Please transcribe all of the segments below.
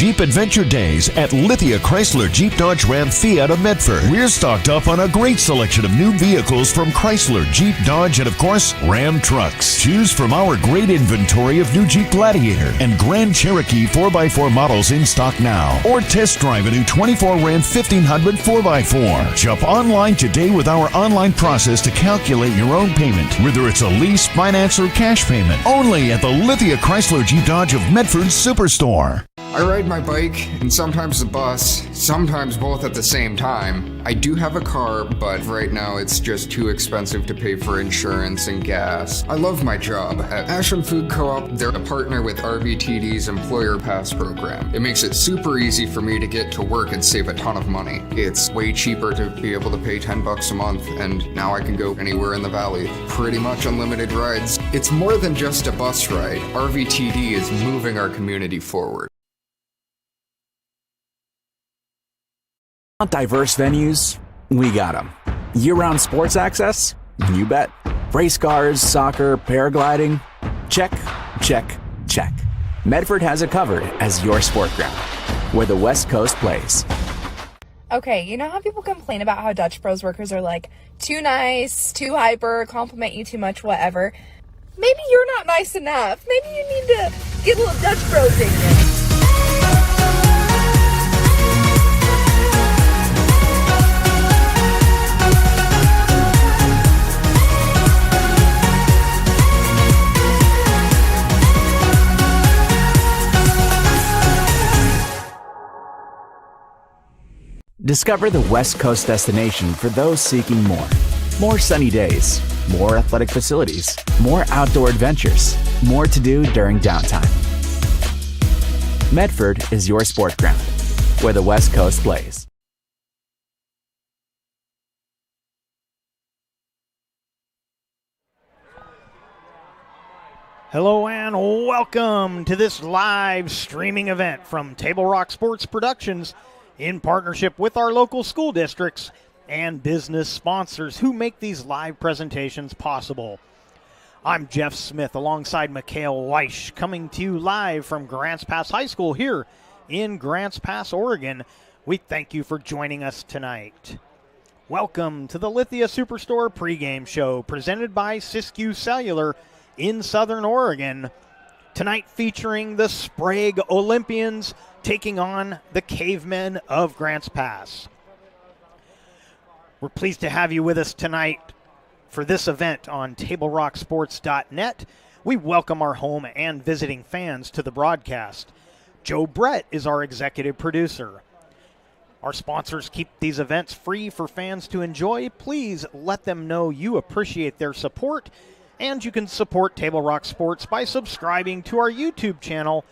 Jeep Adventure Days at Lithia Chrysler Jeep Dodge Ram Fiat of Medford. We're stocked up on a great selection of new vehicles from Chrysler, Jeep, Dodge, and of course, Ram trucks. Choose from our great inventory of new Jeep Gladiator and Grand Cherokee 4x4 models in stock now. Or test drive a new 24 Ram 1500 4x4. Shop online today with our online process to calculate your own payment, whether it's a lease, finance, or cash payment. Only at the Lithia Chrysler Jeep Dodge of Medford Superstore. I ride my bike and sometimes the bus, sometimes both at the same time. I do have a car, but right now it's just too expensive to pay for insurance and gas. I love my job. At Ashland Food Co-op, they're a partner with RVTD's Employer Pass program. It makes it super easy for me to get to work and save a ton of money. It's way cheaper to be able to pay $10 a month, and now I can go anywhere in the valley. Pretty much unlimited rides. It's more than just a bus ride. RVTD is moving our community forward. Diverse venues? We got them. Year-round sports access? You bet. Race cars, soccer, paragliding? Check, check, check. Medford has it covered as your sport ground, where the West Coast plays. Okay, you know how people complain about how Dutch Bros workers are like too nice, too hyper, compliment you too much, whatever? Maybe you're not nice enough. Maybe you need to get a little Dutch Bros in you. Discover the West Coast destination for those seeking more. More sunny days, more athletic facilities, more outdoor adventures, more to do during downtime. Medford is your sport ground, where the West Coast plays. Hello and welcome to this live streaming event from Table Rock Sports Productions in partnership with our local school districts and business sponsors who make these live presentations possible. I'm Jeff Smith alongside Mikhail Weish, coming to you live from Grants Pass High School here in Grants Pass, Oregon. We thank you for joining us tonight. Welcome to the Lithia Superstore pregame show presented by Siskiyou Cellular in Southern Oregon. Tonight featuring the Sprague Olympians taking on the Cavemen of Grants Pass. We're pleased to have you with us tonight for this event on TableRockSports.net. We welcome our home and visiting fans to the broadcast. Joe Brett is our executive producer. Our sponsors keep these events free for fans to enjoy. Please let them know you appreciate their support, and you can support Table Rock Sports by subscribing to our YouTube channel.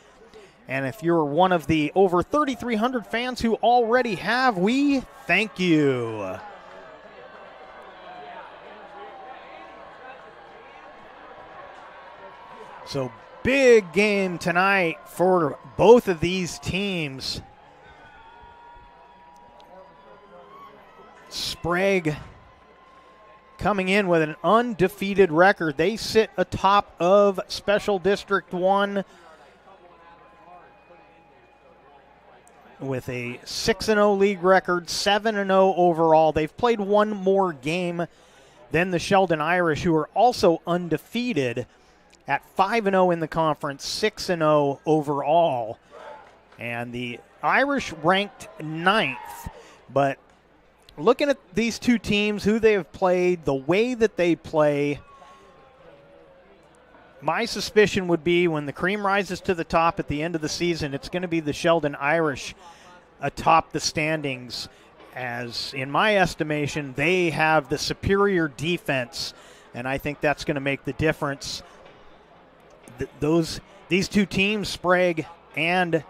And if you're one of the over 3,300 fans who already have, we thank you. So big game tonight for both of these teams. Sprague coming in with an undefeated record. They sit atop of Special District 1 with a 6-0 league record, 7-0 overall. They've played one more game than the Sheldon Irish, who are also undefeated at 5-0 in the conference, 6-0 overall. And the Irish ranked 9th. But looking at these two teams, who they have played, the way that they play, my suspicion would be when the cream rises to the top at the end of the season, it's going to be the Sheldon Irish atop the standings, as in my estimation, they have the superior defense, and I think that's going to make the difference. These two teams, Sprague and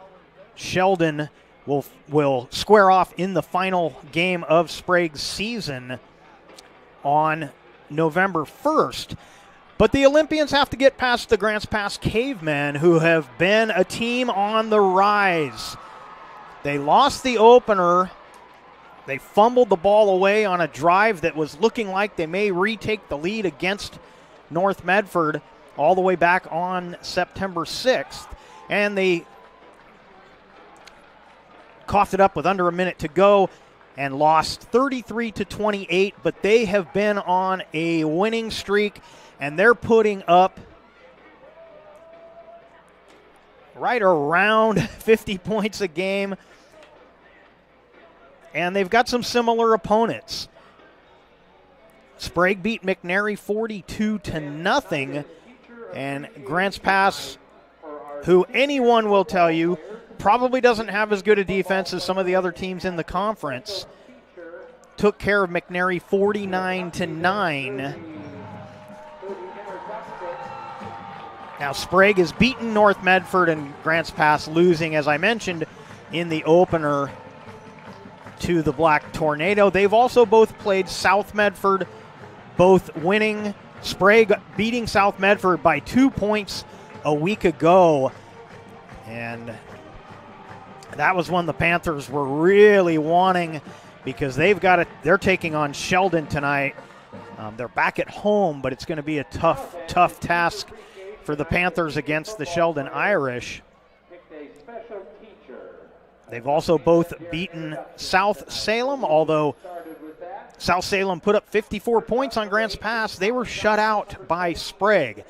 Sheldon, will square off in the final game of Sprague's season on November 1st. But the Olympians have to get past the Grants Pass Cavemen, who have been a team on the rise. They lost the opener. They fumbled the ball away on a drive that was looking like they may retake the lead against North Medford all the way back on September 6th. And they coughed it up with under a minute to go and lost 33-28, but they have been on a winning streak, and they're putting up right around 50 points a game, and they've got some similar opponents. Sprague beat McNary 42-0, and Grants Pass, who anyone will tell you probably doesn't have as good a defense as some of the other teams in the conference, took care of McNary 49-9. Now Sprague has beaten North Medford and Grants Pass, losing, as I mentioned, in the opener to the Black Tornado. They've also both played South Medford, both winning. Sprague beating South Medford by 2 points a week ago, and that was one the Panthers were really wanting because they're taking on Sheldon tonight. They're back at home, but it's going to be a tough task for the Panthers against the Sheldon Irish. They've also both beaten South Salem, although South Salem put up 54 points on Grants Pass. They were shut out by Sprague.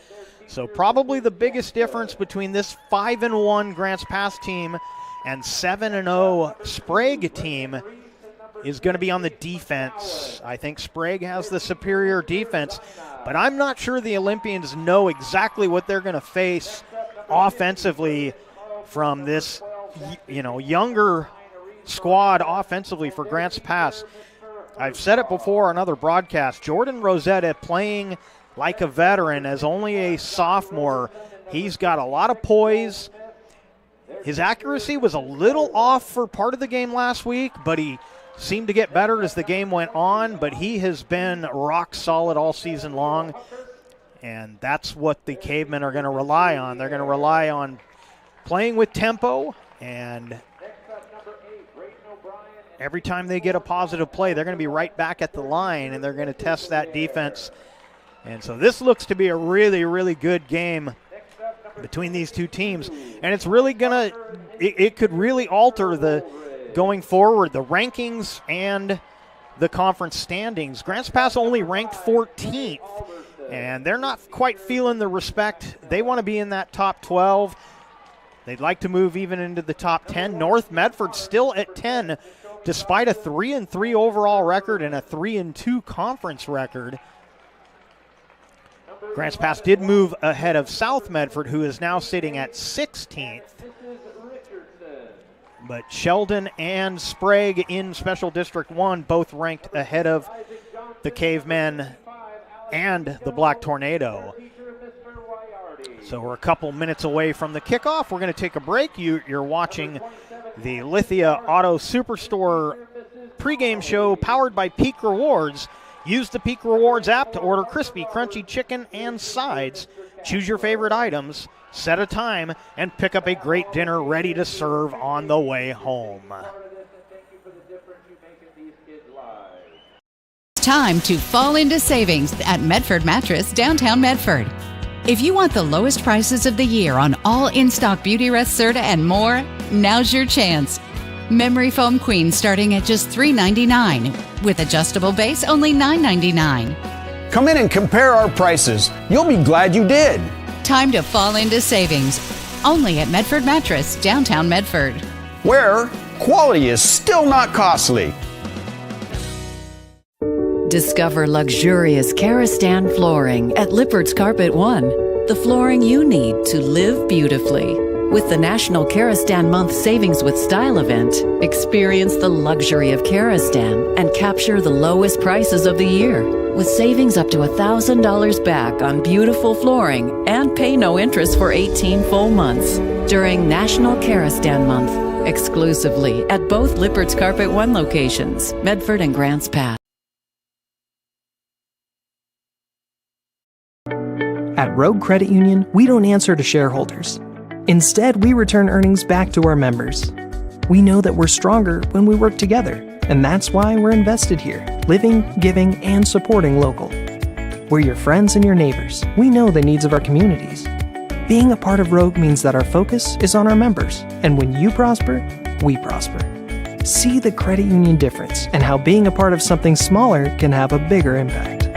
So probably the biggest difference between this 5-1 Grants Pass team and 7-0 Sprague team is going to be on the defense. I think Sprague has the superior defense, but I'm not sure the Olympians know exactly what they're going to face offensively from this, younger squad offensively for Grants Pass. I've said it before on other broadcasts, Jordan Rosetta playing like a veteran as only a sophomore. He's got a lot of poise. His accuracy was a little off for part of the game last week, but he seemed to get better as the game went on, but he has been rock solid all season long, and that's what the Cavemen are going to rely on. They're going to rely on playing with tempo, and every time they get a positive play, they're going to be right back at the line, and they're going to test that defense. And so this looks to be a really, really good game between these two teams, and it's really going to – it could really alter the – going forward, the rankings and the conference standings. Grants Pass only ranked 14th, and they're not quite feeling the respect. They want to be in that top 12. They'd like to move even into the top 10. North Medford still at 10, despite a 3-3 overall record and a 3-2 conference record. Grants Pass did move ahead of South Medford, who is now sitting at 16th. But Sheldon and Sprague in Special District 1 both ranked ahead of the Cavemen and the Black Tornado. So we're a couple minutes away from the kickoff. We're going to take a break. You're watching the Lithia Auto Superstore pregame show powered by Peak Rewards. Use the Peak Rewards app to order crispy, crunchy chicken and sides. Choose your favorite items, set a time, and pick up a great dinner ready to serve on the way home. Time to fall into savings at Medford Mattress, downtown Medford. If you want the lowest prices of the year on all in-stock Beauty Rest Serta and more, now's your chance. Memory foam queen starting at just $3.99. With adjustable base, only $9.99. Come in and compare our prices. You'll be glad you did. Time to fall into savings. Only at Medford Mattress, downtown Medford. Where quality is still not costly. Discover luxurious Karastan flooring at Lippert's Carpet One. The flooring you need to live beautifully. With the National Karastan Month Savings with Style event, experience the luxury of Karastan and capture the lowest prices of the year. With savings up to $1,000 back on beautiful flooring and pay no interest for 18 full months during National Karastan Month, exclusively at both Lippert's Carpet One locations, Medford and Grants Pass. At Rogue Credit Union, we don't answer to shareholders. Instead, we return earnings back to our members. We know that we're stronger when we work together, and that's why we're invested here, living, giving, and supporting local. We're your friends and your neighbors. We know the needs of our communities. Being a part of Rogue means that our focus is on our members, and when you prosper, we prosper. See the credit union difference and how being a part of something smaller can have a bigger impact.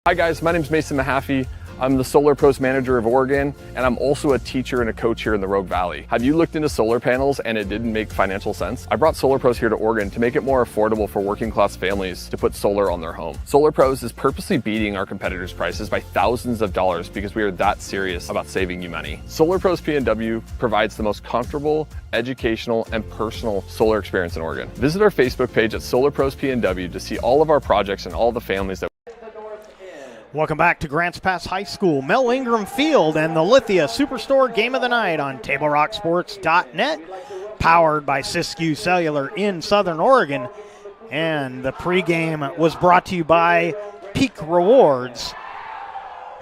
Hi guys, my name is Mason Mahaffey. I'm the Solar Pros Manager of Oregon, and I'm also a teacher and a coach here in the Rogue Valley. Have you looked into solar panels and it didn't make financial sense? I brought Solar Pros here to Oregon to make it more affordable for working class families to put solar on their home. Solar Pros is purposely beating our competitors' prices by thousands of dollars because we are that serious about saving you money. Solar Pros PNW provides the most comfortable, educational, and personal solar experience in Oregon. Visit our Facebook page at Solar Pros PNW to see all of our projects and all the families that Welcome back to Grants Pass High School, Mel Ingram Field, and the Lithia Superstore Game of the Night on TableRockSports.net, powered by Siskiyou Cellular in Southern Oregon. And the pregame was brought to you by Peak Rewards.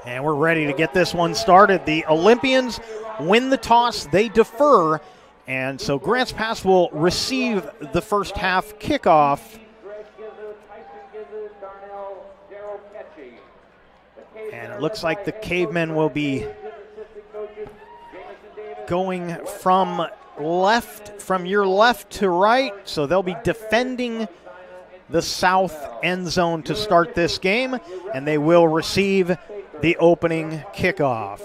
And we're ready to get this one started. The Olympians win the toss, they defer, and so Grants Pass will receive the first half kickoff. And it looks like the Cavemen will be going from your left to right. So they'll be defending the south end zone to start this game, and they will receive the opening kickoff.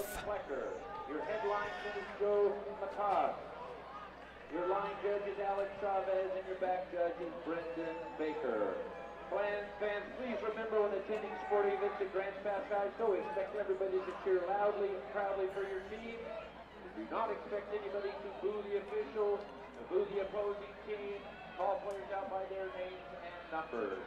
So expect everybody to cheer loudly and proudly for your team. Do not expect anybody to boo the officials, boo the opposing team, call players out by their names and numbers.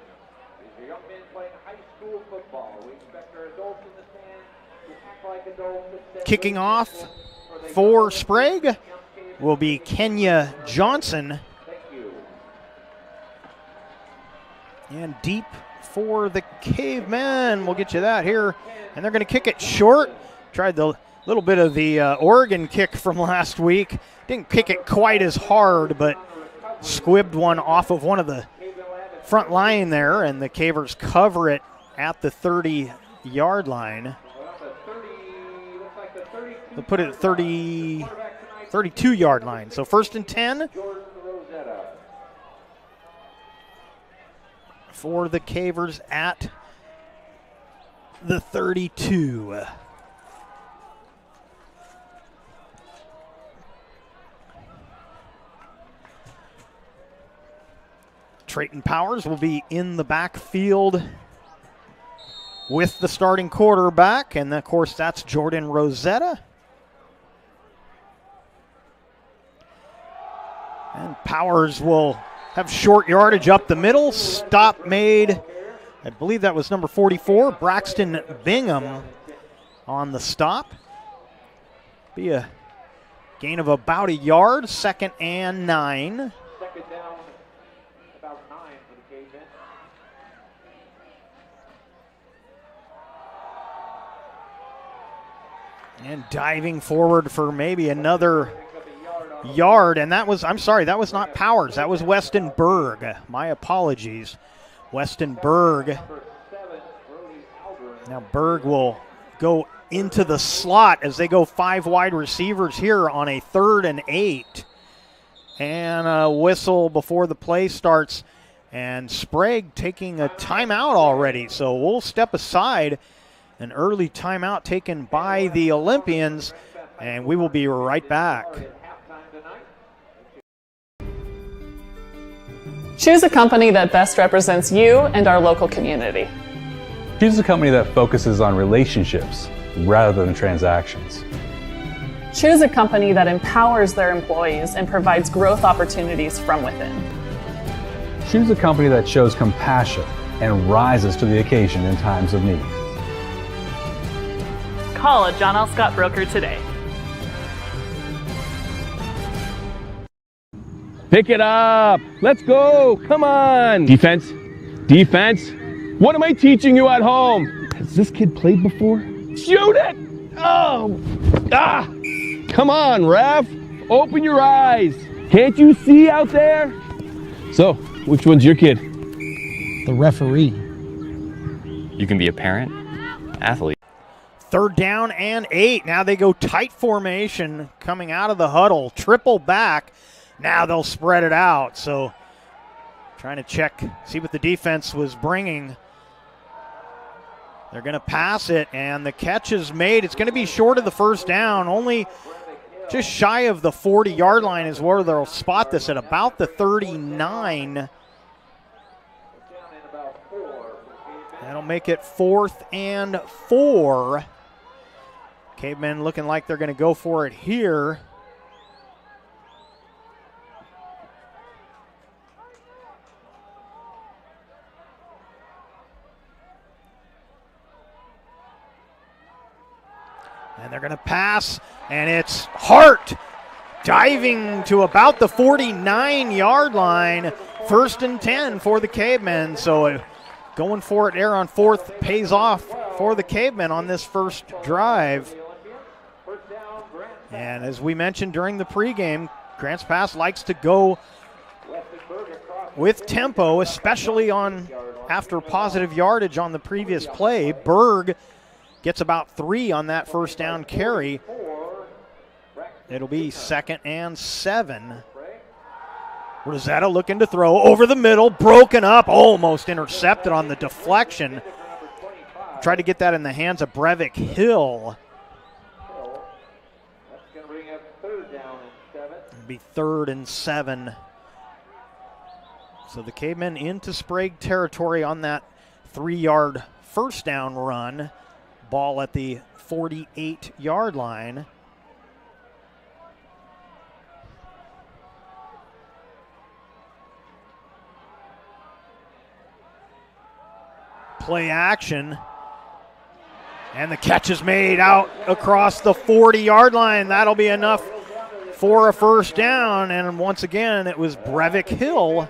These are young men playing high school football. We expect our adults in the stands to act like adults. Kicking off for Sprague will be Kenya Johnson. Thank you. And deep for the Cavemen. We'll get you that here. And they're going to kick it short. Tried the little bit of the Oregon kick from last week. Didn't kick it quite as hard, but squibbed one off of one of the front line there, and the Cavers cover it at the 30-yard line. They'll put it at 32-yard line. So 1st and 10 for the Cavers at the 32. Trayton Powers will be in the backfield with the starting quarterback, and of course that's Jordan Rosetta. And Powers will have short yardage up the middle. Stop made, I believe that was number 44, Braxton Bingham on the stop. Be a gain of about a yard, 2nd and 9. Second down, about 9 for the Cavemen. And diving forward for maybe another yard, and that was not Powers, that was Weston Berg. My apologies. Weston Berg. Now Berg will go into the slot as they go 5 wide receivers here on a 3rd and 8. And a whistle before the play starts, and Sprague taking a timeout already, so we'll step aside. An early timeout taken by the Olympians, and we will be right back. Choose a company that best represents you and our local community. Choose a company that focuses on relationships rather than transactions. Choose a company that empowers their employees and provides growth opportunities from within. Choose a company that shows compassion and rises to the occasion in times of need. Call a John L. Scott broker today. Pick it up. Let's go. Come on. Defense. Defense. What am I teaching you at home? Has this kid played before? Shoot it. Oh. Ah. Come on, ref. Open your eyes. Can't you see out there? So, which one's your kid? The referee. You can be a parent, athlete. 3rd down and 8. Now they go tight formation coming out of the huddle. Triple back. Now they'll spread it out. So trying to check, see what the defense was bringing. They're going to pass it, and the catch is made. It's going to be short of the first down. Only just shy of the 40-yard line is where they'll spot this at about the 39. That'll make it 4th and 4. Cavemen looking like they're going to go for it here. And they're going to pass, and it's Hart diving to about the 49-yard line. 1st and 10 for the Cavemen. So going for it there on 4th pays off for the Cavemen on this first drive. And as we mentioned during the pregame, Grants Pass likes to go with tempo, especially on after positive yardage on the previous play. Berg gets about 3 on that first down carry. It'll be 2nd and 7. Rosetta looking to throw over the middle, broken up, almost intercepted on the deflection. Tried to get that in the hands of Brevik Hill. It'll be 3rd and 7. So the Cavemen into Sprague territory on that 3-yard first down run. Ball at the 48-yard line. Play action. And the catch is made out across the 40-yard line. That'll be enough for a first down. And once again, it was Brevik Hill.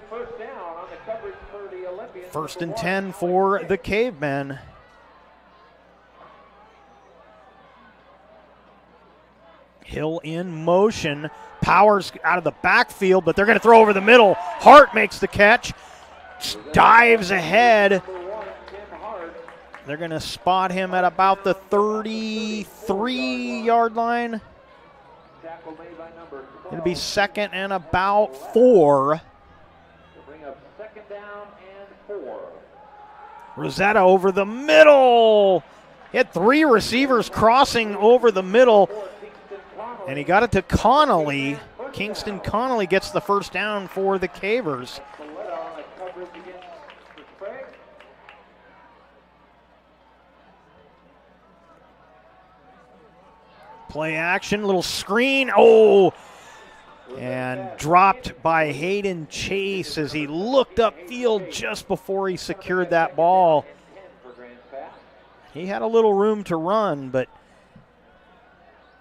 1st and 10 for the Cavemen. Hill in motion. Powers out of the backfield, but they're going to throw over the middle. Hart makes the catch. Dives ahead. They're going to spot him at about the 33-yard line. It'll be 2nd and about 4. Rosetta over the middle. He had 3 receivers crossing over the middle, and he got it to Connolly. Kingston Connolly gets the first down for the Cavers. Play action, little screen. Oh, and dropped by Hayden Chase as he looked upfield just before he secured that ball. He had a little room to run, but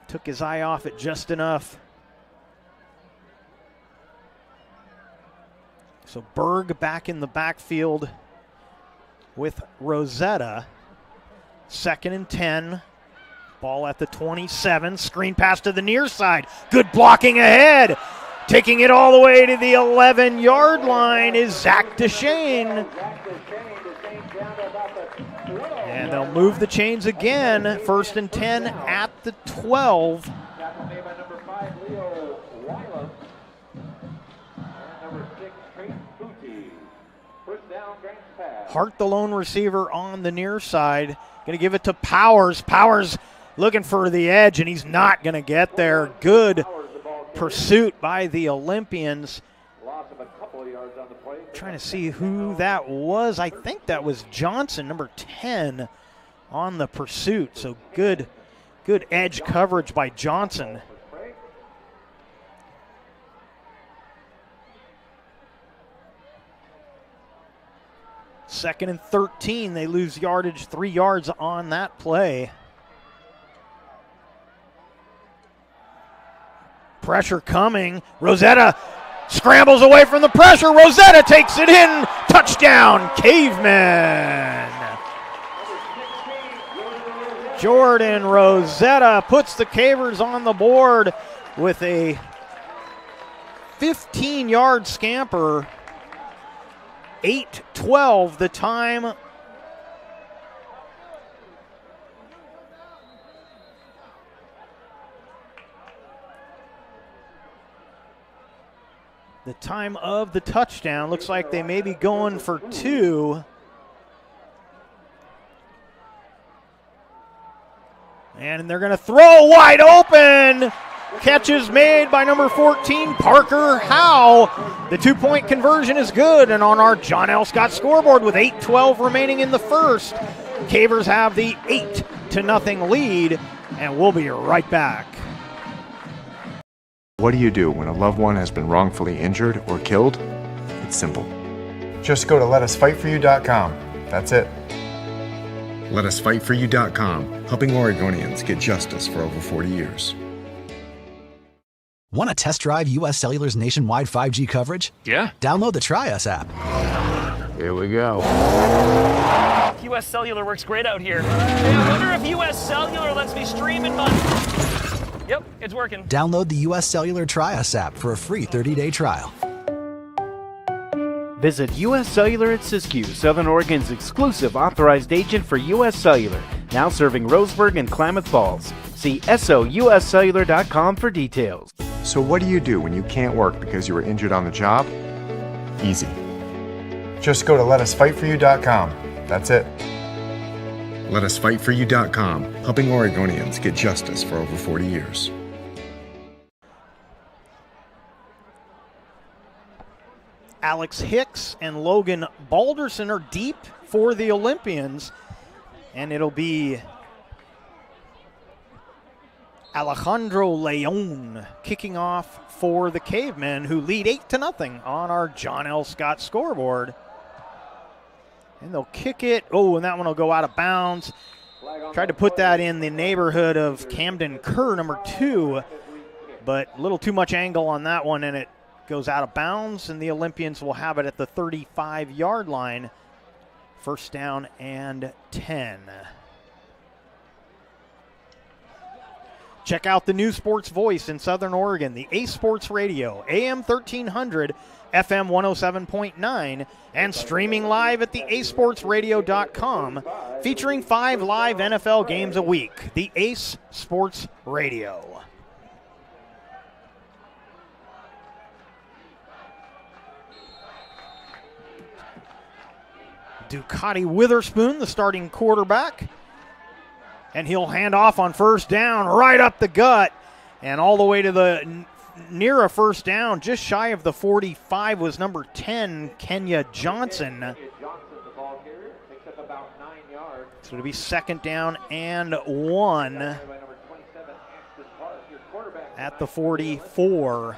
took his eye off it just enough. So Berg back in the backfield with Rosetta. 2nd and 10. Ball at the 27. Screen pass to the near side. Good blocking ahead. Taking it all the way to the 11-yard line is Zach Deshane. And they'll move the chains again. 1st and 10 at the 12. Hart, the lone receiver on the near side. Going to give it to Powers. Powers looking for the edge, and he's not going to get there. Good pursuit by the Olympians. Trying to see who that was. I think that was Johnson, number 10, on the pursuit. So good edge coverage by Johnson. Second and 13. They lose yardage, 3 yards on that play. Pressure coming. Rosetta scrambles away from the pressure. Rosetta takes it in. Touchdown, Cavemen. Jordan Rosetta puts the Cavers on the board with a 15-yard scamper. 8:12 the time. the time of the touchdown. Looks like they may be going for 2. And they're going to throw wide open. Catch is made by number 14, Parker Howe. The 2-point conversion is good, and on our John L. Scott scoreboard with 8:12 remaining in the first, Cavers have the 8-0 lead, and we'll be right back. What do you do when a loved one has been wrongfully injured or killed? It's simple. Just go to letusfightforyou.com. That's it. Letusfightforyou.com, helping Oregonians get justice for over 40 years. Want to test drive U.S. Cellular's nationwide 5G coverage? Yeah. Download the Try Us app. Here we go. U.S. Cellular works great out here. Hey, I wonder if U.S. Cellular lets me stream in my... Yep, it's working. Download the U.S. Cellular Try Us app for a free 30-day trial. Visit U.S. Cellular at Siskiyou, Southern Oregon's exclusive authorized agent for U.S. Cellular, now serving Roseburg and Klamath Falls. See SOUScellular.com for details. So what do you do when you can't work because you were injured on the job? Easy. Just go to letusfightforyou.com. That's it. Letusfightforyou.com, helping Oregonians get justice for over 40 years. Alex Hicks and Logan Balderson are deep for the Olympians, and it'll be Alejandro Leon kicking off for the Cavemen, who lead 8-0 on our John L. Scott scoreboard. And they'll kick it. Oh, and that one will go out of bounds. Tried to put that in the neighborhood of Camden Kerr, number 2, but a little too much angle on that one, and it goes out of bounds, and the Olympians will have it at the 35-yard line. First down and 10. Check out the new sports voice in Southern Oregon, the Ace Sports Radio, AM 1300, FM 107.9, and streaming live at the acesportsradio.com, featuring 5 live NFL games a week. The Ace Sports Radio. Ducati Witherspoon, the starting quarterback. And he'll hand off on first down, right up the gut, and all the way to the near a first down, just shy of the 45 was number 10, Kenya Johnson. So it'll be second down and 1 at the 44.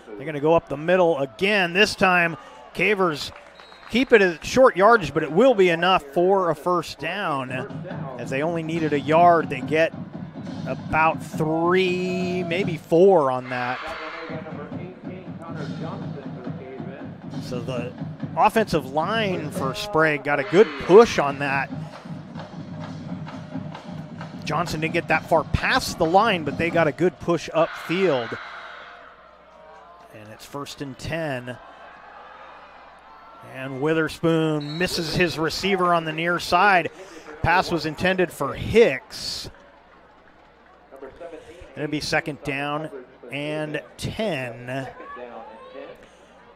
They're going to go up the middle again. This time, Cavers keep it at short yardage, but it will be enough for a first down. As they only needed a yard, they get about 3, maybe 4 on that. So the offensive line for Sprague got a good push on that. Johnson didn't get that far past the line, but they got a good push upfield. And it's first and 10. And Witherspoon misses his receiver on the near side. Pass was intended for Hicks. It'll be second down and 10.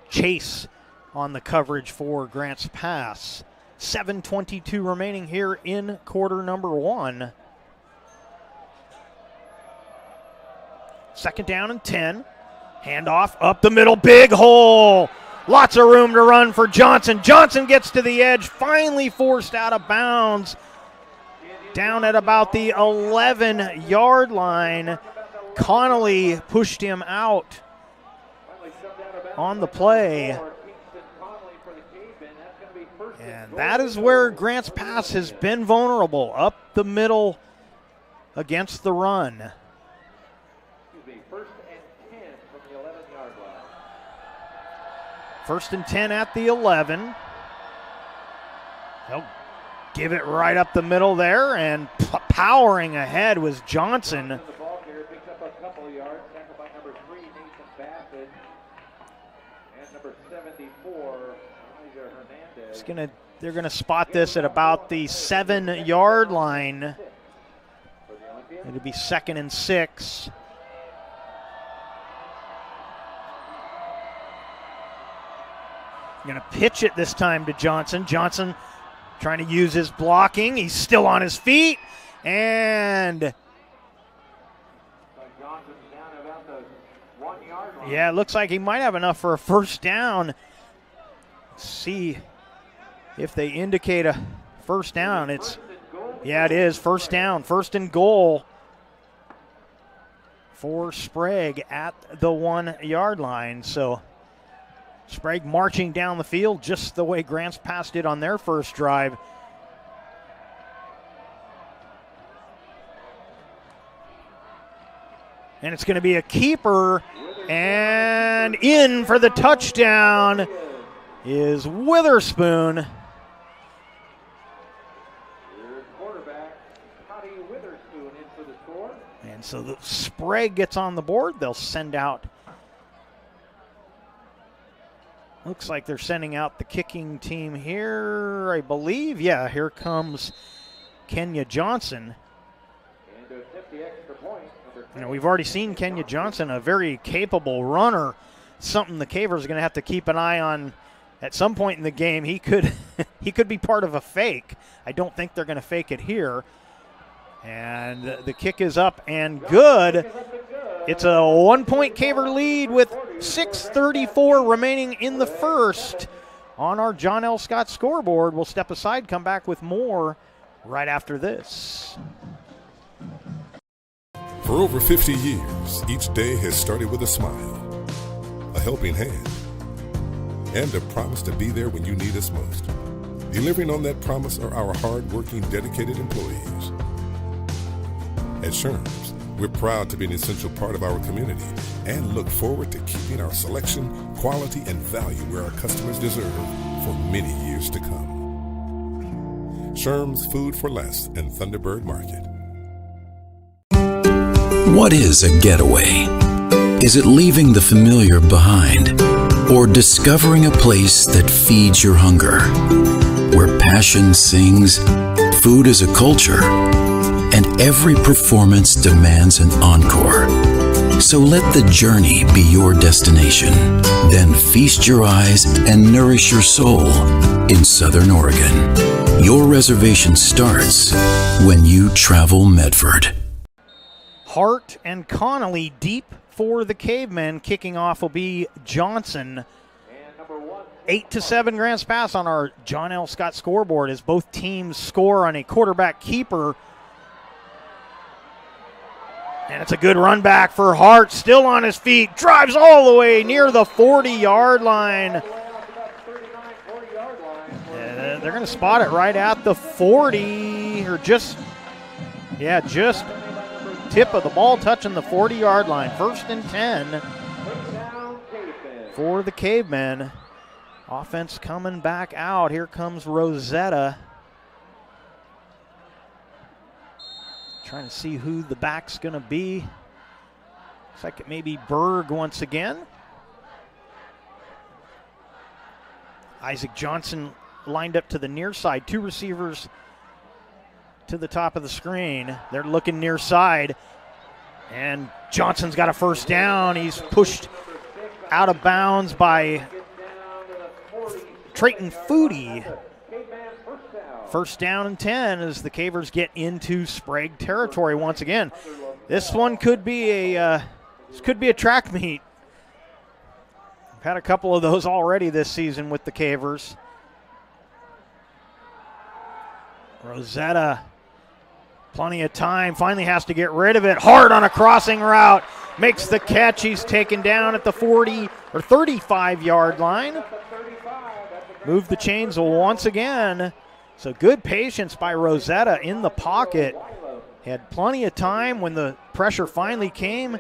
Chase on the coverage for Grant's pass. 7:22 remaining here in quarter number 1. Second down and 10. Handoff up the middle, big hole. Lots of room to run for Johnson. Johnson gets to the edge, finally forced out of bounds. Down at about the 11-yard line. Connolly pushed him out on the play. And that is where Grant's pass has been vulnerable, up the middle against the run. First and 10 at the 11. They'll give it right up the middle there, and powering ahead was Johnson. They're gonna spot this at about the 7-yard line. It'll be second and 6. Going to pitch it this time to Johnson. Johnson trying to use his blocking. He's still on his feet. And yeah, it looks like he might have enough for a first down. Let's see if they indicate a first down. Yeah, it is. First down. First and goal for Sprague at the 1 yard line. So Sprague marching down the field just the way Grants passed it on their first drive. And it's going to be a keeper, and in for the touchdown is Witherspoon. And so the Sprague gets on the board. They'll send out, looks like they're sending out the kicking team here, I believe. Yeah, here comes Kenya Johnson. You know, we've already seen Kenya Johnson, a very capable runner, something the Cavers are going to have to keep an eye on at some point in the game. He could be part of a fake. I don't think they're going to fake it here. And the kick is up and good. It's a 1-point Caver lead with 6:34 remaining in the first on our John L. Scott scoreboard. We'll step aside, come back with more right after this. For over 50 years, each day has started with a smile, a helping hand, and a promise to be there when you need us most. Delivering on that promise are our hard-working, dedicated employees. At Sherms, we're proud to be an essential part of our community and look forward to keeping our selection, quality, and value where our customers deserve for many years to come. Sherms Food for Less and Thunderbird Market. What is a getaway? Is it leaving the familiar behind? Or discovering a place that feeds your hunger? Where passion sings, food is a culture, and every performance demands an encore. So let the journey be your destination. Then feast your eyes and nourish your soul in Southern Oregon. Your reservation starts when you travel Medford. Hart and Connolly deep for the Cavemen. Kicking off will be Johnson. 8-7 Grants Pass on our John L. Scott scoreboard as both teams score on a quarterback keeper. And it's a good run back for Hart, still on his feet, drives all the way near the 40-yard line. They're going to spot it right at the 40, or just tip of the ball touching the 40-yard line. 1st and 10 for the Cavemen. Offense coming back out. Here comes Rosetta. Trying to see who the back's going to be. Looks like it may be Berg once again. Isaac Johnson lined up to the near side. 2 receivers to the top of the screen. They're looking near side. And Johnson's got a first down. He's pushed out of bounds by Trayton Foodie. First down and 10 as the Cavers get into Sprague territory once again. This one could be a track meet. We've had a couple of those already this season with the Cavers. Rosetta, plenty of time, finally has to get rid of it. Hard on a crossing route, makes the catch. He's taken down at the 40 or 35-yard line. Move the chains once again. So good patience by Rosetta in the pocket. Had plenty of time when the pressure finally came.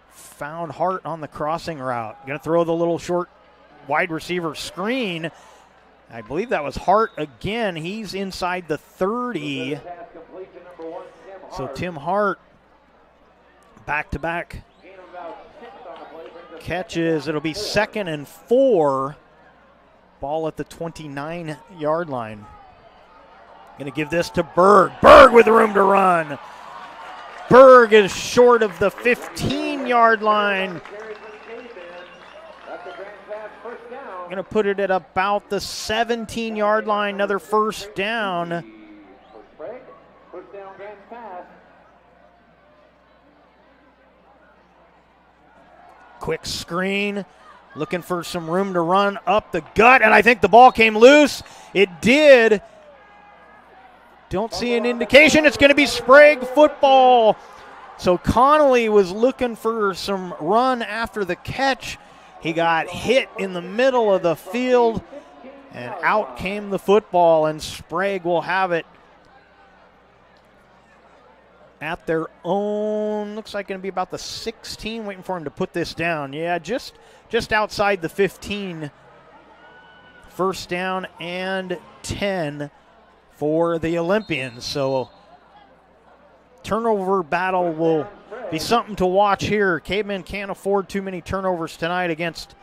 Found Hart on the crossing route. Going to throw the little short wide receiver screen. I believe that was Hart again. He's inside the 30. So Tim Hart, back-to-back catches. It'll be 2nd and 4. Ball at the 29-yard line. Going to give this to Berg. Berg with room to run. Berg is short of the 15-yard line. Going to put it at about the 17-yard line. Another first down. Quick screen. Looking for some room to run up the gut, and I think the ball came loose. It did. Don't see an indication. It's going to be Sprague football. So Connolly was looking for some run after the catch. He got hit in the middle of the field, and out came the football, and Sprague will have it at their own, looks like going to be about the 16, waiting for him to put this down. Yeah, just outside the 15. First down and 10 for the Olympians. So turnover battle will be something to watch here. Cavemen can't afford too many turnovers tonight against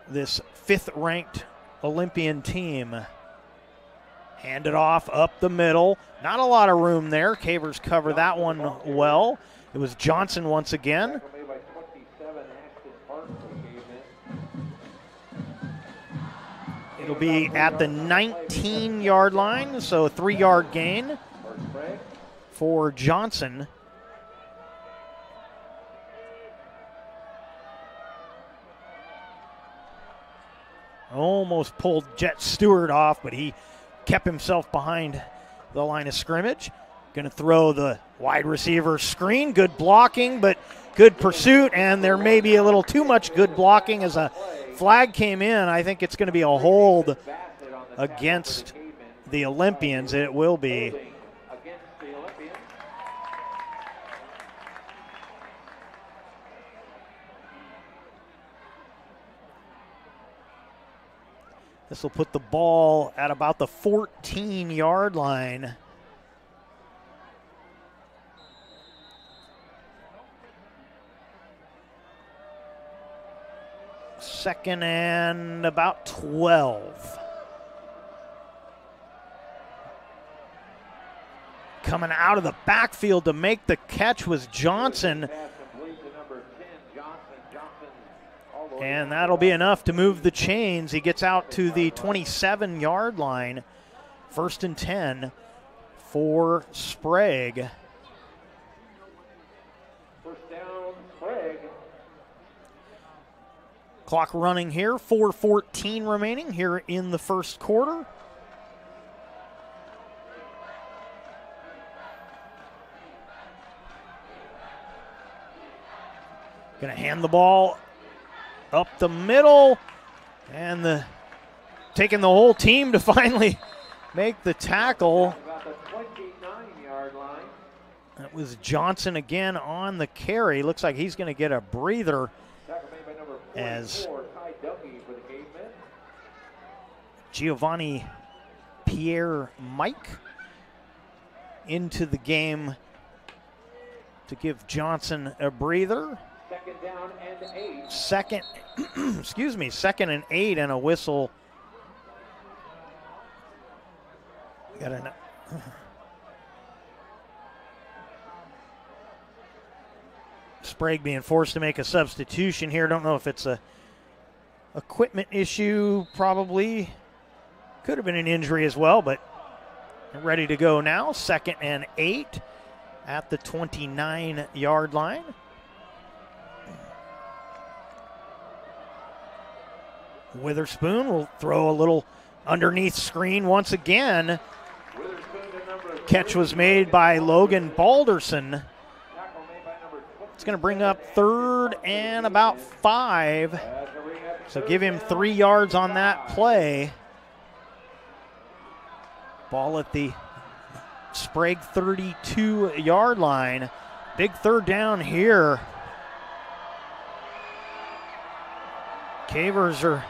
this 5th-ranked Olympian team. Hand it off up the middle. Not a lot of room there. Cavers cover that one well. It was Johnson once again. It'll be at the 19-yard line, so a 3-yard gain for Johnson. Almost pulled Jet Stewart off, but he kept himself behind the line of scrimmage. Going to throw the wide receiver screen. Good blocking, but good pursuit, and there may be a little too much good blocking as a flag came in. I think it's going to be a hold against the Olympians. It will be. This will put the ball at about the 14-yard line. Second and about 12. Coming out of the backfield to make the catch was Johnson. And that'll be enough to move the chains. He gets out to the 27-yard line. First and 10 for Sprague. First down, Sprague. Clock running here, 4:14 remaining here in the first quarter. Going to hand the ball up the middle, and taking the whole team to finally make the tackle. About the 29-yard line. That was Johnson again on the carry. Looks like he's going to get a breather as Giovanni Pierre Mike into the game to give Johnson a breather. Second down and 8. Second and 8 and a whistle. Got an Sprague being forced to make a substitution here. Don't know if it's a equipment issue, probably. Could have been an injury as well, but ready to go now. Second and 8 at the 29-yard line. Witherspoon will throw a little underneath screen once again. Catch was made by Logan Balderson. It's going to bring up third and about 5. So give him 3 yards on that play. Ball at the Sprague 32-yard line. Big third down here. Cavers are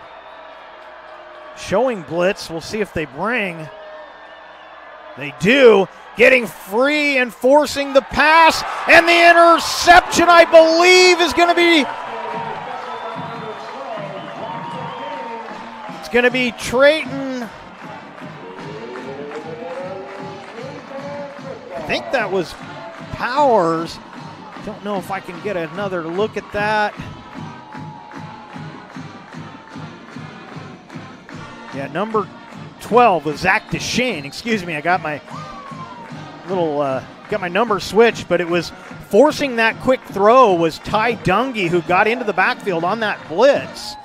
showing blitz. We'll see if they bring. They do. Getting free and forcing the pass. And the interception, I believe, is going to be... It's going to be Trayton. I think that was Powers. Don't know if I can get another look at that. Yeah, number 12 was Zach DeShane. Excuse me, I got my got my number switched, but it was forcing that quick throw was Ty Dungy, who got into the backfield on that blitz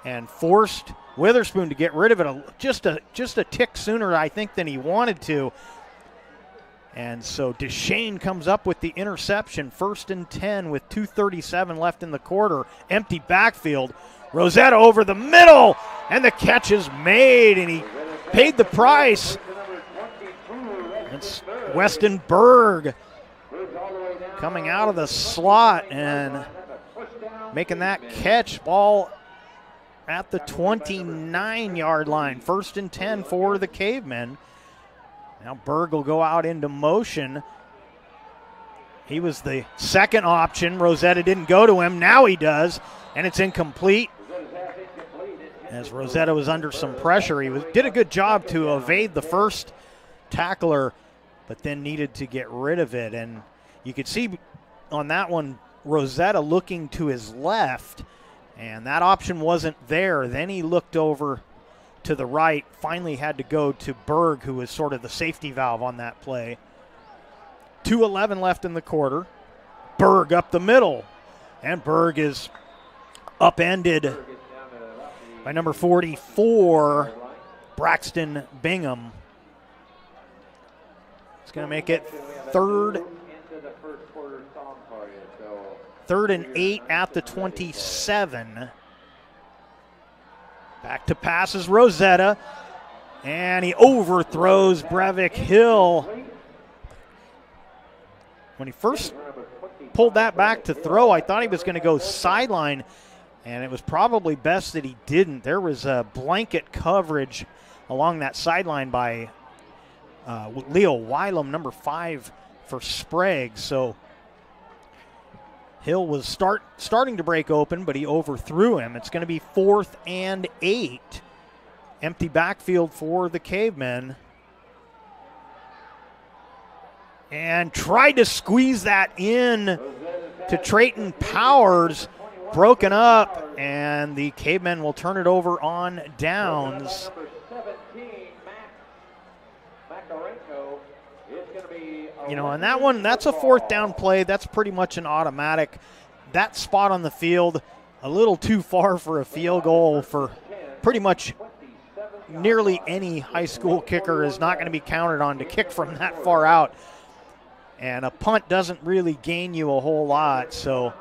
and forced Witherspoon to get rid of it just a tick sooner, I think, than he wanted to. And so DeShane comes up with the interception, 1st and 10 with 2:37 left in the quarter. Empty backfield. Rosetta over the middle, and the catch is made, and he paid the price. It's Weston Berg coming out of the slot and making that catch. Ball at the 29-yard line. 1st and 10 for the Cavemen. Now Berg will go out into motion. He was the second option. Rosetta didn't go to him. Now he does, and it's incomplete. As Rosetta was under some pressure, he did a good job to evade the first tackler, but then needed to get rid of it. And you could see on that one, Rosetta looking to his left, and that option wasn't there. Then he looked over to the right, finally had to go to Berg, who was sort of the safety valve on that play. 2:11 left in the quarter. Berg up the middle, and Berg is upended by number 44, Braxton Bingham. It's going to make it third and 8 at the 27. Back to passes Rosetta, and he overthrows Brevik Hill. When he first pulled that back to throw, I thought he was going to go sideline, and it was probably best that he didn't. There was a blanket coverage along that sideline by Leo Wylam, number 5 for Sprague. So Hill was starting to break open, but he overthrew him. It's going to be 4th and 8. Empty backfield for the Cavemen. And tried to squeeze that in to Trayton Powers. Broken up, and the Cavemen will turn it over on downs. You know, and that one, that's a 4th down play. That's pretty much an automatic. That spot on the field, a little too far for a field goal for pretty much nearly any high school kicker is not going to be counted on to kick from that far out. And a punt doesn't really gain you a whole lot, so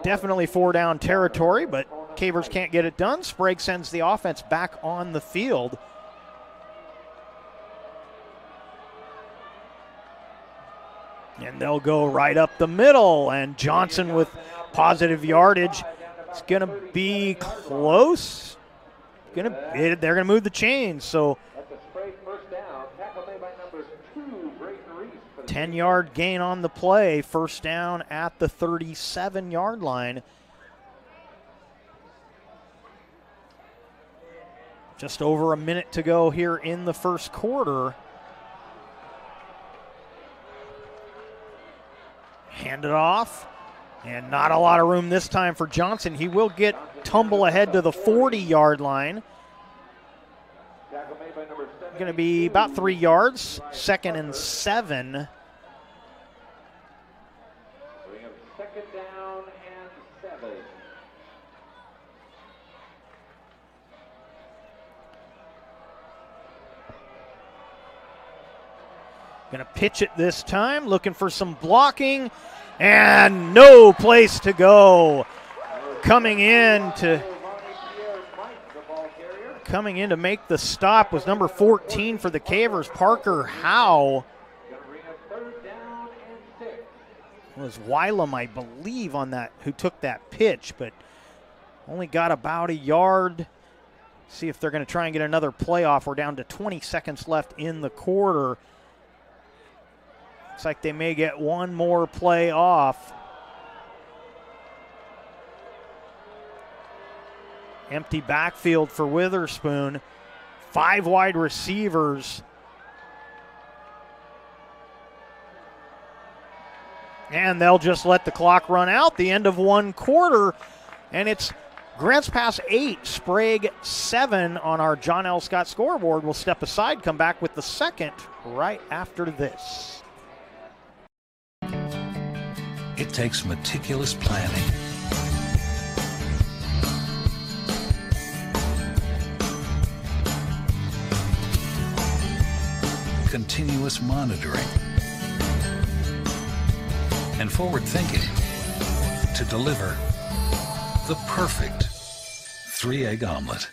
definitely 4-down territory, but Cavers can't get it done. Sprague sends the offense back on the field. And they'll go right up the middle, and Johnson with positive yardage. It's going to be close. They're going to move the chains, so 10-yard gain on the play. 1st down at the 37-yard line. Just over a minute to go here in the first quarter. Hand it off, and not a lot of room this time for Johnson. He will tumble ahead to the 40-yard line. Going to be about 3 yards. 2nd and 7. Going to pitch it this time, looking for some blocking, and no place to go. Coming in to make the stop was number 14 for the Cavers, Parker Howe. It was Wylam, I believe, on that who took that pitch, but only got about a yard. See if they're going to try and get another playoff. We're down to 20 seconds left in the quarter. Looks like they may get one more play off. Empty backfield for Witherspoon. 5 wide receivers. And they'll just let the clock run out. The end of one quarter. And it's Grants Pass 8, Sprague 7 on our John L. Scott scoreboard. We'll step aside, come back with the second right after this. It takes meticulous planning, continuous monitoring, and forward thinking to deliver the perfect 3-egg omelet.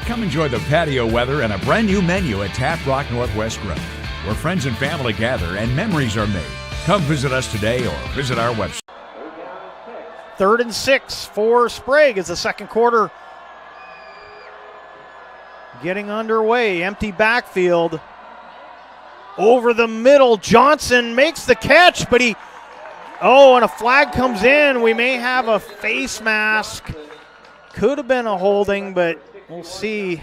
Come enjoy the patio weather and a brand new menu at Tap Rock Northwest Grill, where friends and family gather and memories are made. Come visit us today or visit our website. 3rd and 6 for Sprague as the second quarter getting underway. Empty backfield. Over the middle, Johnson makes the catch, but and a flag comes in. We may have a face mask. Could have been a holding, but we'll see.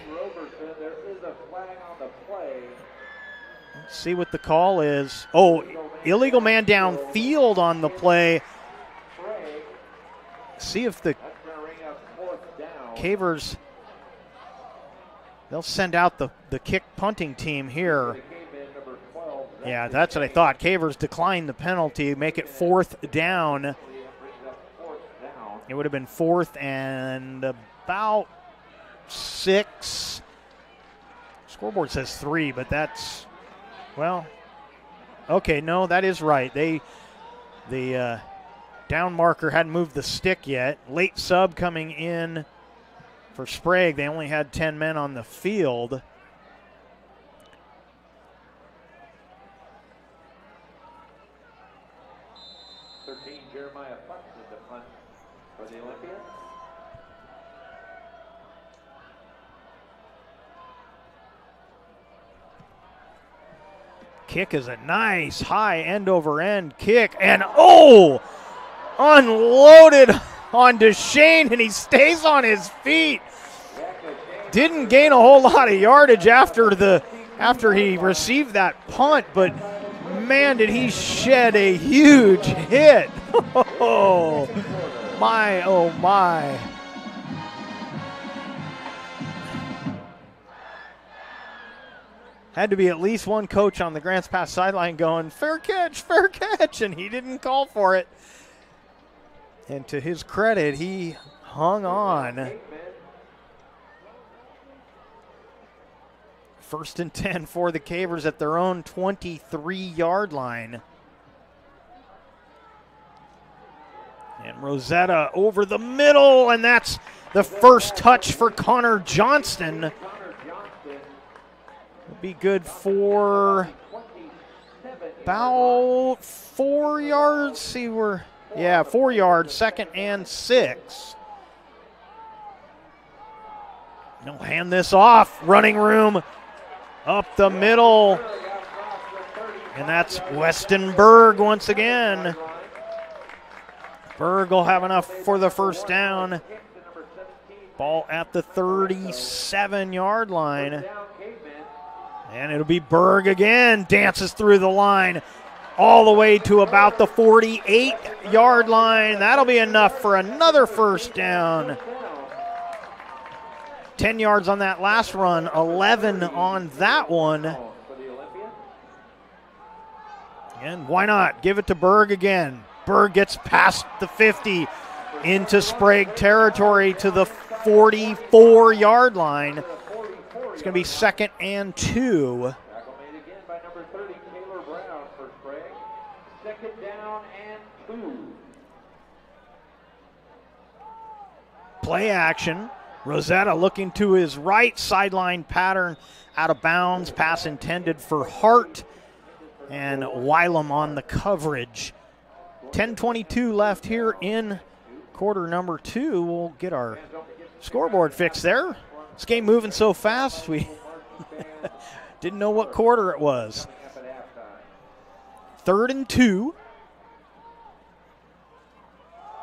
Let's see what the call is. Oh, illegal man downfield on the play. See if the Cavers, they'll send out the kick punting team here. Yeah, that's what I thought. Cavers declined the penalty, make it 4th down. It would have been 4th and about 6. Scoreboard says 3, but that's, well, okay, no, that is right. The down marker hadn't moved the stick yet. Late sub coming in for Sprague. They only had 10 men on the field. Kick is a nice high end-over-end kick, and unloaded on Deshane, and he stays on his feet. Didn't gain a whole lot of yardage after he received that punt, but man, did he shed a huge hit. Oh my, oh my. Had to be at least one coach on the Grants Pass sideline going, fair catch, and he didn't call for it. And to his credit, he hung on. 1st and 10 for the Cavers at their own 23-yard line. And Rosetta over the middle, and that's the first touch for Connor Johnston. Will be good for about 4 yards. See, 4 yards, 2nd and 6. He'll hand this off. Running room up the middle. And that's Weston Berg once again. Berg will have enough for the first down. Ball at the 37-yard line. And it'll be Berg again. Dances through the line all the way to about the 48-yard line. That'll be enough for another first down. 10 yards on that last run, 11 on that one. And why not? Give it to Berg again. Berg gets past the 50 into Sprague territory to the 44-yard line. It's going to be 2nd and 2. Play action. Rosetta looking to his right, sideline pattern, out of bounds. Pass intended for Hart, and Wylam on the coverage. 10:22 left here in quarter number 2. We'll get our scoreboard fixed there. This game moving so fast, we Didn't know what quarter it was. 3rd and 2.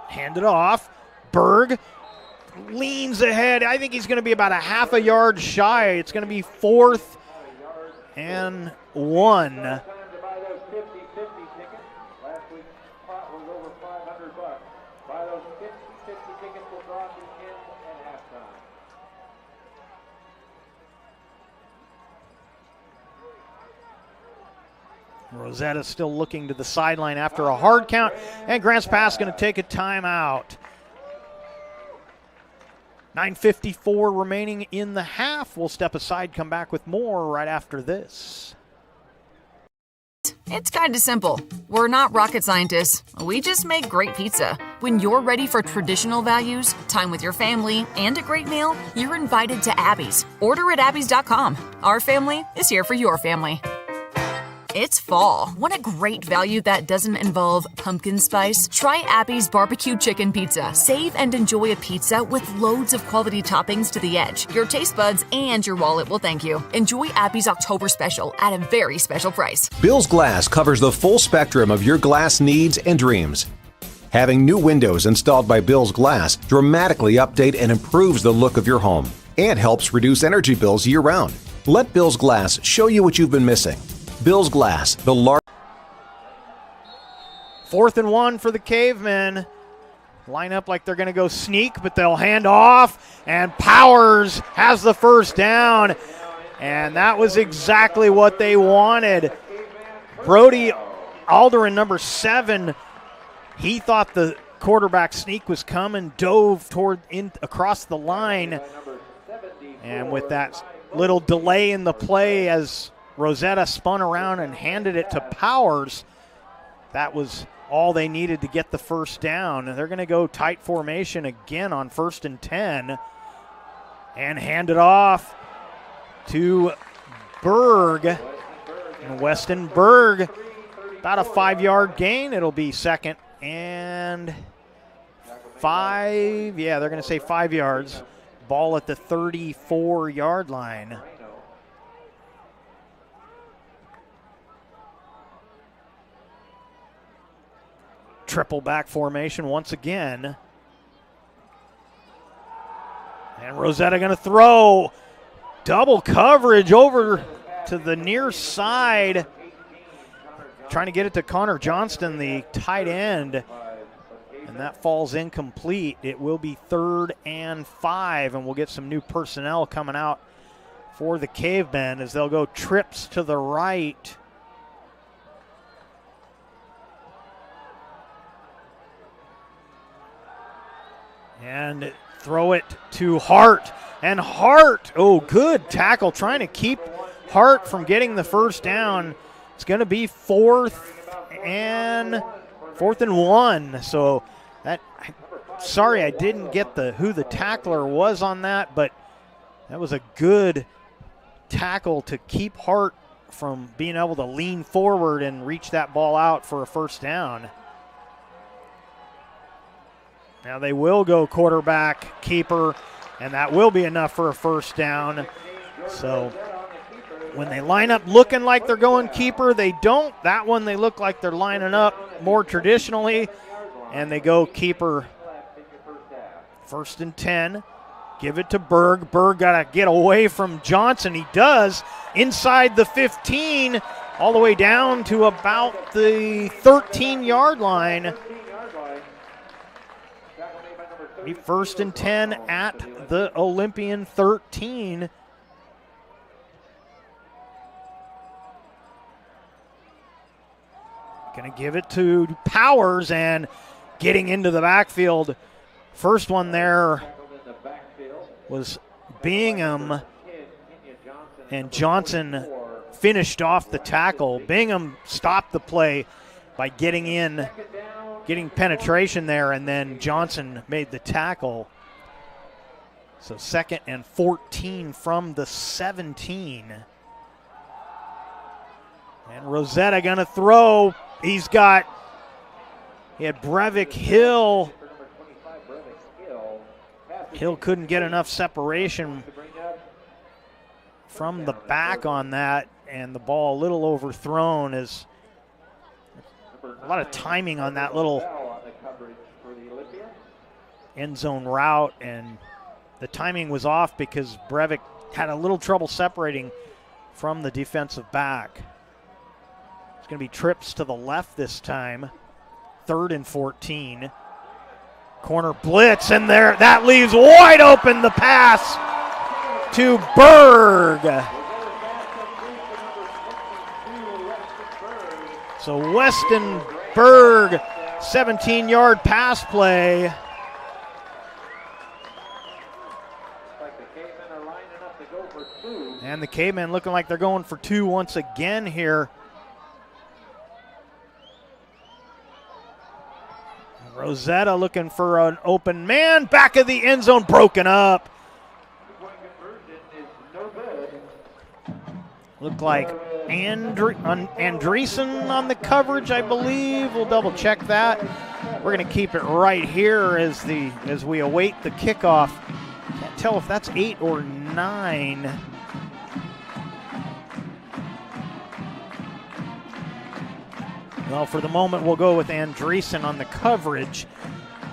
Hand it off. Berg leans ahead. I think he's going to be about a half a yard shy. It's going to be 4th and 1. Rosetta still looking to the sideline after a hard count, and Grants Pass going to take a timeout. 9:54 remaining in the half. We'll step aside, come back with more right after this. It's kind of simple. We're not rocket scientists. We just make great pizza. When you're ready for traditional values, time with your family, and a great meal, you're invited to Abby's. Order at abbys.com. Our family is here for your family. It's fall. Want a great value that doesn't involve pumpkin spice? Try Abby's Barbecue Chicken Pizza. Save and enjoy a pizza with loads of quality toppings to the edge. Your taste buds and your wallet will thank you. Enjoy Abby's October Special at a very special price. Bill's Glass covers the full spectrum of your glass needs and dreams. Having new windows installed by Bill's Glass dramatically update and improves the look of your home and helps reduce energy bills year-round. Let Bill's Glass show you what you've been missing. Bill's Glass, the large. 4th and 1 for the Cavemen. Line up like they're going to go sneak, but they'll hand off, and Powers has the first down. And that was exactly what they wanted. Brody Alderin, number 7, he thought the quarterback sneak was coming, dove across the line. And with that little delay in the play as Rosetta spun around and handed it to Powers, that was all they needed to get the first down. And they're going to go tight formation again on 1st and 10 and hand it off to Berg. And Weston Berg, about a 5-yard gain. It'll be 2nd and 5. Yeah, they're going to say 5 yards. Ball at the 34-yard line. Triple back formation once again. And Rosetta going to throw. Double coverage over to the near side. Trying to get it to Connor Johnston, the tight end. And that falls incomplete. It will be 3rd and 5, and we'll get some new personnel coming out for the Cavemen as they'll go trips to the right. And throw it to Hart. And Hart, oh, good tackle, trying to keep Hart from getting the first down. It's going to be 4th and 1. So that, sorry I didn't get who the tackler was on that, but that was a good tackle to keep Hart from being able to lean forward and reach that ball out for a first down. Now they will go quarterback, keeper, and that will be enough for a first down. So when they line up looking like they're going keeper, they don't. That one they look like they're lining up more traditionally, and they go keeper. 1st and 10. Give it to Berg. Berg got to get away from Johnson. He does. Inside the 15, all the way down to about the 13-yard line. 1st and 10 at the Olympian 13. Going to give it to Powers and getting into the backfield. First one there was Bingham, and Johnson finished off the tackle. Bingham stopped the play by getting penetration there, and then Johnson made the tackle. So 2nd and 14 from the 17. And Rosetta going to throw. He had Brevik Hill. Hill couldn't get enough separation from the back on that, and the ball a little overthrown. Is a lot of timing on that little end zone route, and the timing was off because Breivik had a little trouble separating from the defensive back. It's going to be trips to the left this time. 3rd and 14. Corner blitz, and there, that leaves wide open the pass to Berg. So Weston Berg, 17-yard pass play. And the Cavemen looking like they're going for 2 once again here. Rosetta looking for an open man. Back of the end zone, broken up. Looked like Andreessen on the coverage, I believe. We'll double check that. We're going to keep it right here as we await the kickoff. Can't tell if that's 8 or 9. Well, for the moment, we'll go with Andreessen on the coverage.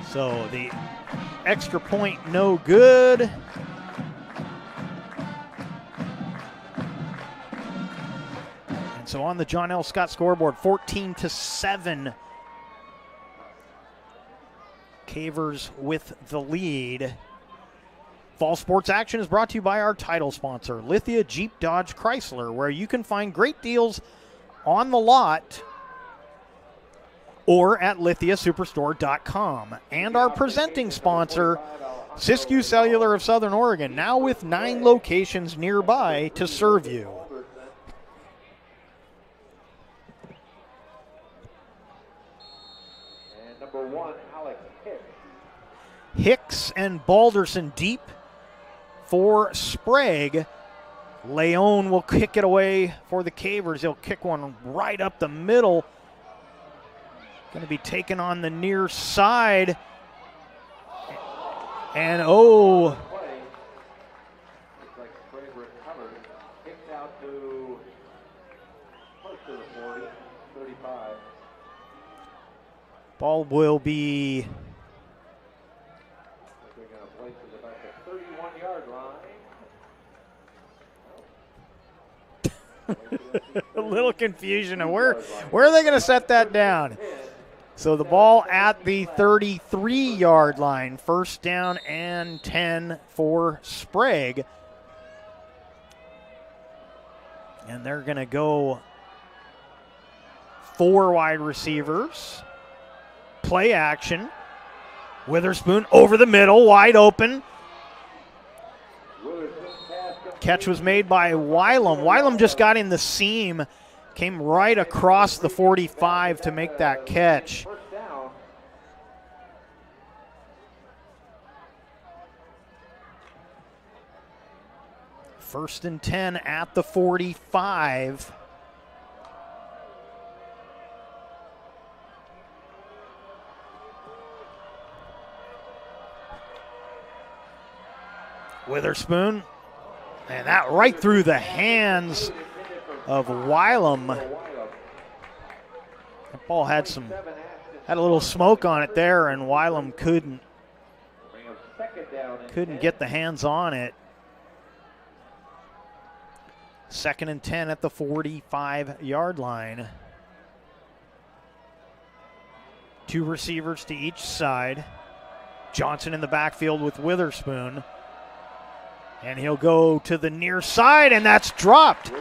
So the extra point, no good. And so on the John L. Scott scoreboard, 14-7. Cavers with the lead. Fall sports action is brought to you by our title sponsor, Lithia Jeep Dodge Chrysler, where you can find great deals on the lot or at lithiasuperstore.com. And our presenting sponsor, Siskiyou Cellular of Southern Oregon, now with 9 locations nearby to serve you. And number 1, Alex Hicks. Hicks and Balderson deep for Sprague. Leone will kick it away for the Cavers. He'll kick one right up the middle. Going to be taken on the near side. And Looks like Sprague recovered. Kicked out to close to the 40, 35. Ball will be They're going to place it about the 31-yard line. a little confusion of where are they going to set that down. So the ball at the 33-yard line. 1st down and 10 for Sprague. And they're going to go 4 wide receivers. Play action. Witherspoon over the middle, wide open. Catch was made by Wylam. Wylam just got in the seam, came right across the 45 to make that catch. First and 10 at the 45. Witherspoon, and that right through the hands of Wylam. That ball had a little smoke on it there, and Wylam couldn't get the hands on it. 2nd and 10 at the 45-yard line. 2 receivers to each side. Johnson in the backfield with Witherspoon. And he'll go to the near side, and that's dropped.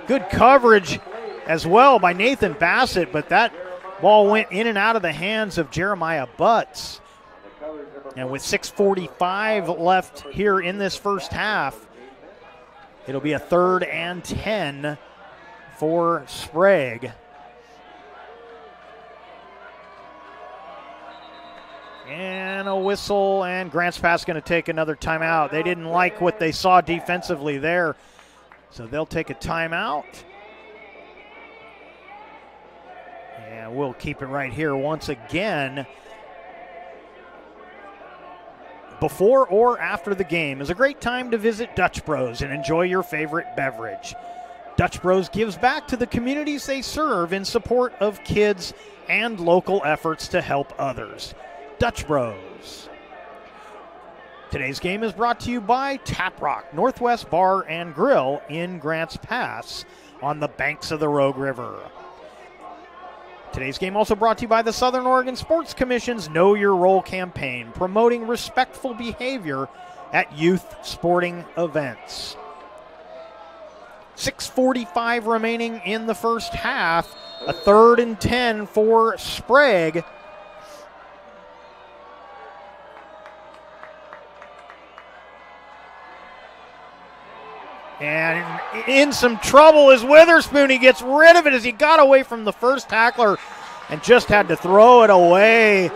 Good coverage as well by Nathan Bassett, but that ball went in and out of the hands of Jeremiah Butts. And with 6:45 left here in this first half, it'll be a 3rd and 10 for Sprague. And a whistle, and Grants Pass going to take another timeout. They didn't like what they saw defensively there, so they'll take a timeout. And we'll keep it right here once again. before or after the game is a great time to visit Dutch Bros and enjoy your favorite beverage. Dutch Bros gives back to the communities they serve in support of kids and local efforts to help others. Dutch Bros. Today's game is brought to you by Tap Rock Northwest Bar and Grill in Grants Pass on the banks of the Rogue River. Today's game also brought to you by the Southern Oregon Sports Commission's Know Your Role campaign, promoting respectful behavior at youth sporting events. 6:45 remaining in the first half. A 3rd and 10 for Sprague. And in some trouble is Witherspoon. He gets rid of it as he got away from the first tackler and just had to throw it away.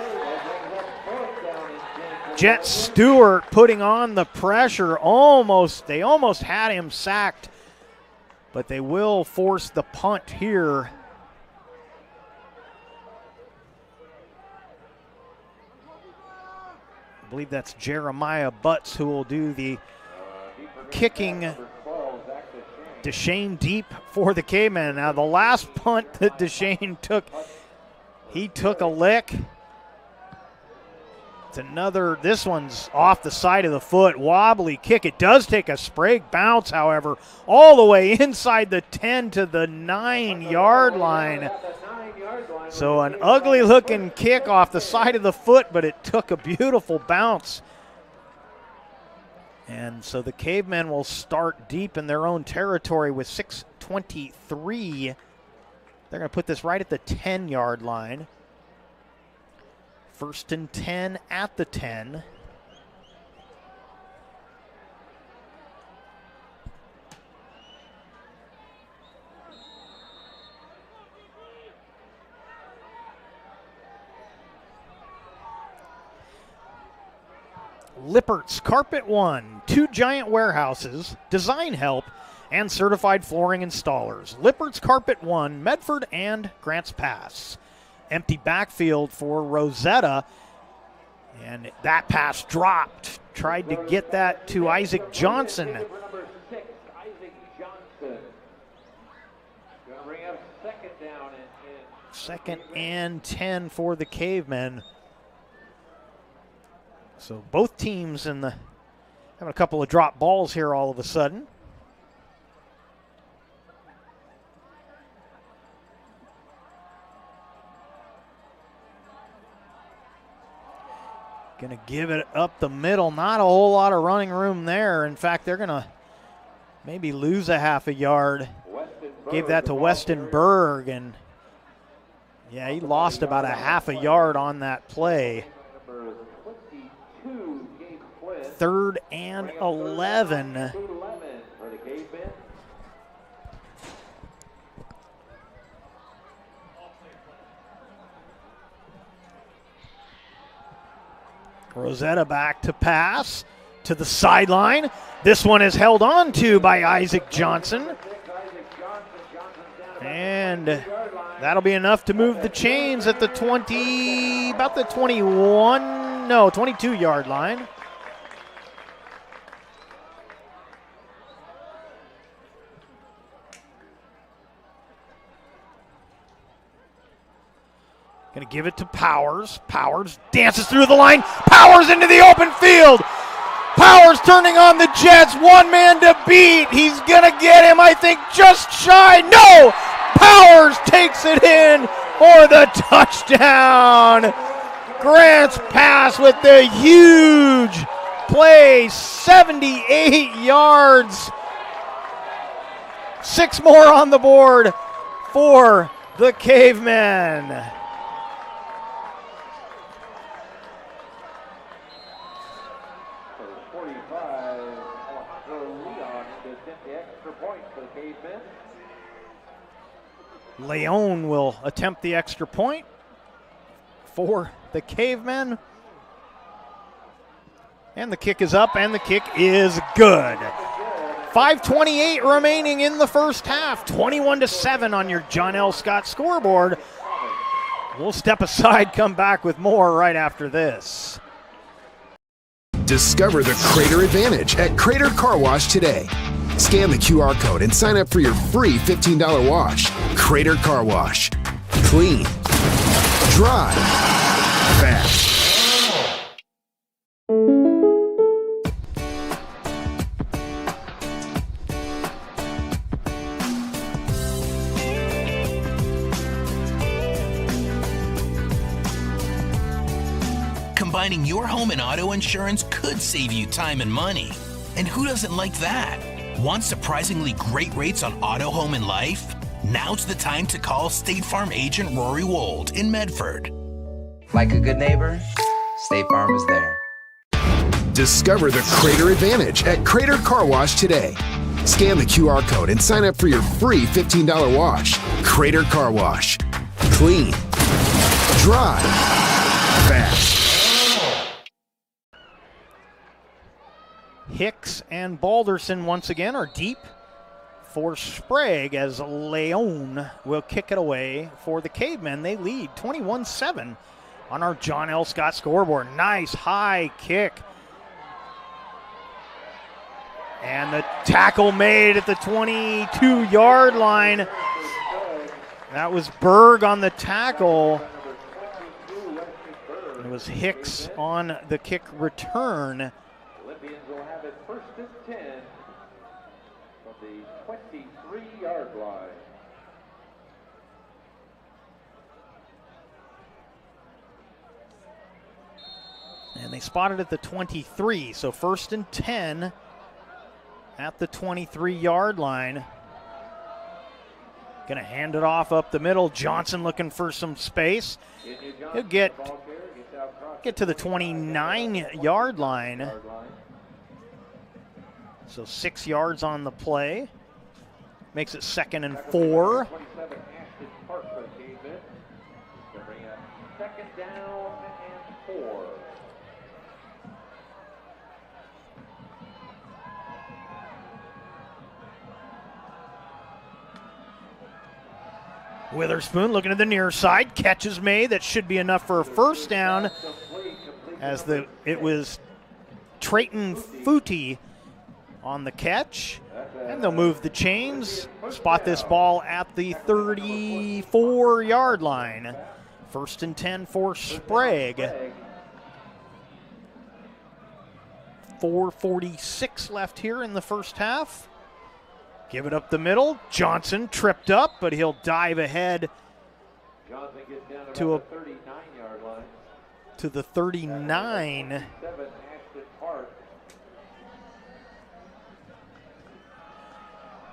Jet Stewart putting on the pressure. They almost had him sacked, but they will force the punt here. I believe that's Jeremiah Butts who will do the kicking. Deshane deep for the Cavemen. Now the last punt that Deshane took, he took a lick. It's another, this one's off the side of the foot, wobbly kick. It does take a Sprague bounce, however, all the way inside the 10 to the 9-yard line. So an ugly looking kick off the side of the foot, but it took a beautiful bounce. And so the Cavemen will start deep in their own territory with 6:23. They're going to put this right at the 10-yard line. 1st and 10 at the 10. Lippert's Carpet One, 2 giant warehouses, design help, and certified flooring installers. Lippert's Carpet One, Medford and Grants Pass. Empty backfield for Rosetta, and that pass dropped. Tried to get that to Isaac Johnson. Second and 10 for the Cavemen. So both teams having a couple of drop balls here all of a sudden. Going to give it up the middle. Not a whole lot of running room there. In fact, they're going to maybe lose a half a yard. Gave that to Weston Berg, and yeah, he lost about a half a yard on that play. 3rd and 11. Rosetta back to pass to the sideline. This one is held on to by Isaac Johnson. And that'll be enough to move the chains at the 22-yard line. Going to give it to Powers. Powers dances through the line. Powers into the open field. Powers turning on the Jets. One man to beat. He's going to get him, I think, just shy. No! Powers takes it in for the touchdown. Grants Pass with the huge play. 78 yards. 6 more on the board for the Cavemen. Leon will attempt the extra point for the Cavemen. And the kick is up, and the kick is good. 5:28 remaining in the first half. 21-7 on your John L. Scott scoreboard. We'll step aside, come back with more right after this. Discover the Crater Advantage at Crater Car Wash today. Scan the QR code and sign up for your free $15 wash. Crater Car Wash. Clean. Dry. Fast. Combining your home and auto insurance could save you time and money. And who doesn't like that? Want surprisingly great rates on auto, home, and life? Now's the time to call State Farm agent Rory Wold in Medford. Like a good neighbor, State Farm is there. Discover the Crater Advantage at Crater Car Wash today. Scan the QR code and sign up for your free $15 wash. Crater Car Wash. Clean. Dry. Fast. Hicks and Balderson once again are deep for Sprague as Leon will kick it away for the Cavemen. They lead 21-7 on our John L. Scott scoreboard. Nice high kick. And the tackle made at the 22-yard line. That was Berg on the tackle. It was Hicks on the kick return. Olympians will have it 1st and 10 from the 23-yard line. And they spotted at the 23, so 1st and 10 at the 23-yard line. Gonna hand it off up the middle. Johnson looking for some space. He'll get to the 29-yard line. So 6 yards on the play. Makes it 2nd and 4. Second down and 4. Witherspoon looking to the near side. Catch is made. That should be enough for a first down. As it was Trayton Footy on the catch. And they'll move the chains. Spot this ball at the 34-yard line. 1st and 10 for Sprague. 4:46 left here in the first half. Give it up the middle. Johnson tripped up, but he'll dive ahead to the 39.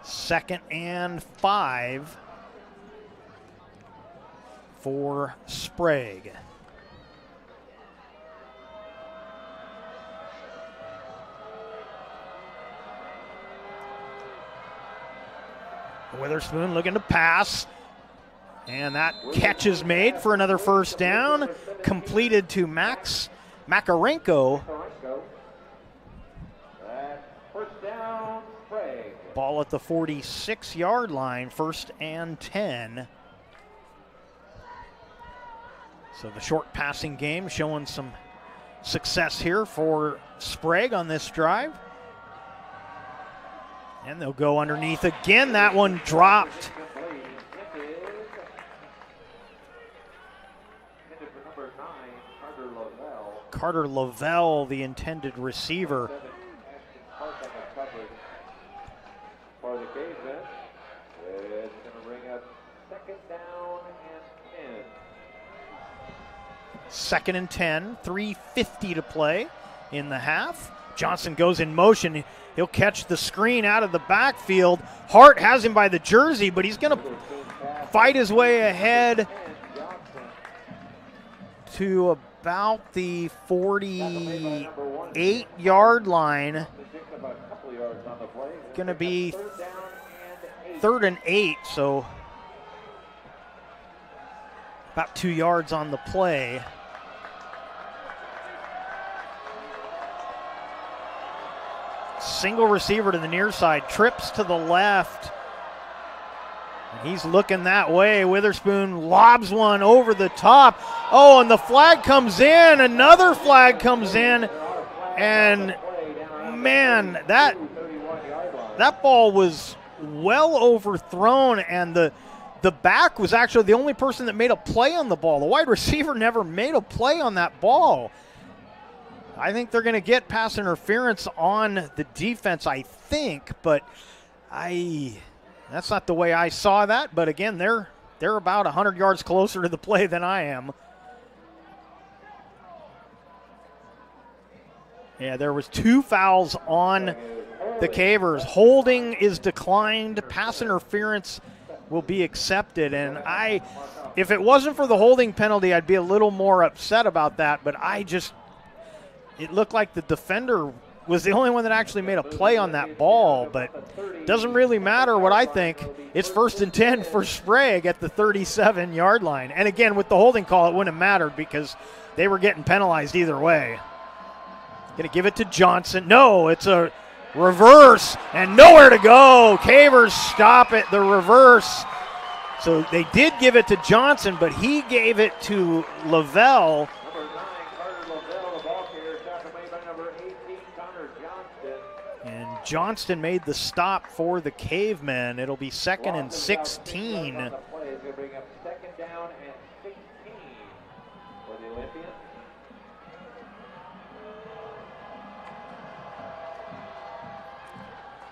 Second and 5 for Sprague. Witherspoon looking to pass. And that catch is made for another first down. Completed to Max Makarenko. First down, Sprague. Ball at the 46-yard line, 1st and 10. So the short passing game showing some success here for Sprague on this drive. And they'll go underneath again. That one dropped. Carter Lavelle, the intended receiver. For the Cavemen, it's going to bring up 2nd down and 10. 2nd and 10, 3:50 to play in the half. Johnson goes in motion. He'll catch the screen out of the backfield. Hart has him by the jersey, but he's going to fight his way ahead to about the 48-yard line. Going to be 3rd and 8, so about 2 yards on the play. Single receiver to the near side, trips to the left. And he's looking that way. Witherspoon lobs one over the top. Oh, and the flag comes in. Another flag comes in. And, man, that ball was well overthrown, and the back was actually the only person that made a play on the ball. The wide receiver never made a play on that ball. I think they're going to get pass interference on the defense, I think, but that's not the way I saw that. But again, they're about 100 yards closer to the play than I am. Yeah, there was 2 fouls on the Cavers. Holding is declined. Pass interference will be accepted. And if it wasn't for the holding penalty, I'd be a little more upset about that. But it looked like the defender was the only one that actually made a play on that ball. But it doesn't really matter what I think. It's 1st and 10 for Sprague at the 37-yard line. And again, with the holding call, it wouldn't have mattered because they were getting penalized either way. Going to give it to Johnson. No, it's a reverse and nowhere to go. Cavers stop it, the reverse. So they did give it to Johnson, but he gave it to Lavelle. And Johnston made the stop for the Cavemen. It'll be 2nd and 16.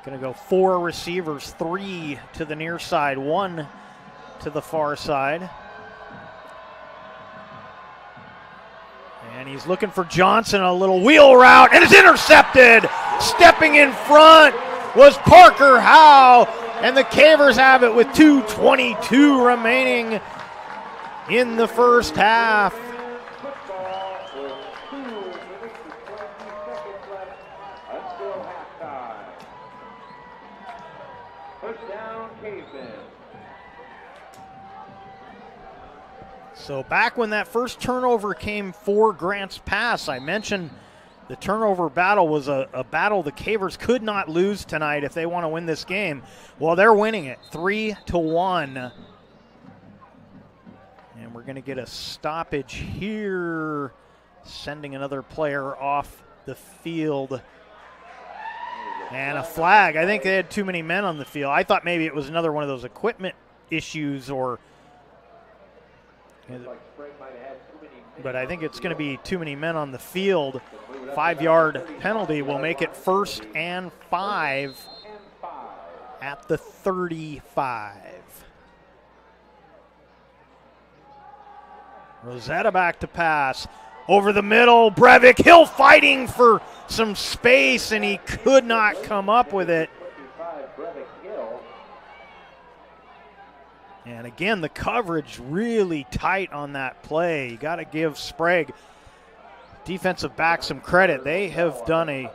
Going to go 4 receivers, 3 to the near side, 1 to the far side. And he's looking for Johnson, a little wheel route, and it's intercepted. Stepping in front was Parker Howe, and the Cavers have it with 2:22 remaining in the first half. So back when that first turnover came for Grants Pass, I mentioned the turnover battle was a battle the Cavers could not lose tonight if they want to win this game. Well, they're winning it 3-1. And we're going to get a stoppage here, sending another player off the field. And a flag. I think they had too many men on the field. I thought maybe it was another one of those equipment issues but I think it's going to be too many men on the field. 5-yard penalty will make it 1st and 5 at the 35. Rosetta back to pass. Over the middle, Breivik, Hill fighting for some space, and he could not come up with it. And again, the coverage really tight on that play. You got to give Sprague, defensive back, some credit. They have done a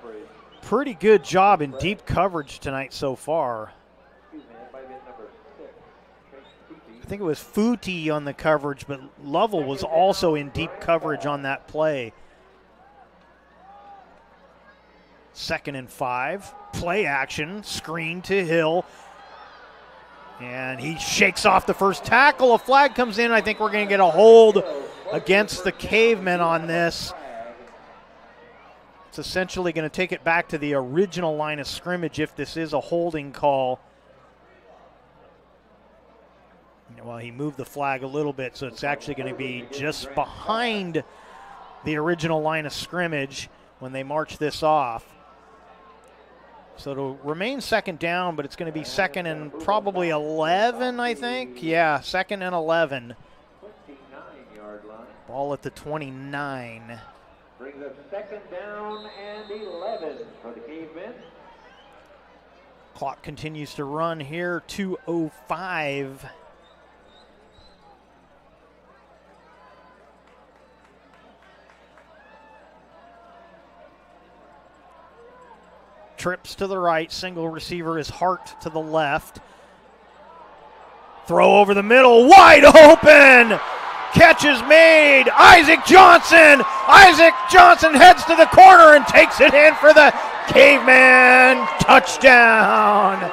pretty good job in deep coverage tonight so far. I think it was Footie on the coverage, but Lovell was also in deep coverage on that play. 2nd and 5. Play action, screen to Hill. And he shakes off the first tackle. A flag comes in. I think we're going to get a hold against the Cavemen on this. It's essentially going to take it back to the original line of scrimmage if this is a holding call. Well, he moved the flag a little bit, so it's actually going to be just behind the original line of scrimmage when they march this off. So it'll remain 2nd down, but it's going to be 2nd and probably 11, I think. Yeah, 2nd and 11. Ball at the 29. Brings us 2nd down and 11 for the Cavemen. Clock continues to run here, 2:05. Trips to the right, single receiver is Hart to the left. Throw over the middle, wide open! Catch is made, Isaac Johnson! Isaac Johnson heads to the corner and takes it in for the Caveman touchdown!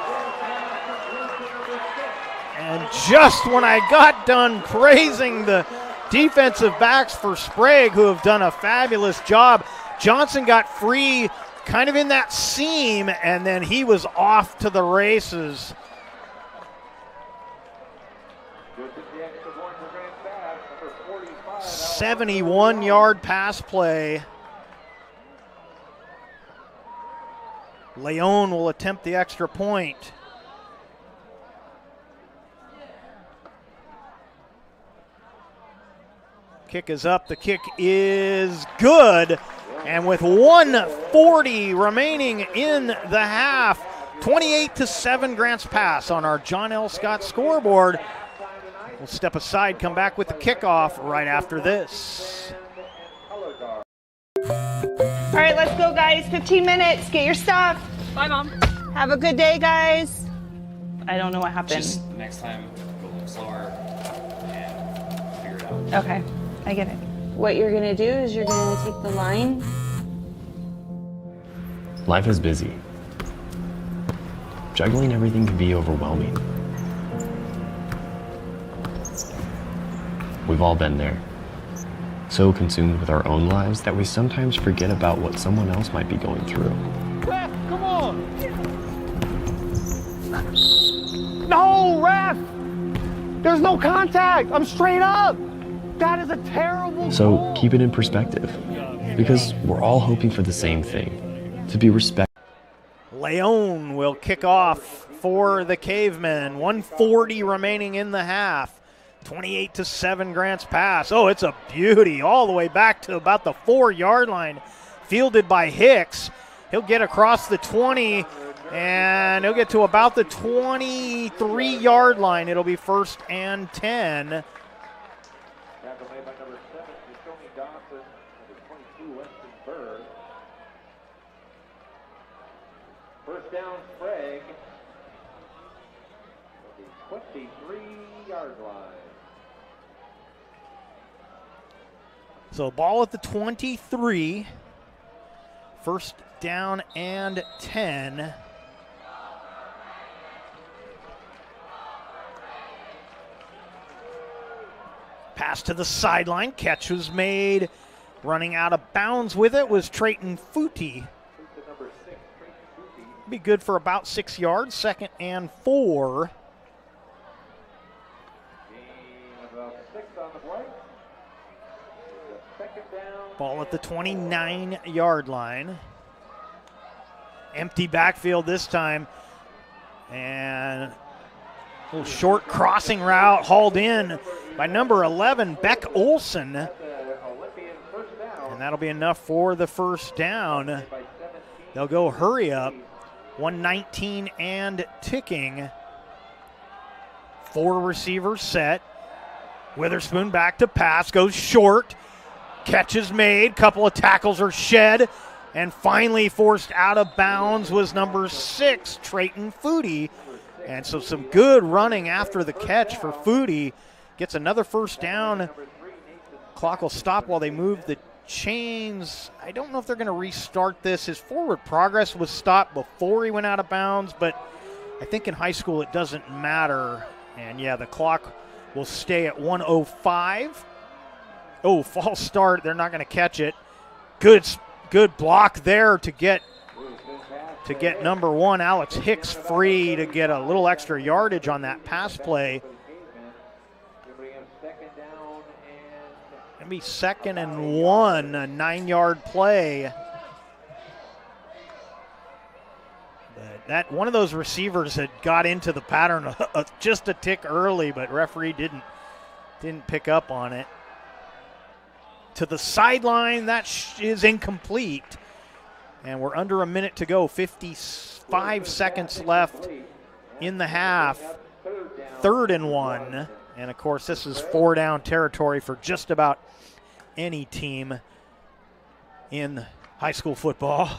And just when I got done praising the defensive backs for Sprague, who have done a fabulous job, Johnson got free kind of in that seam, and then he was off to the races. 71-yard pass play. Leon will attempt the extra point. Kick is up. The kick is good. And with 1:40 remaining in the half, 28-7 Grants Pass on our John L. Scott scoreboard. We'll step aside, come back with the kickoff right after this. All right, let's go, guys. 15 minutes. Get your stuff. Bye, Mom. Have a good day, guys. I don't know what happened. Just next time, go a little slower and figure it out. Okay, I get it. What you're going to do is you're going to take the line. Life is busy. Juggling everything can be overwhelming. We've all been there. So consumed with our own lives that we sometimes forget about what someone else might be going through. Ref, come on! No, ref! There's no contact! I'm straight up! That is a terrible So goal. keep it in perspective, because we're all hoping for the same thing, to be respected. Leon will kick off for the Cavemen. 1:40 remaining in the half. 28-7 Grants Pass. Oh, it's a beauty all the way back to about the 4-yard line. Fielded by Hicks. He'll get across the 20, and he'll get to about the 23-yard line. It'll be 1st and 10. Tackle made by number 7, Tony Dawson, number 22, Weston Berg. First down, Sprague. The 23-yard line. So ball at the 23. 1st down and 10. Pass to the sideline. Catch was made. Running out of bounds with it was Trayton Footy. Be good for about 6 yards. 2nd and 4. About 6 on the play. Second down. Ball at the 29-yard line. Empty backfield this time. And a little short crossing route hauled in by number 11, Beck Olson. And that'll be enough for the 1st down. They'll go hurry up. 1:19 and ticking. 4 receivers set. Witherspoon back to pass, goes short. Catch is made, couple of tackles are shed, and finally forced out of bounds was number 6, Trayton Footy. And so some good running after the catch for Footy. Gets another 1st down. Clock will stop while they move the chains. I don't know if they're going to restart this. His forward progress was stopped before he went out of bounds, but I think in high school it doesn't matter. And yeah, the clock will stay at 1:05. Oh, false start. They're not going to catch it. Good block there to get number 1, Alex Hicks, free to get a little extra yardage on that pass play. It'll be 2nd and 1, a 9-yard play. But that one of those receivers had got into the pattern just a tick early, but referee didn't pick up on it. To the sideline, that is incomplete. And we're under a minute to go, 55 seconds left in the half. 3rd and 1. And of course, this is 4-down territory for just about any team in high school football.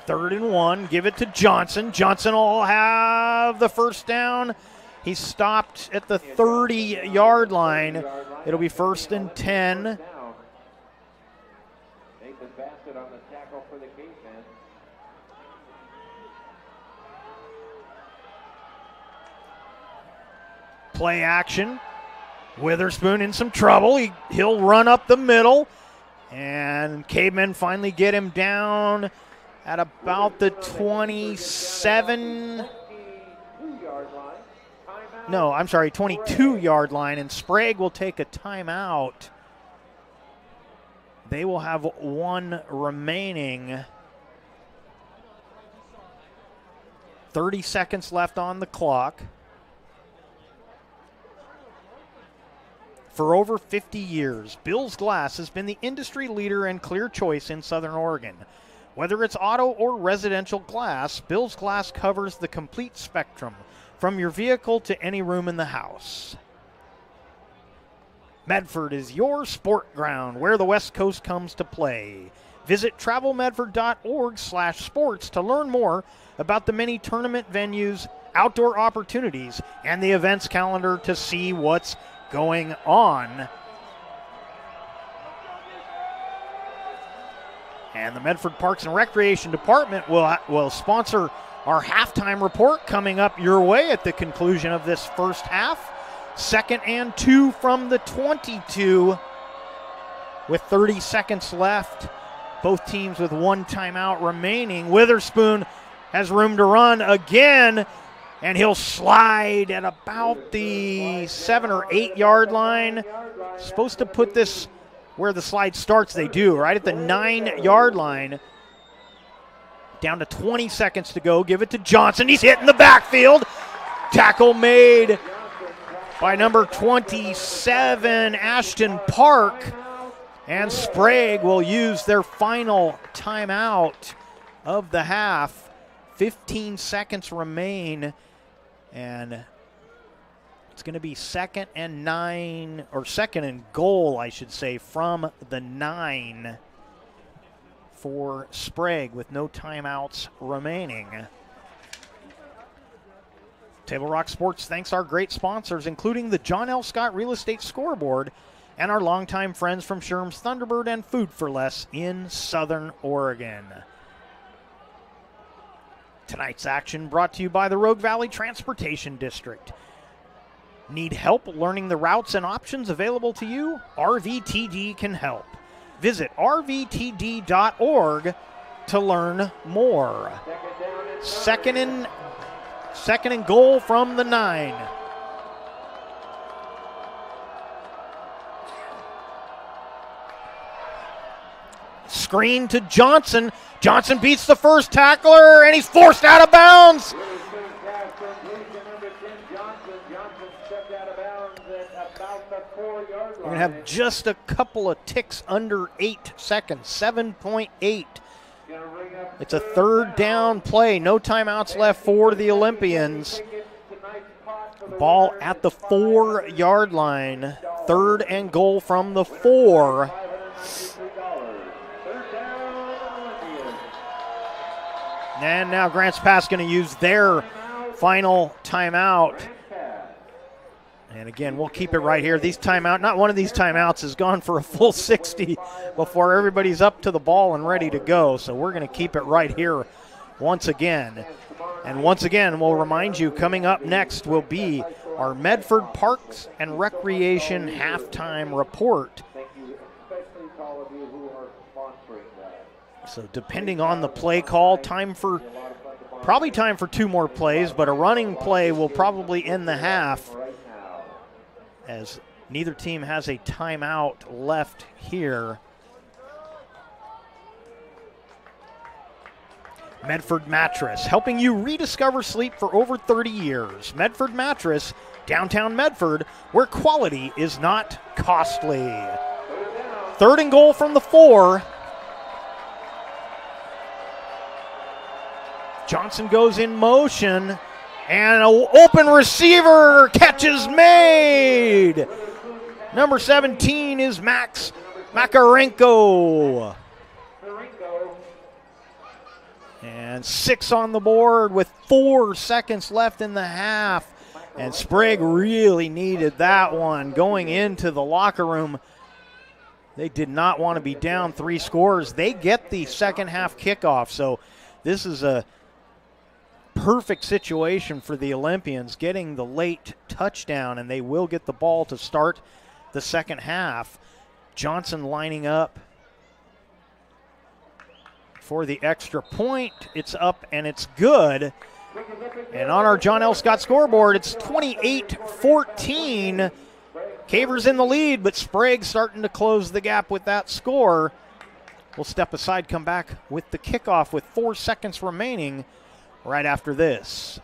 Third and 1, give it to Johnson. Johnson will have the 1st down. He's stopped at the 30-yard line. It'll be 1st and 10. Nathan Bassett on the tackle for the Cavemen. Play action. Witherspoon in some trouble. He'll run up the middle. And Cavemen finally get him down at about the 22-yard line. And Sprague will take a timeout. They will have one remaining. 30 seconds left on the clock. For over 50 years, Bill's Glass has been the industry leader and clear choice in Southern Oregon. Whether it's auto or residential glass, Bill's Glass covers the complete spectrum, from your vehicle to any room in the house. Medford is your sport ground where the West Coast comes to play. Visit travelmedford.org/sports to learn more about the many tournament venues, outdoor opportunities, and the events calendar to see what's going on. And the Medford Parks and Recreation Department will sponsor our halftime report coming up your way at the conclusion of this first half. 2nd and 2 from the 22 with 30 seconds left. Both teams with one timeout remaining. Witherspoon has room to run again, and he'll slide at about the 7 or 8 yard line. Supposed to put this where the slide starts. They do, right at the 9 yard line. Down to 20 seconds to go. Give it to Johnson. He's hit in the backfield. Tackle made by number 27, Ashton Park. And Sprague will use their final timeout of the half. 15 seconds remain. And it's going to be 2nd and 9, or 2nd and goal, I should say, from the 9 for Sprague with no timeouts remaining. Table Rock Sports thanks our great sponsors, including the John L. Scott Real Estate Scoreboard and our longtime friends from Sherm's Thunderbird and Food for Less in Southern Oregon. Tonight's action brought to you by the Rogue Valley Transportation District. Need help learning the routes and options available to you? RVTD can help. Visit rvtd.org to learn more. Second and goal from the 9. Screen to Johnson. Johnson beats the first tackler, and he's forced out of bounds. We're going to have just a couple of ticks under 8 seconds, 7.8. It's a 3rd down play. No timeouts left for the Olympians. Ball at the 4 yard line. 3rd and goal from the 4. And now Grants Pass going to use their final timeout. And again, we'll keep it right here. Not one of these timeouts has gone for a full 60 before everybody's up to the ball and ready to go. So we're going to keep it right here once again. And once again, we'll remind you, coming up next will be our Medford Parks and Recreation halftime report. So depending on the play call, probably time for 2 more plays, but a running play will probably end the half, as neither team has a timeout left here. Medford Mattress, helping you rediscover sleep for over 30 years. Medford Mattress, downtown Medford, where quality is not costly. 3rd and goal from the 4. Johnson goes in motion, and an open receiver, catch is made. Number 17 is Max Makarenko. And 6 on the board with 4 seconds left in the half. And Sprague really needed that one going into the locker room. They did not want to be down 3 scores. They get the second half kickoff, so this is a perfect situation for the Olympians, getting the late touchdown, and they will get the ball to start the second half. Johnson lining up for the extra point. It's up and it's good. And on our John L. Scott scoreboard, it's 28-14. Cavers in the lead, but Sprague starting to close the gap with that score. We'll step aside, come back with the kickoff with 4 seconds remaining right after this.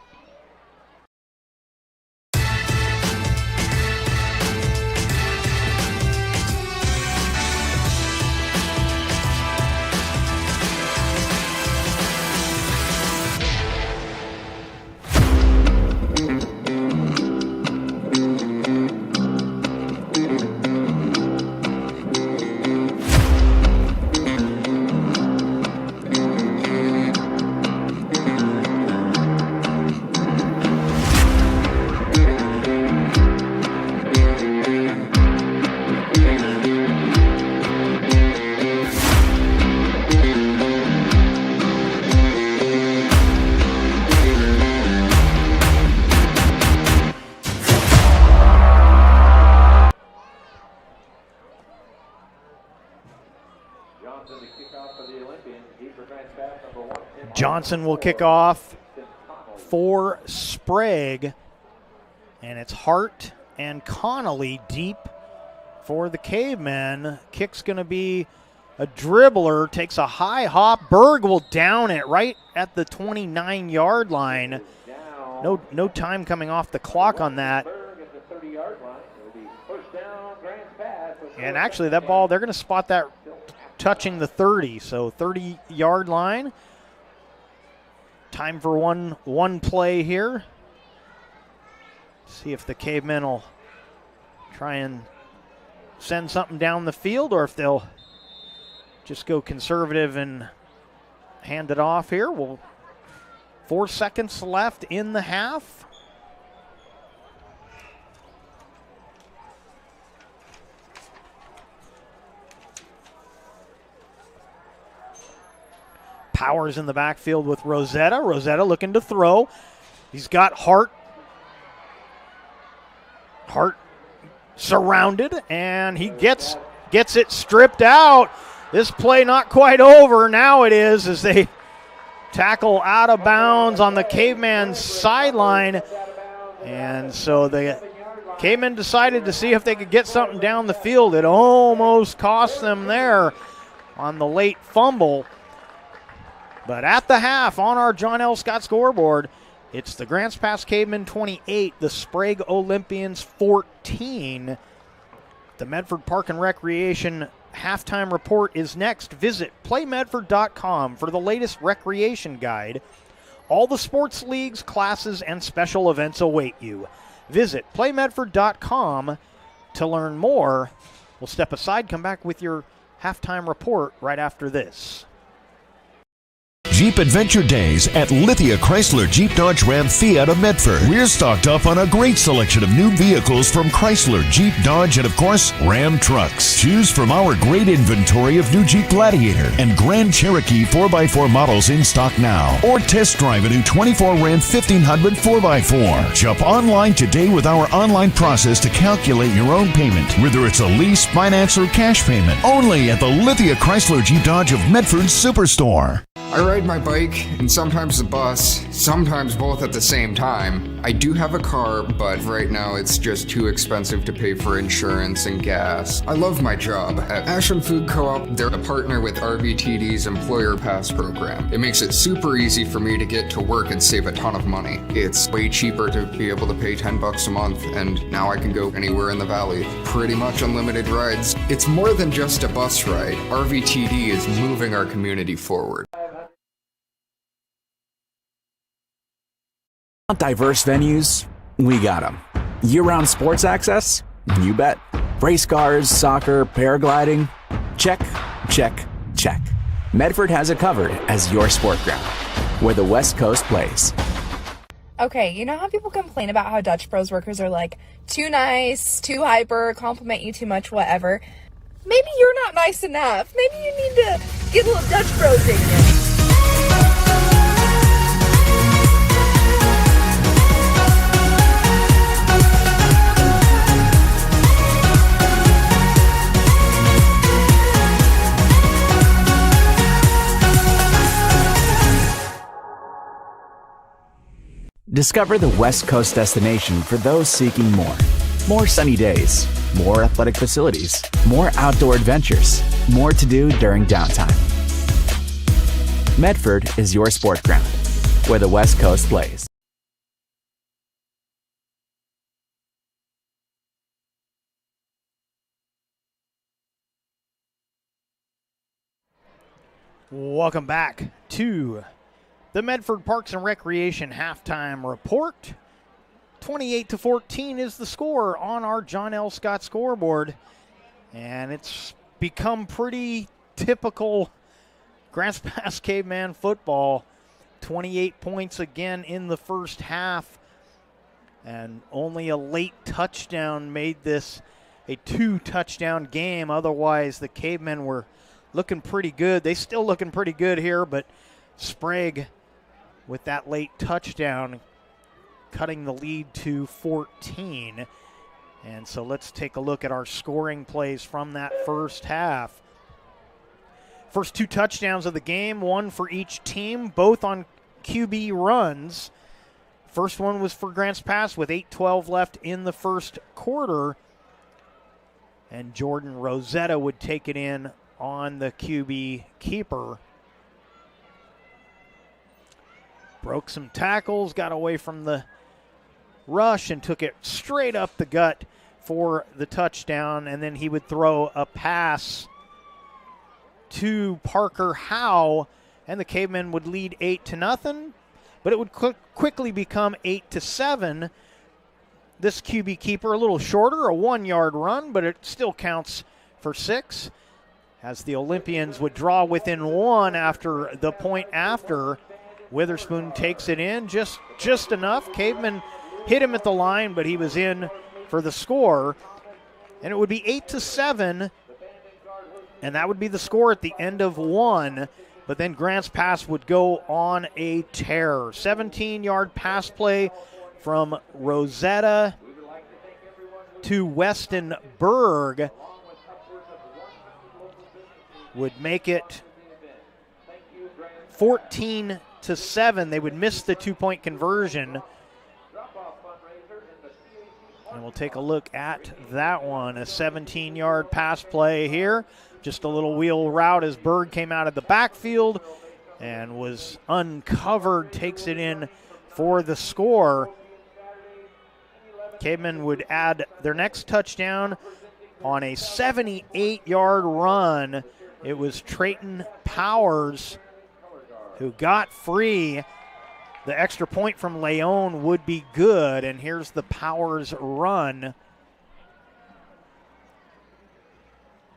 Johnson will kick off for Sprague, and it's Hart and Connolly deep for the Cavemen. Kick's going to be a dribbler, takes a high hop. Berg will down it right at the 29-yard line. No time coming off the clock on that. And actually that ball, they're going to spot that touching the 30, so 30-yard line. Time for one play here. See if the Cavemen will try and send something down the field or if they'll just go conservative and hand it off here. 4 seconds left in the half. Powers in the backfield with Rosetta. Rosetta looking to throw. He's got Hart. Hart surrounded, and he gets it stripped out. This play not quite over. Now it is as they tackle out of bounds on the Caveman sideline. And so the Cavemen decided to see if they could get something down the field. It almost cost them there on the late fumble. But at the half on our John L. Scott scoreboard, it's the Grants Pass Cavemen 28, the Sprague Olympians 14. The Medford Park and Recreation halftime report is next. Visit playmedford.com for the latest recreation guide. All the sports leagues, classes, and special events await you. Visit playmedford.com to learn more. We'll step aside, come back with your halftime report right after this. Jeep Adventure Days at Lithia Chrysler Jeep Dodge Ram Fiat of Medford. We're stocked up on a great selection of new vehicles from Chrysler, Jeep, Dodge, and of course, Ram trucks. Choose from our great inventory of new Jeep Gladiator and Grand Cherokee 4x4 models in stock now. Or test drive a new 24 Ram 1500 4x4. Shop online today with our online process to calculate your own payment, whether it's a lease, finance, or cash payment. Only at the Lithia Chrysler Jeep Dodge of Medford Superstore. I ride my bike and sometimes the bus, sometimes both at the same time. I do have a car, but right now it's just too expensive to pay for insurance and gas. I love my job. At Ashland Food Co-op, they're a partner with RVTD's Employer Pass program. It makes it super easy for me to get to work and save a ton of money. It's way cheaper to be able to pay $10 a month, and now I can go anywhere in the valley. Pretty much unlimited rides. It's more than just a bus ride. RVTD is moving our community forward. Diverse venues? We got them. Year-round sports access? You bet. Race cars, soccer, paragliding? Check, check, check. Medford has it covered as your sport ground, where the West Coast plays. Okay, you know how people complain about how Dutch Bros workers are like, too nice, too hyper, compliment you too much, whatever? Maybe you're not nice enough. Maybe you need to get a little Dutch Bros in you. Discover the West Coast destination for those seeking more. More sunny days, more athletic facilities, more outdoor adventures, more to do during downtime. Medford is your sport ground, where the West Coast plays. Welcome back to the Medford Parks and Recreation halftime report. 28-14 is the score on our John L. Scott scoreboard. And it's become pretty typical Grants Pass Caveman football. 28 points again in the first half. And only a late touchdown made this a 2-touchdown game. Otherwise, the Cavemen were looking pretty good. They still looking pretty good here, but Sprague with that late touchdown cutting the lead to 14. And so let's take a look at our scoring plays from that first half. First 2 touchdowns of the game, one for each team, both on QB runs. First one was for Grants Pass with 8:12 left in the first quarter. And Jordan Rosetta would take it in on the QB keeper. Broke some tackles, got away from the rush and took it straight up the gut for the touchdown. And then he would throw a pass to Parker Howe, and the Cavemen would lead 8-0, but it would quickly become 8-7. This QB keeper a little shorter, a 1-yard run, but it still counts for 6. As the Olympians would draw within 1 after the point after. Witherspoon takes it in just enough. Caveman hit him at the line, but he was in for the score. And it would be 8-7, and that would be the score at the end of 1. But then Grants Pass would go on a tear. 17-yard pass play from Rosetta to Weston Berg would make it 14-7. They would miss the 2-point conversion. And we'll take a look at that one. A 17-yard pass play here. Just a little wheel route as Berg came out of the backfield and was uncovered. Takes it in for the score. Cavemen would add their next touchdown on a 78-yard run. It was Trayton Powers who got free. The extra point from Leon would be good, and here's the Powers run.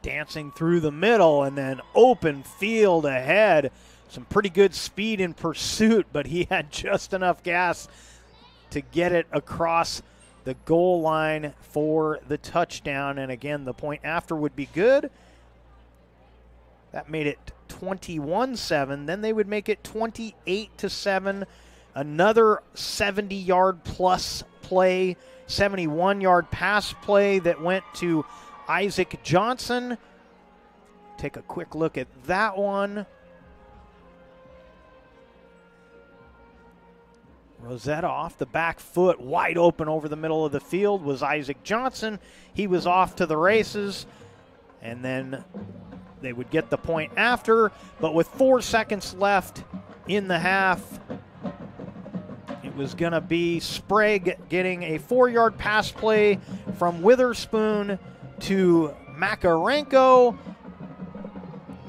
Dancing through the middle and then open field ahead. Some pretty good speed in pursuit, but he had just enough gas to get it across the goal line for the touchdown. And again, the point after would be good. That made it 21-7. Then they would make it 28-7. Another 70-yard plus play, 71-yard pass play that went to Isaac Johnson. Take a quick look at that one. Rosetta off the back foot, wide open over the middle of the field was Isaac Johnson. He was off to the races, and then they would get the point after, but with 4 seconds left in the half, it was going to be Sprague getting a 4-yard pass play from Witherspoon to Makarenko.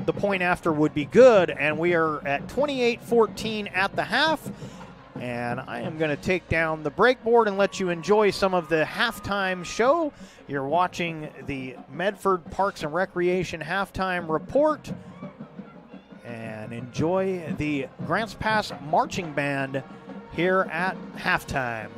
The point after would be good, and we are at 28-14 at the half. And I am going to take down the break board and let you enjoy some of the halftime show. You're watching the Medford Parks and Recreation halftime report. And enjoy the Grants Pass Marching Band here at halftime.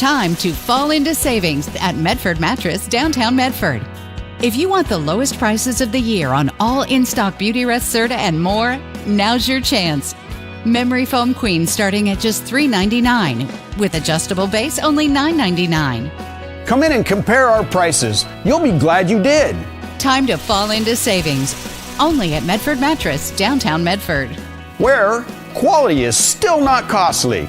Time to fall into savings at Medford Mattress, downtown Medford. If you want the lowest prices of the year on all in-stock Beauty Rest Serta and more, now's your chance. Memory foam queen starting at just $3.99. With adjustable base, only $9.99. Come in and compare our prices. You'll be glad you did. Time to fall into savings. Only at Medford Mattress, downtown Medford. Where quality is still not costly.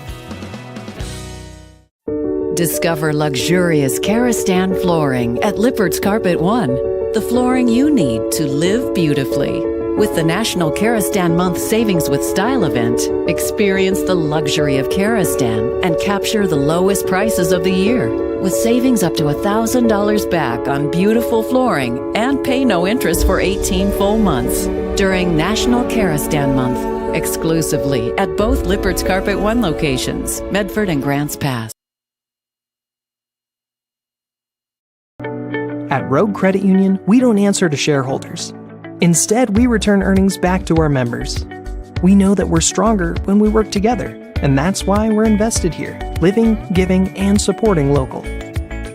Discover luxurious Karastan flooring at Lippert's Carpet One. The flooring you need to live beautifully. With the National Karastan Month Savings with Style event, experience the luxury of Karastan and capture the lowest prices of the year. With savings up to $1,000 back on beautiful flooring and pay no interest for 18 full months. During National Karastan Month, exclusively at both Lippert's Carpet One locations, Medford and Grants Pass. At Rogue Credit Union, we don't answer to shareholders. Instead, we return earnings back to our members. We know that we're stronger when we work together, and that's why we're invested here, living, giving, and supporting local.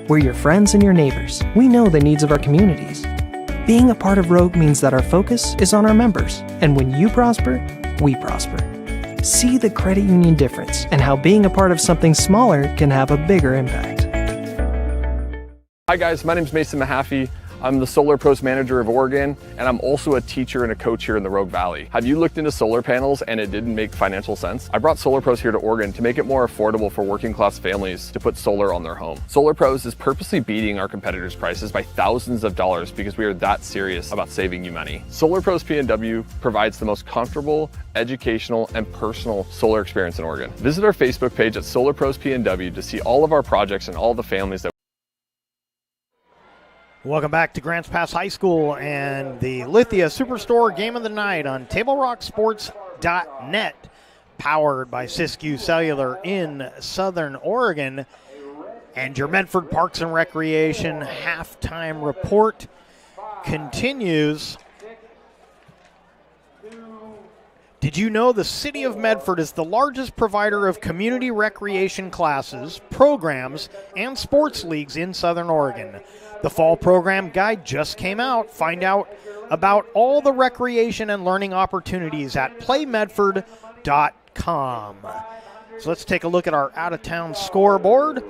We're your friends and your neighbors. We know the needs of our communities. Being a part of Rogue means that our focus is on our members, and when you prosper, we prosper. See the credit union difference and how being a part of something smaller can have a bigger impact. Hi guys, my name is Mason Mahaffey. I'm the Solar Pros Manager of Oregon, and I'm also a teacher and a coach here in the Rogue Valley. Have you looked into solar panels and it didn't make financial sense? I brought Solar Pros here to Oregon to make it more affordable for working class families to put solar on their home. Solar Pros is purposely beating our competitors' prices by thousands of dollars because we are that serious about saving you money. Solar Pros PNW provides the most comfortable, educational, and personal solar experience in Oregon. Visit our Facebook page at Solar Pros PNW to see all of our projects and all the families that Welcome back to Grants Pass High School and the Lithia Superstore Game of the Night on TableRockSports.net, powered by Siskiyou Cellular in Southern Oregon. And your Medford Parks and Recreation halftime report continues. Did you know the City of Medford is the largest provider of community recreation classes, programs, and sports leagues in Southern Oregon? The fall program guide just came out. Find out about all the recreation and learning opportunities at playmedford.com. So let's take a look at our out-of-town scoreboard.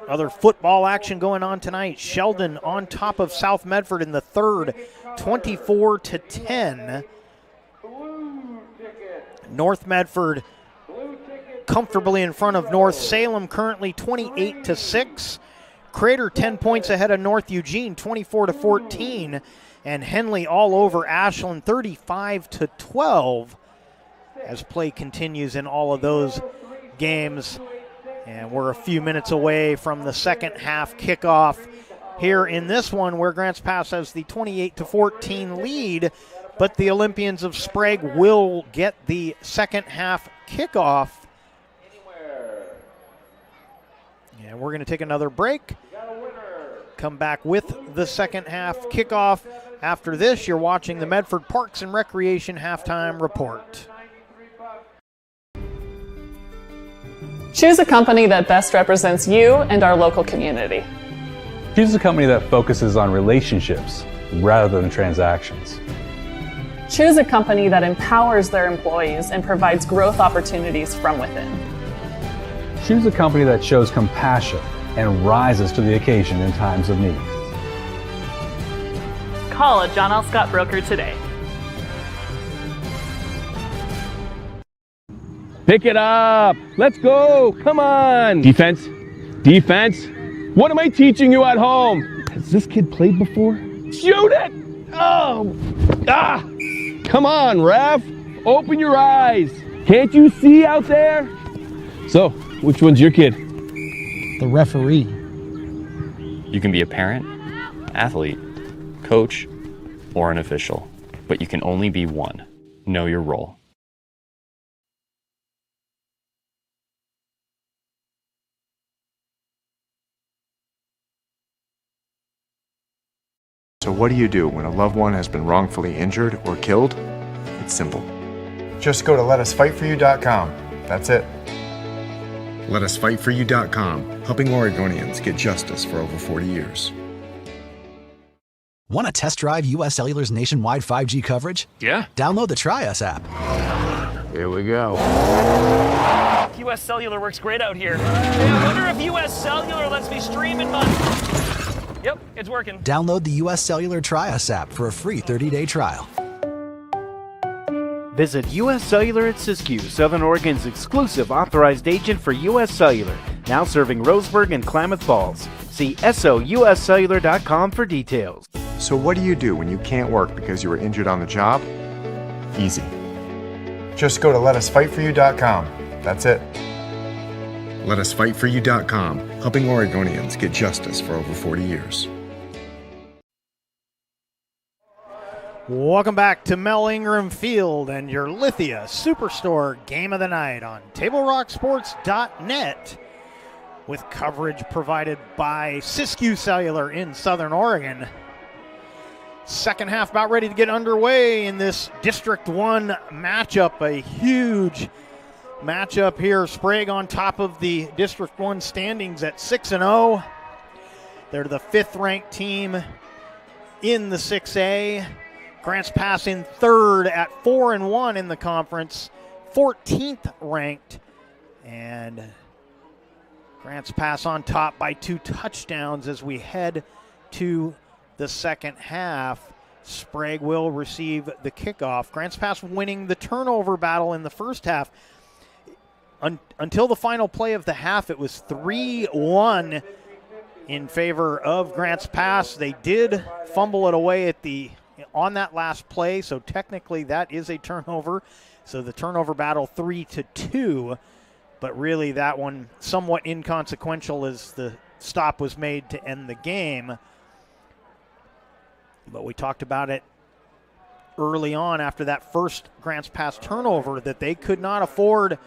Other football action going on tonight. Sheldon on top of South Medford in the third, 24-10. North Medford comfortably in front of North Salem, currently 28-6. Crater 10 points ahead of North Eugene, 24-14. And Henley all over Ashland, 35-12. As play continues in all of those games. And we're a few minutes away from the second half kickoff here in this one, where Grants Pass has the 28-14 lead. But the Olympians of Sprague will get the second half kickoff. And we're going to take another break. Come back with the second half kickoff. After this, you're watching the Medford Parks and Recreation halftime report. Choose a company that best represents you and our local community. Choose a company that focuses on relationships rather than transactions. Choose a company that empowers their employees and provides growth opportunities from within. Choose a company that shows compassion and rises to the occasion in times of need. Call a John L. Scott broker today. Pick it up. Let's go. Come on. Defense. Defense. What am I teaching you at home? Has this kid played before? Shoot it. Oh. Ah. Come on, ref. Open your eyes. Can't you see out there? So, which one's your kid? The referee. You can be a parent, athlete, coach, or an official, but you can only be one. Know your role. So what do you do when a loved one has been wrongfully injured or killed? It's simple. Just go to letusfightforyou.com. That's it. Letusfightforyou.com, helping Oregonians get justice for over 40 years. Want to test drive US Cellular's nationwide 5G coverage? Yeah. Download the Try Us app. Here we go. US Cellular works great out here. Hey, I wonder if US Cellular lets me stream in my... Yep, it's working. Download the US Cellular Try Us app for a free 30-day trial. Visit US Cellular at Siskiyou, Southern Oregon's exclusive authorized agent for US Cellular, now serving Roseburg and Klamath Falls. See SOUScellular.com for details. So what do you do when you can't work because you were injured on the job? Easy. Just go to letusfightforyou.com. That's it. Letusfightforyou.com, helping Oregonians get justice for over 40 years. Welcome back to Mel Ingram Field and your Lithia Superstore Game of the Night on TableRockSports.net, with coverage provided by Siskiyou Cellular in Southern Oregon. Second half about ready to get underway in this District 1 matchup. A huge matchup here. Sprague on top of the District 1 standings at 6-0. They're the 5th-ranked team in the 6A. Grants Pass in 3rd at 4-1 in the conference, 14th ranked. And Grants Pass on top by 2 touchdowns as we head to the second half. Sprague will receive the kickoff. Grants Pass winning the turnover battle in the first half. Until the final play of the half, it was 3-1 in favor of Grants Pass. They did fumble it away on that last play, so technically that is a turnover. So the turnover battle 3-2, but really that one somewhat inconsequential as the stop was made to end the game. But we talked about it early on after that first Grants Pass turnover that they could not afford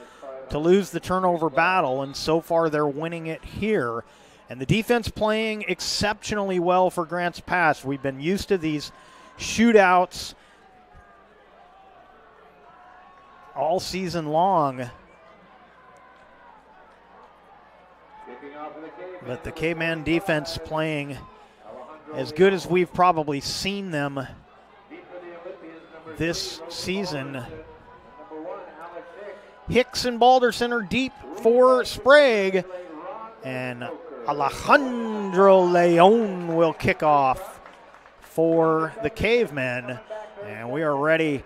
to lose the turnover battle, and so far they're winning it here. And the defense playing exceptionally well for Grants Pass. We've been used to these shootouts all season long. But the K-Man defense playing as good as we've probably seen them this season. Hicks and Balderson are deep for Sprague, and Alejandro Leon will kick off for the Cavemen. And we are ready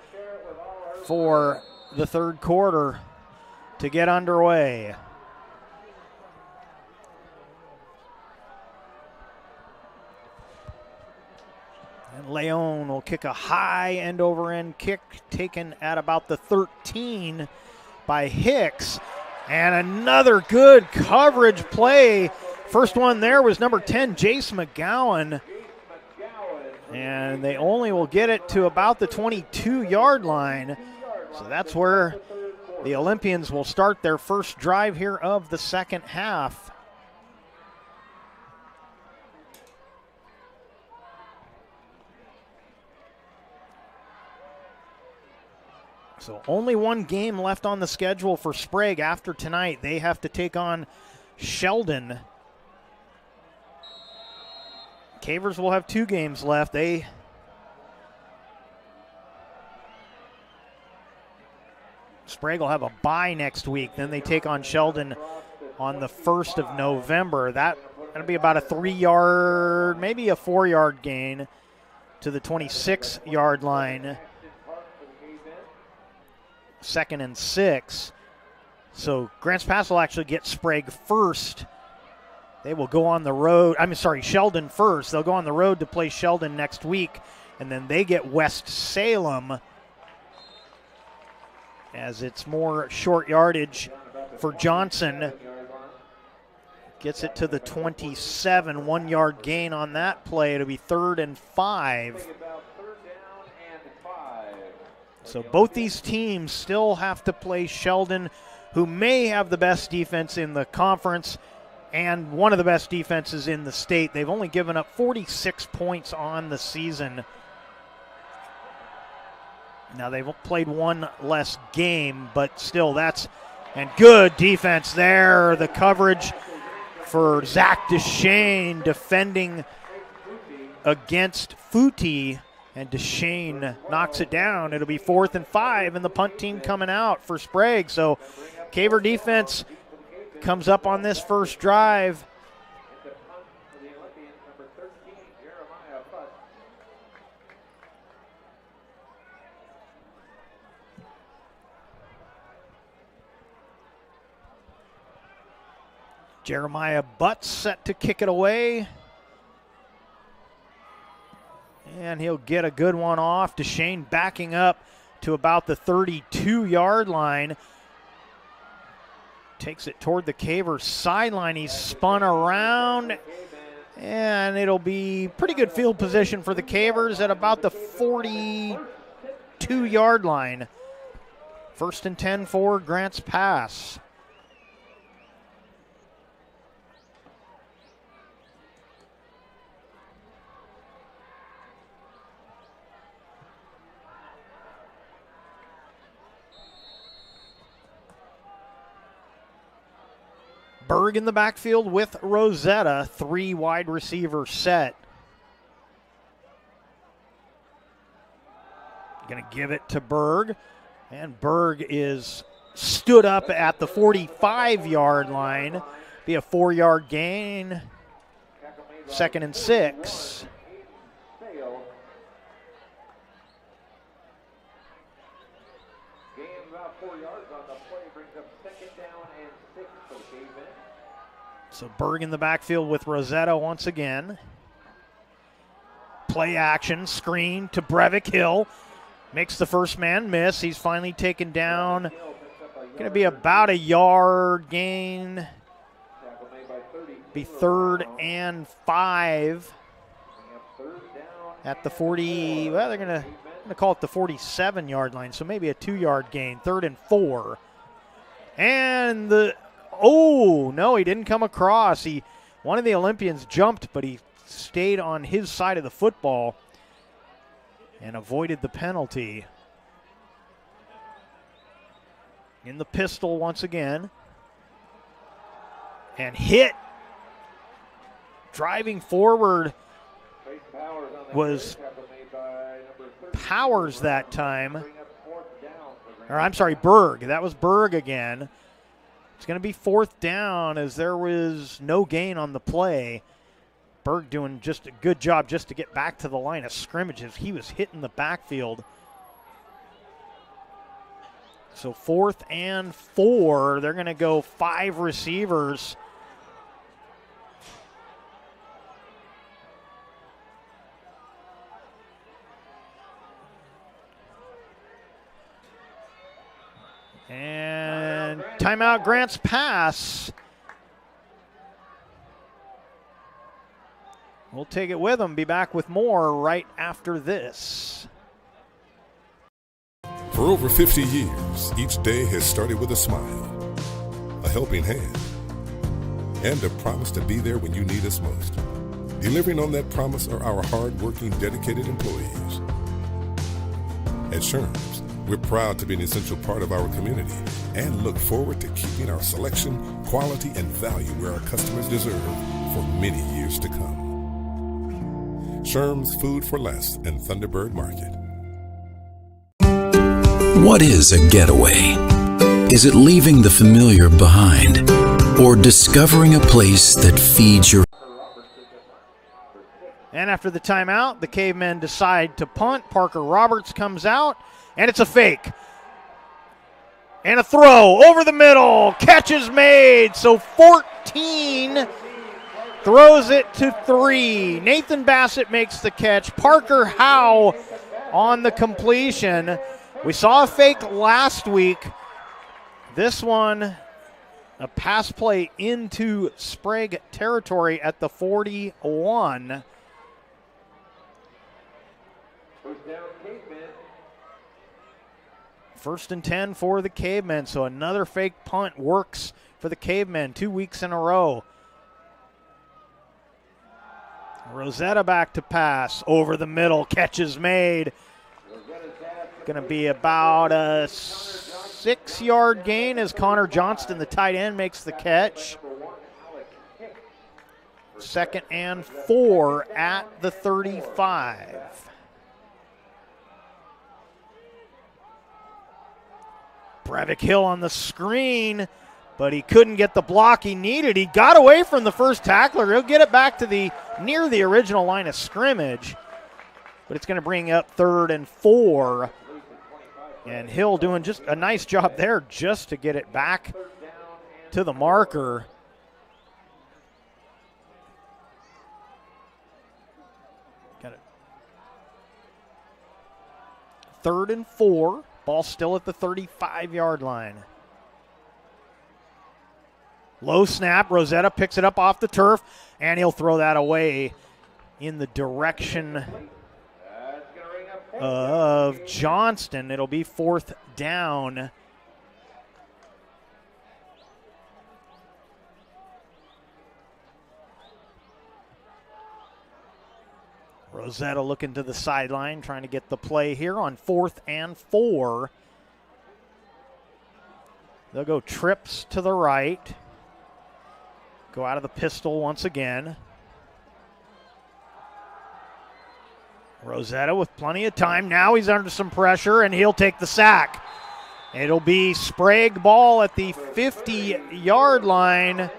for the third quarter to get underway. And Leon will kick a high end-over-end kick taken at about the 13 by Hicks. And another good coverage play. First one there was number 10, Jace McGowan. And they only will get it to about the 22-yard line. So that's where the Olympians will start their first drive here of the second half. So only one game left on the schedule for Sprague after tonight. They have to take on Sheldon. Cavers will have 2 games left. Sprague will have a bye next week. Then they take on Sheldon on the 1st of November. That'll be about a 3-yard, maybe a 4-yard gain to the 26-yard line. 2nd and 6. So Grants Pass will actually get Sprague first. They will go on the road. Sheldon first. They'll go on the road to play Sheldon next week, and then they get West Salem, as it's more short yardage for Johnson. Gets it to the 27, 1-yard gain on that play. It'll be 3rd and 5. So both these teams still have to play Sheldon, who may have the best defense in the conference and one of the best defenses in the state. They've only given up 46 points on the season. Now they've played one less game, but still and good defense there. The coverage for Zach Deshane defending against Footy. And Deshane knocks it down. It'll be 4th and 5, and the punt team coming out for Sprague. So Caver defense comes up on this first drive. Jeremiah Butts set to kick it away. And he'll get a good one off. Deshane backing up to about the 32-yard line. Takes it toward the Caver sideline. He's spun around. And it'll be pretty good field position for the Cavers at about the 42-yard line. 1st and 10 for Grants Pass. Berg in the backfield with Rosetta, 3 wide receiver set. Going to give it to Berg, and Berg is stood up at the 45-yard line. Be a 4-yard gain. 2nd and 6. So Berg in the backfield with Rosetta once again. Play action, screen to Breivik Hill. Makes the first man miss. He's finally taken down. Going to be about a yard gain. Be 3rd and 5 at the 40. Well, they're going to call it the 47-yard line, so maybe a 2-yard gain. 3rd and 4. And no, he didn't come across. One of the Olympians jumped, but he stayed on his side of the football and avoided the penalty. In the pistol once again. And hit. Driving forward was Powers that time. Or I'm sorry, Berg. That was Berg again. It's going to be 4th down as there was no gain on the play. Berg doing just a good job just to get back to the line of scrimmage as he was hitting the backfield. So 4th and 4. They're going to go 5 receivers. And timeout grants pass. We'll take it with them. Be back with more right after this. For over 50 years, each day has started with a smile, a helping hand, and a promise to be there when you need us most. Delivering on that promise are our hard-working, dedicated employees. At Sherms, we're proud to be an essential part of our community and look forward to keeping our selection, quality, and value where our customers deserve for many years to come. Sherm's Food for Less and Thunderbird Market. What is a getaway? Is it leaving the familiar behind or discovering a place that feeds your... And after the timeout, the Cavemen decide to punt. Parker Roberts comes out, and it's a fake. And a throw over the middle. Catch is made. So 14 throws it to 3. Nathan Bassett makes the catch. Parker Howe on the completion. We saw a fake last week. This one, a pass play into Sprague territory at the 41. First and 10 for the Cavemen, so another fake punt works for the Cavemen 2 weeks in a row. Rosetta back to pass, over the middle, catch is made. Going to be about a 6-yard gain as Connor Johnston, the tight end, makes the catch. 2nd and 4 at the 35. Breivik Hill on the screen, but he couldn't get the block he needed. He got away from the first tackler. He'll get it back to near the original line of scrimmage, but it's going to bring up 3rd and 4. And Hill doing just a nice job there just to get it back to the marker. Got it. 3rd and 4. Ball still at the 35-yard line. Low snap. Rosetta picks it up off the turf, and he'll throw that away in the direction of Johnston. It'll be 4th down. Rosetta looking to the sideline, trying to get the play here on 4th and 4. They'll go trips to the right. go out of the pistol once again. Rosetta with plenty of time. Now he's under some pressure, and he'll take the sack. It'll be Sprague ball at the 50-yard line.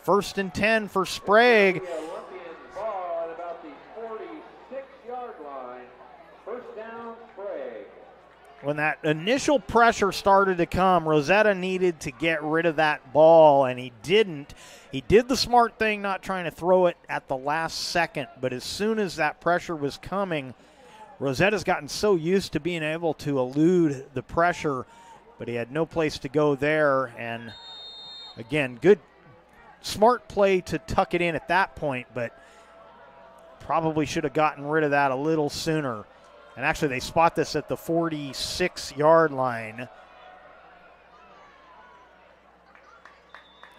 1st and 10 for Sprague. When that initial pressure started to come, Rosetta needed to get rid of that ball, and he didn't. He did the smart thing, not trying to throw it at the last second, but as soon as that pressure was coming, Rosetta's gotten so used to being able to elude the pressure, but he had no place to go there. And again, good, smart play to tuck it in at that point, but probably should have gotten rid of that a little sooner. And actually, they spot this at the 46-yard line.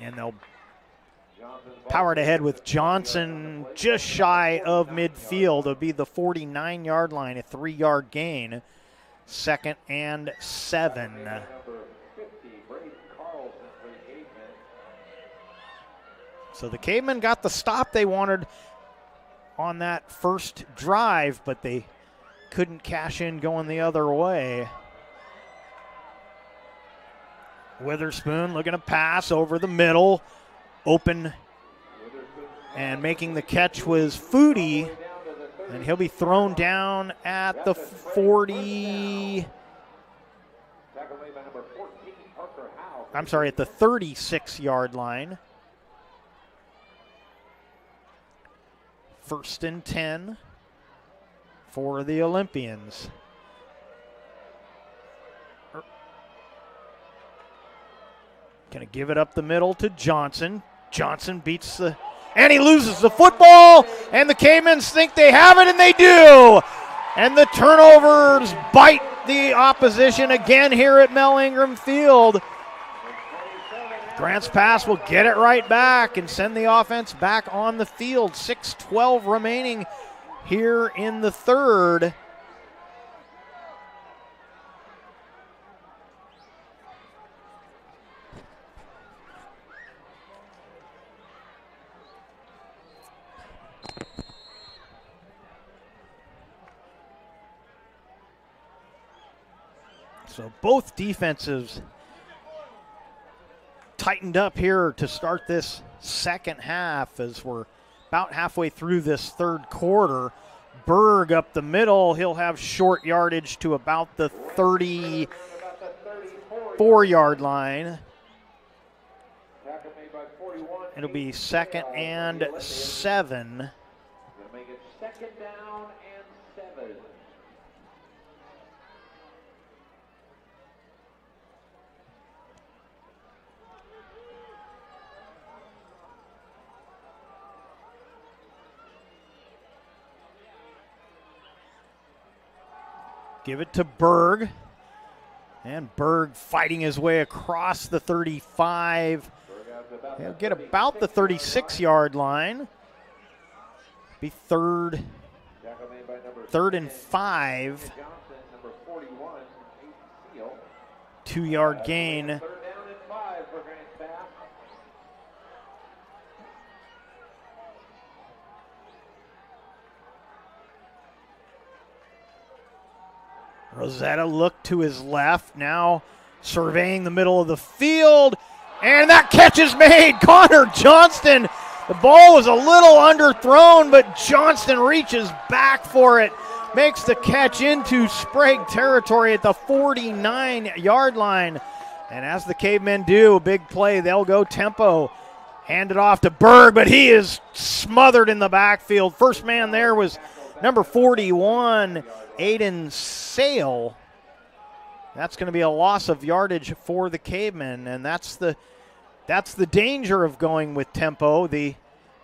And they'll power it ahead with Johnson just shy of midfield. It'll be the 49-yard line, a 3-yard gain. 2nd and 7. So the Cavemen got the stop they wanted on that first drive, but they couldn't cash in going the other way. Witherspoon looking to pass over the middle. Open, and making the catch was Foodie, and he'll be thrown down at the 40. I'm sorry, at the 36-yard line. 1st and 10 for the Olympians. Going to give it up the middle to Johnson. Johnson beats the, and he loses the football, and the Caymans think they have it, and they do. And the turnovers bite the opposition again here at Mel Ingram Field. Grant's pass will get it right back and send the offense back on the field. 6:12 remaining here in the third. So both defenses tightened up here to start this second half as we're about halfway through this third quarter. Berg up the middle. He'll have short yardage to about the 34-yard line. It'll be 2nd and 7. Give it to Berg. And Berg fighting his way across the 35. He'll get about the 36-yard line. Be third and 5. 2-yard gain. Rosetta looked to his left, now surveying the middle of the field, and that catch is made. Connor Johnston, the ball was a little underthrown, but Johnston reaches back for it, makes the catch into Sprague territory at the 49-yard line. And as the Cavemen do, a big play, they'll go tempo. Hand it off to Berg, but he is smothered in the backfield. First man there was number 41, Aiden Sale. That's going to be a loss of yardage for the Cavemen, and that's the danger of going with tempo. The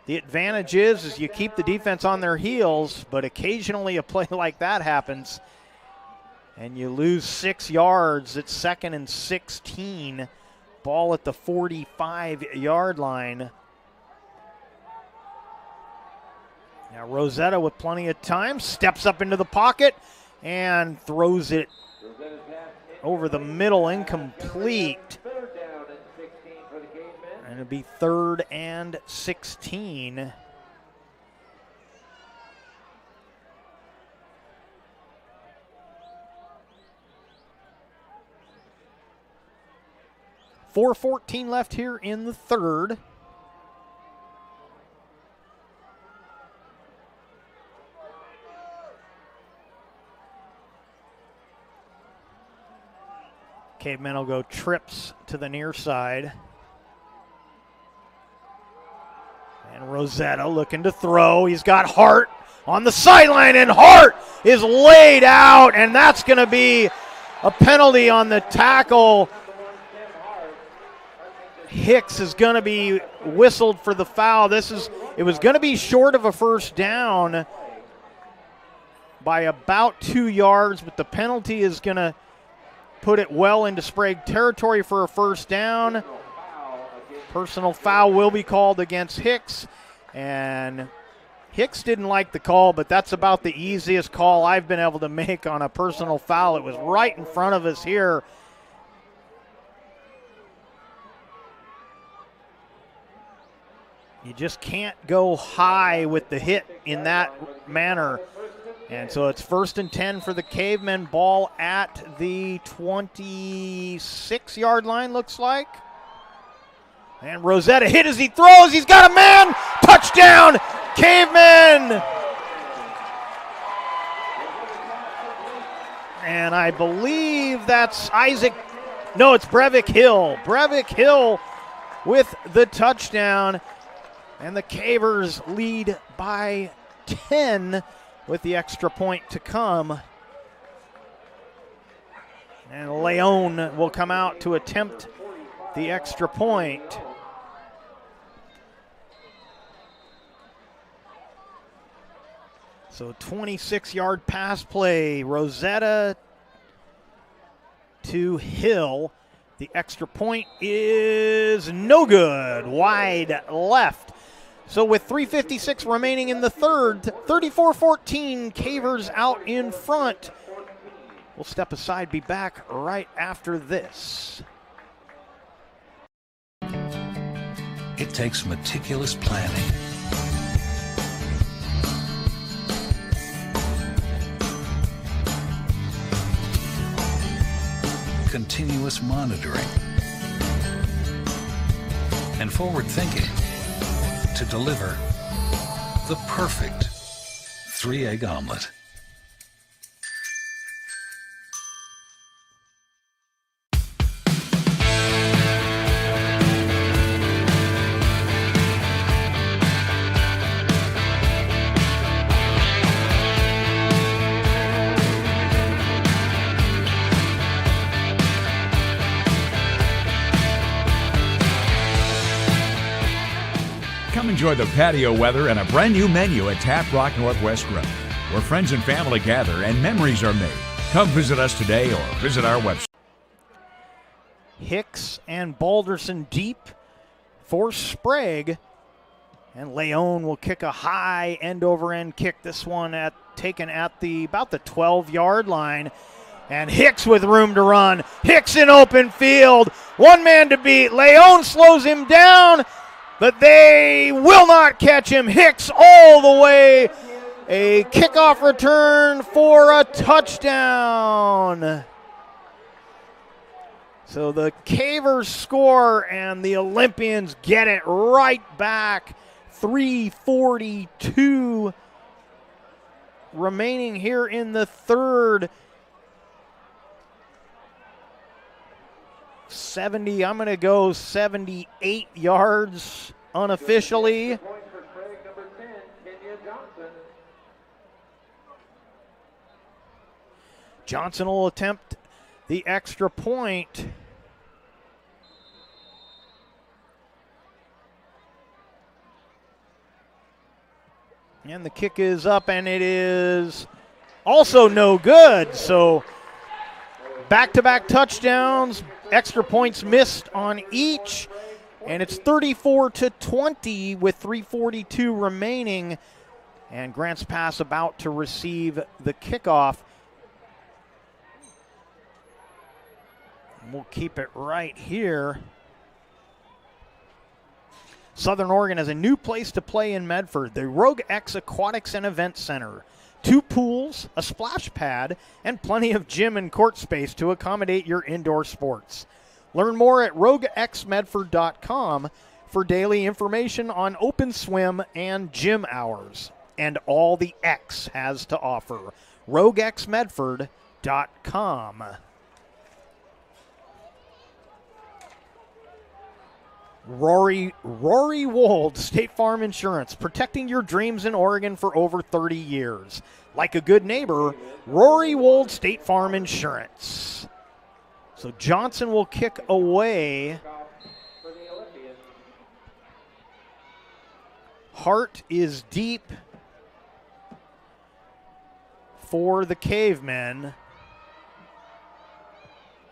advantage is you keep the defense on their heels, but occasionally a play like that happens, and you lose 6 yards. It's 2nd and 16. Ball at the 45-yard line. Now Rosetta with plenty of time, steps up into the pocket and throws it over the middle, incomplete. And And it'll be 3rd and 16. .414 left here in the third. Cavemen will go trips to the near side. And Rosetta looking to throw. He's got Hart on the sideline, and Hart is laid out, and that's going to be a penalty on the tackle. Hicks is going to be whistled for the foul. It was going to be short of a first down by about 2 yards, but the penalty is going to put it well into Sprague territory for a first down. Personal foul will be called against Hicks, and Hicks didn't like the call, but that's about the easiest call I've been able to make on a personal foul. It was right in front of us here. You just can't go high with the hit in that manner. And so it's 1st and 10 for the Cavemen. Ball at the 26-yard line, looks like. And Rosetta hit as he throws. He's got a man. Touchdown, Cavemen. And I believe that's Isaac. No, it's Breivik Hill. Breivik Hill with the touchdown. And the Cavers lead by 10 with the extra point to come. And Leon will come out to attempt the extra point. So 26-yard pass play. Rosetta to Hill. The extra point is no good. Wide left. So with 3:56 remaining in the third, 34-14, Cavers out in front. We'll step aside, be back right after this. It takes meticulous planning, continuous monitoring, and forward thinking to deliver the perfect 3-egg omelet. Come enjoy the patio weather and a brand new menu at Tap Rock Northwest Grill, where friends and family gather and memories are made. Come visit us today or visit our website. Hicks and Balderson deep for Sprague. And Leon will kick a high end-over-end kick. This one taken at about the 12-yard line. And Hicks with room to run. Hicks in open field. One man to beat. Leon slows him down, but they will not catch him. Hicks all the way. A kickoff return for a touchdown. So the Cavers score and the Olympians get it right back. 3:42 remaining here in the third. 70, I'm going to go 78 yards unofficially. Johnson will attempt the extra point. And the kick is up, and it is also no good. So back-to-back touchdowns, extra points missed on each, and it's 34-20 with 3:42 remaining. And Grants Pass about to receive the kickoff. We'll keep it right here. Southern Oregon has a new place to play in Medford, the Rogue X Aquatics and Event Center. 2 pools, a splash pad, and plenty of gym and court space to accommodate your indoor sports. Learn more at roguexmedford.com for daily information on open swim and gym hours and all the X has to offer. roguexmedford.com. Rory Wold, State Farm Insurance, protecting your dreams in Oregon for over 30 years. Like a good neighbor, Rory Wold, State Farm Insurance. So Johnson will kick away. Hart is deep for the Cavemen.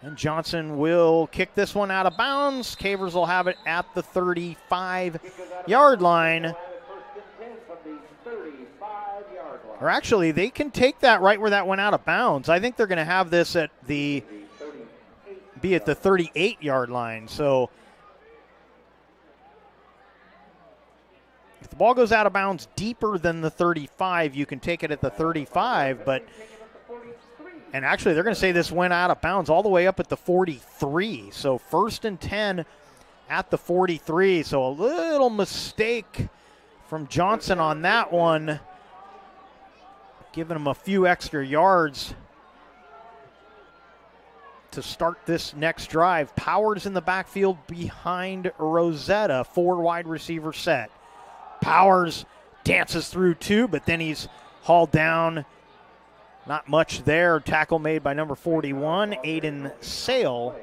And Johnson will kick this one out of bounds. Cavers will have it at the 35-yard line. Or actually, they can take that right where that went out of bounds. I think they're going to have this at the 38-yard line. So if the ball goes out of bounds deeper than the 35, you can take it at the 35, and actually, they're going to say this went out of bounds all the way up at the 43. So 1st and 10 at the 43. So a little mistake from Johnson on that one, giving him a few extra yards to start this next drive. Powers in the backfield behind Rosetta, 4 wide receiver set. Powers dances through 2, but then he's hauled down. Not much there. Tackle made by number 41, Aiden Sale.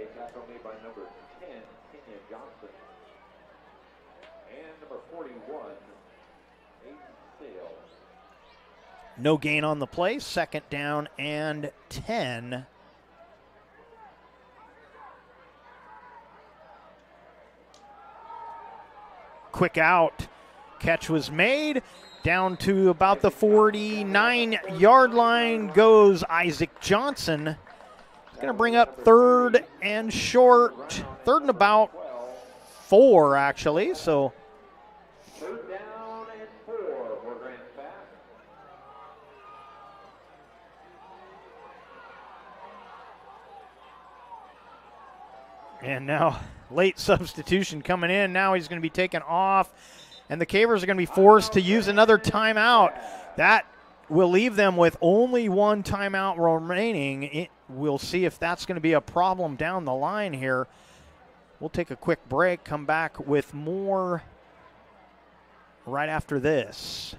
No gain on the play. 2nd down and 10. Quick out. Catch was made. Down to about the 49-yard line goes Isaac Johnson. He's going to bring up 3rd and short. 3rd and about 4, actually. So 3rd down and 4 for Grant Pack. And now late substitution coming in. Now he's going to be taken off. And the Cavers are going to be forced to use another timeout. That will leave them with only 1 timeout remaining. We'll see if that's going to be a problem down the line here. We'll take a quick break, come back with more right after this.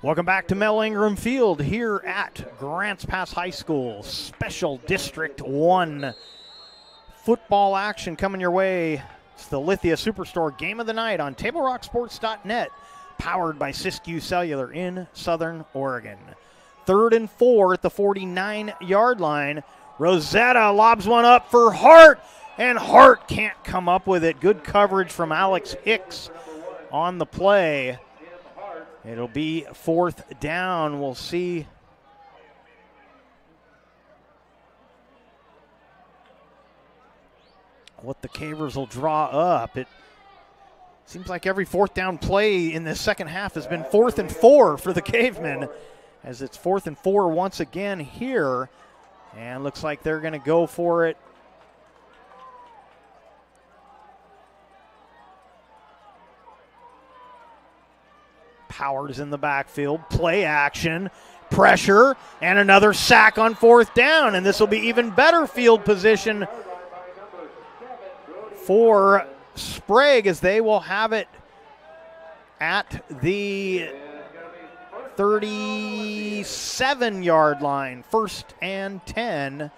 Welcome back to Mel Ingram Field here at Grants Pass High School. Special District 1 football action coming your way. It's the Lithia Superstore Game of the Night on TableRockSports.net, powered by Siskiyou Cellular in Southern Oregon. 3rd and 4 at the 49-yard line. Rosetta lobs one up for Hart, and Hart can't come up with it. Good coverage from Alex Hicks on the play. It'll be 4th down. We'll see what the Cavers will draw up. It seems like every 4th down play in this second half has been 4th and 4 for the Cavemen, as it's 4th and 4 once again here. And looks like they're going to go for it. Powers in the backfield, play action. pressure, and another sack on 4th down, and this will be even better field position for Sprague as they will have it at the 37-yard line, 1st and 10.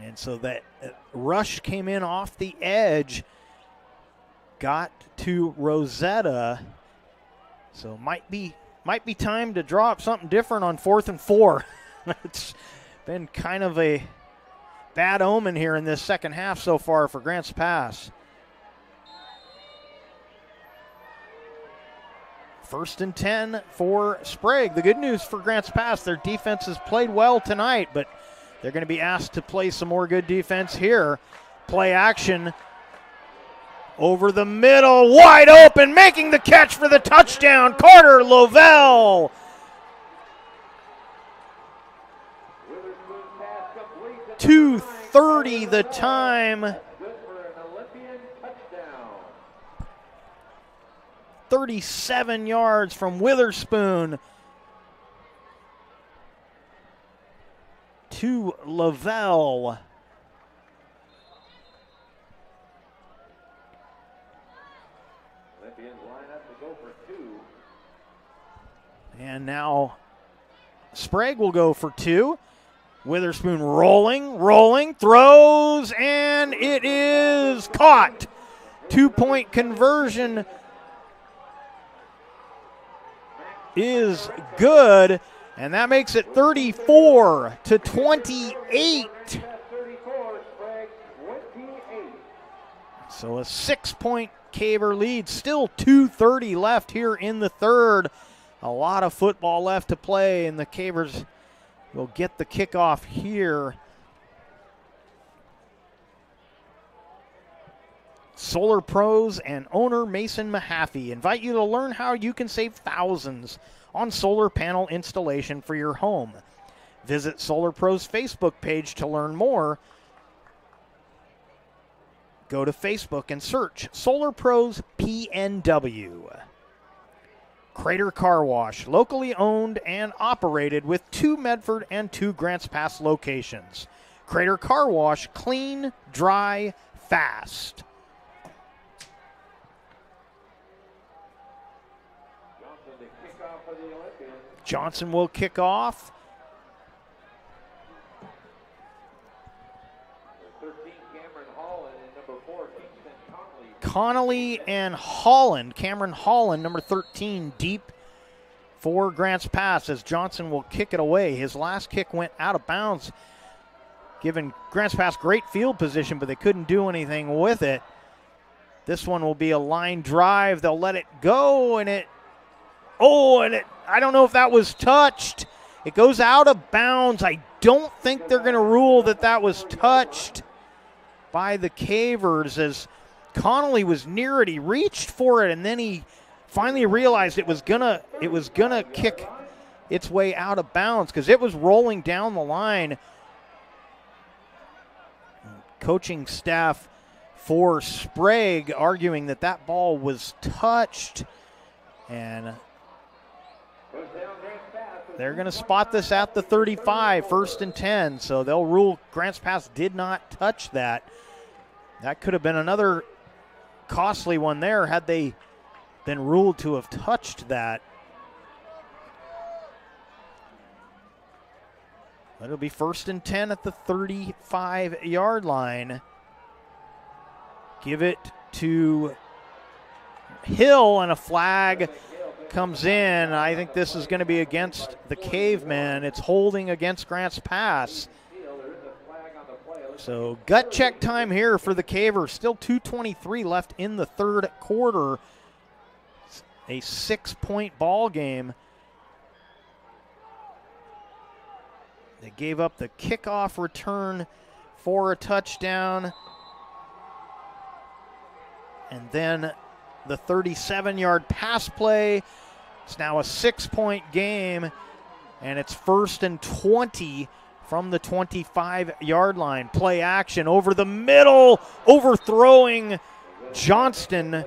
And so that rush came in off the edge, got to Rosetta. So might be time to draw up something different on 4th and 4. It's been kind of a bad omen here in this second half so far for Grants Pass. 1st and 10 for Sprague. The good news for Grants Pass, their defense has played well tonight, but they're going to be asked to play some more good defense here. Play action over the middle, wide open, making the catch for the touchdown, Carter Lovell. 2:30 the time. 37 yards from Witherspoon to Lovell. And now Sprague will go for 2. Witherspoon rolling, throws, and it is caught. 2-point conversion is good, and that makes it 34-28. So a 6-point Caver lead, still 2:30 left here in the third. A lot of football left to play, and the Cavers will get the kickoff here. Solar Pros and owner Mason Mahaffey invite you to learn how you can save thousands on solar panel installation for your home. Visit Solar Pros Facebook page to learn more. Go to Facebook and search Solar Pros PNW. Crater Car Wash, locally owned and operated with 2 Medford and 2 Grants Pass locations. Crater Car Wash, clean, dry, fast. Johnson will kick off. Connolly and Holland. Cameron Holland, number 13, deep for Grants Pass as Johnson will kick it away. His last kick went out of bounds, giving Grants Pass great field position, but they couldn't do anything with it. This one will be a line drive. They'll let it go, and I don't know if that was touched. It goes out of bounds. I don't think they're going to rule that was touched by the Cavers, as Connolly was near it. He reached for it, and then he finally realized it was gonna kick its way out of bounds because it was rolling down the line. Coaching staff for Sprague arguing that ball was touched, and they're going to spot this at the 35, 1st and 10. So they'll rule Grants Pass did not touch that. That could have been another costly one there had they been ruled to have touched that. It'll be 1st and 10 at the 35-yard line. Give it to Hill, and a flag comes in. I think this is going to be against the Cavemen. It's holding against Grants Pass. So gut check time here for the Cavers. Still 2:23 left in the third quarter. A 6-point ball game. They gave up the kickoff return for a touchdown. And then the 37-yard pass play. It's now a 6-point game, and it's 1st and 20 from the 25-yard line. Play action over the middle, overthrowing Johnston.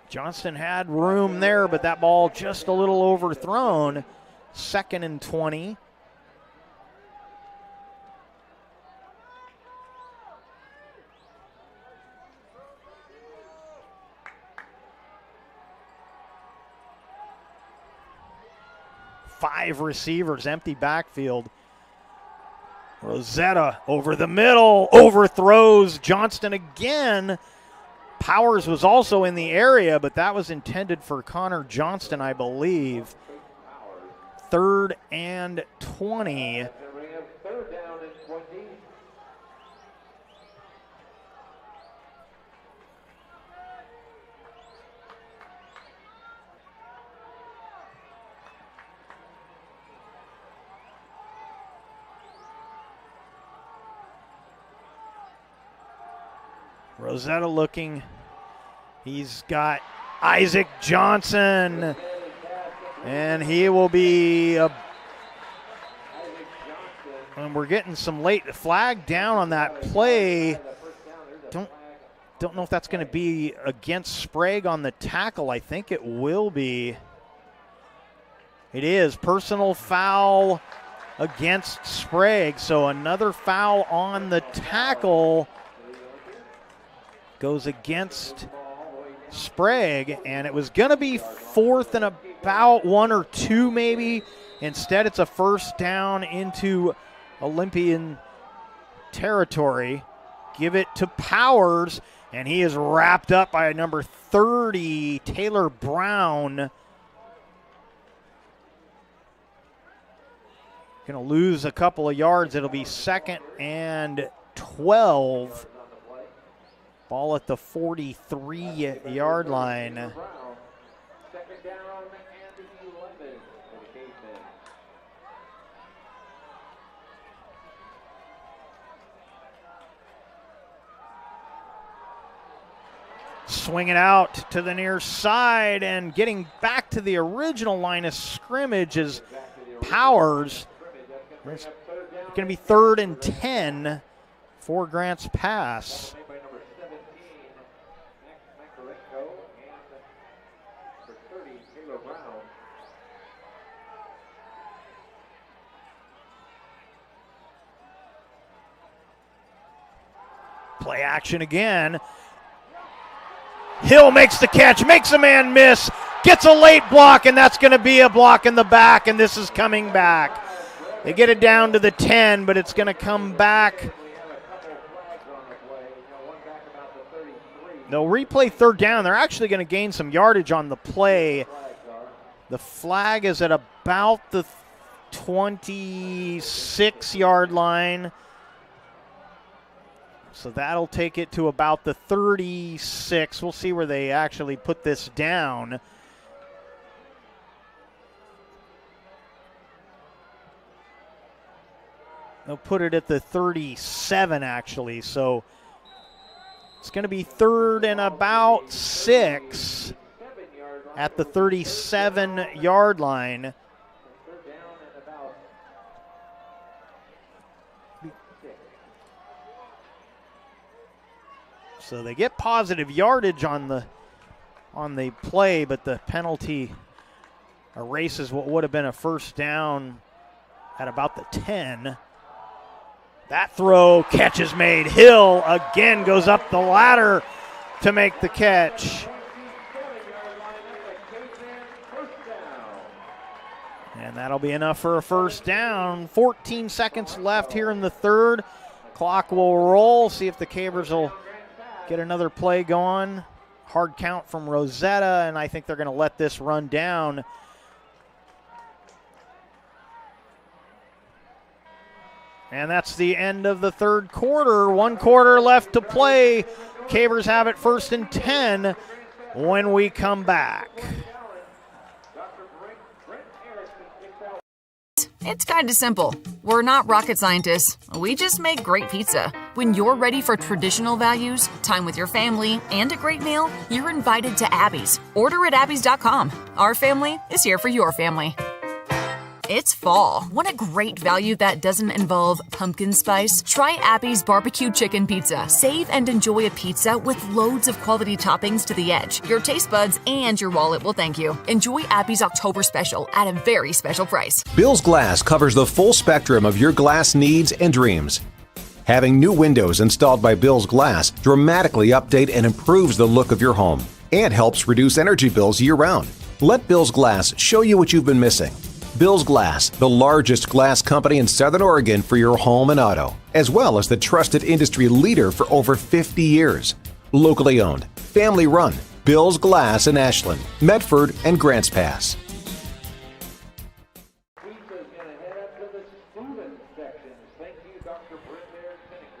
Johnston had room there, but that ball just a little overthrown. 2nd and 20. Five receivers, empty backfield. Rosetta over the middle, overthrows Johnston again. Powers was also in the area, but that was intended for Connor Johnston, I believe. 3rd and 20. Third down and 20. Rosetta looking. He's got Isaac Johnson, and he will be and we're getting some late flag down on that play. Don't know if that's going to be against Sprague on the tackle. I think it will be. It is personal foul against Sprague, so another foul on the tackle goes against Sprague, and it was going to be 4th and about 1 or 2 maybe. Instead, it's a first down into Olympian territory. Give it to Powers, and he is wrapped up by number 30, Taylor Brown. Going to lose a couple of yards. It'll be 2nd and 12. Ball at the 43-yard line. 2nd down and 11 for the Cavemen. Swinging out to the near side and getting back to the original line of scrimmage is Powers. It's going to be 3rd and 10 for Grant's pass. Play action again. Hill makes the catch, makes a man miss, gets a late block, and that's going to be a block in the back, and this is coming back. They get it down to the 10, but it's going to come back. They'll replay 3rd down. They're actually going to gain some yardage on the play. The flag is at about the 26-yard line. So that'll take it to about the 36. We'll see where they actually put this down. They'll put it at the 37, actually. So it's going to be 3rd and about 6 at the 37-yard line. So they get positive yardage on the play, but the penalty erases what would have been a first down at about the 10. That throw, catch is made. Hill again goes up the ladder to make the catch. And that'll be enough for a first down. 14 seconds left here in the 3rd. Clock will roll, see if the Cavers will get another play going. Hard count from Rosetta, and I think they're going to let this run down. And that's the end of the 3rd quarter. 1 quarter left to play. Cavers have it 1st and 10 when we come back. It's kind of simple. We're not rocket scientists. We just make great pizza. When you're ready for traditional values, time with your family, and a great meal, you're invited to Abby's. Order at abbys.com. Our family is here for your family. It's fall. Want a great value that doesn't involve pumpkin spice? Try Appy's Barbecue Chicken Pizza. Save and enjoy a pizza with loads of quality toppings to the edge. Your taste buds and your wallet will thank you. Enjoy Appy's October special at a very special price. Bill's Glass covers the full spectrum of your glass needs and dreams. Having new windows installed by Bill's Glass dramatically update and improves the look of your home and helps reduce energy bills year-round. Let Bill's Glass show you what you've been missing. Bill's Glass, the largest glass company in Southern Oregon for your home and auto, as well as the trusted industry leader for over 50 years. Locally owned, family run, Bill's Glass in Ashland, Medford, and Grants Pass.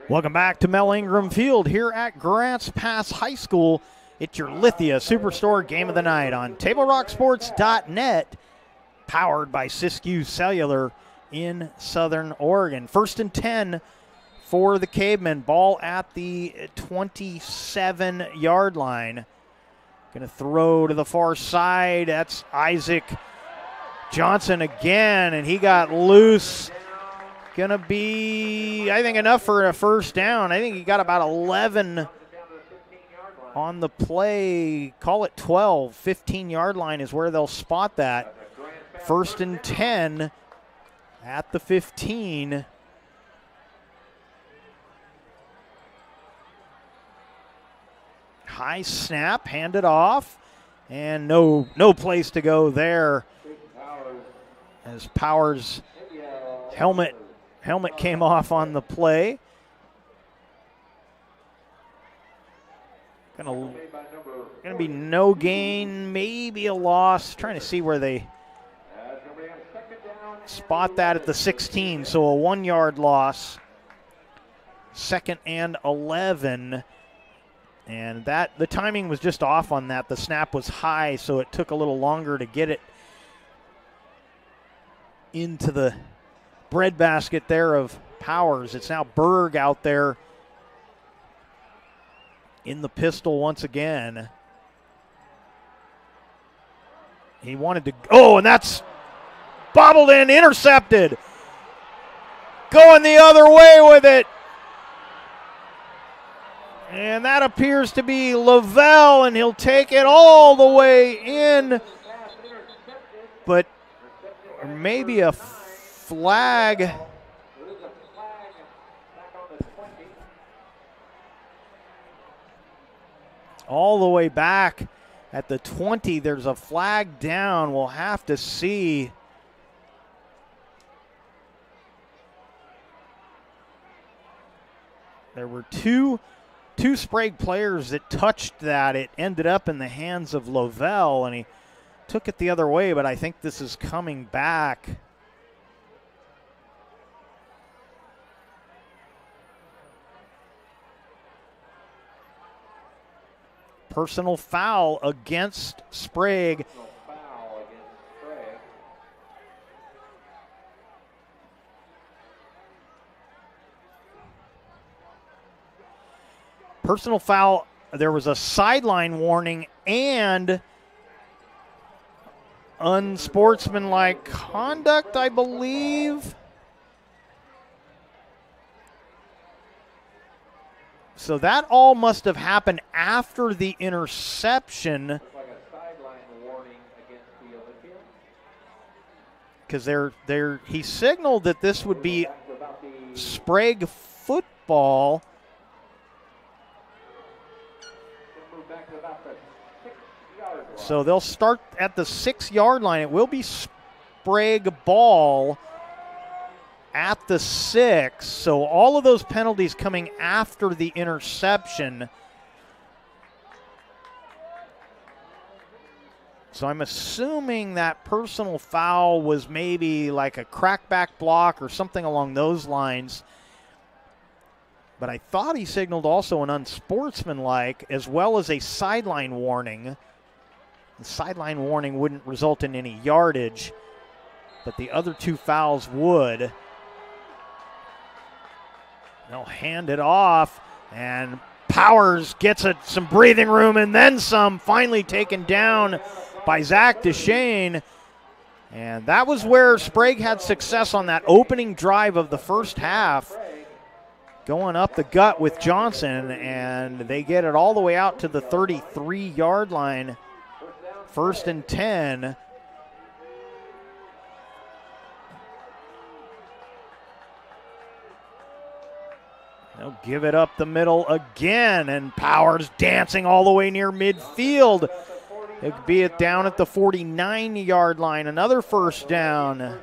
Welcome back to Mel Ingram Field here at Grants Pass High School. It's your Lithia Superstore Game of the Night on TableRockSports.net, powered by Siskiyou Cellular in Southern Oregon. 1st and 10 for the Cavemen. Ball at the 27-yard line. Going to throw to the far side. That's Isaac Johnson again, and he got loose. Going to be, I think, enough for a first down. I think he got about 11 on the play. Call it 12. 15-yard line is where they'll spot that. 1st and 10 at the 15. High snap, handed off, and no place to go there as Powers' helmet came off on the play. Gonna be no gain, maybe a loss. Trying to see where they spot that at the 16, so a 1-yard loss. 2nd and 11. And that the timing was just off on that. The snap was high, so it took a little longer to get it into the breadbasket there of Powers. It's now Berg out there in the pistol once again. He wanted to, and that's bobbled in, intercepted. Going the other way with it. And that appears to be Lavelle, and he'll take it all the way in. But maybe a flag. All the way back at the 20, there's a flag down. We'll have to see. There were two Sprague players that touched that. It ended up in the hands of Lavelle, and he took it the other way, but I think this is coming back. Personal foul against Sprague. Personal foul. There was a sideline warning and unsportsmanlike conduct, I believe. So that all must have happened after the interception. Because he signaled that this would be Sprague football. So they'll start at the 6-yard line. It will be Sprague ball at the 6. So all of those penalties coming after the interception. So I'm assuming that personal foul was maybe like a crackback block or something along those lines. But I thought he signaled also an unsportsmanlike as well as a sideline warning. The sideline warning wouldn't result in any yardage, but the other two fouls would. They'll hand it off, and Powers gets some breathing room and then some, finally taken down by Zach Deshane. And that was where Sprague had success on that opening drive of the first half, going up the gut with Johnson, and they get it all the way out to the 33-yard line. 1st and 10. They'll give it up the middle again, and Powers dancing all the way near midfield. It could be it down at the 49-yard line. Another first down.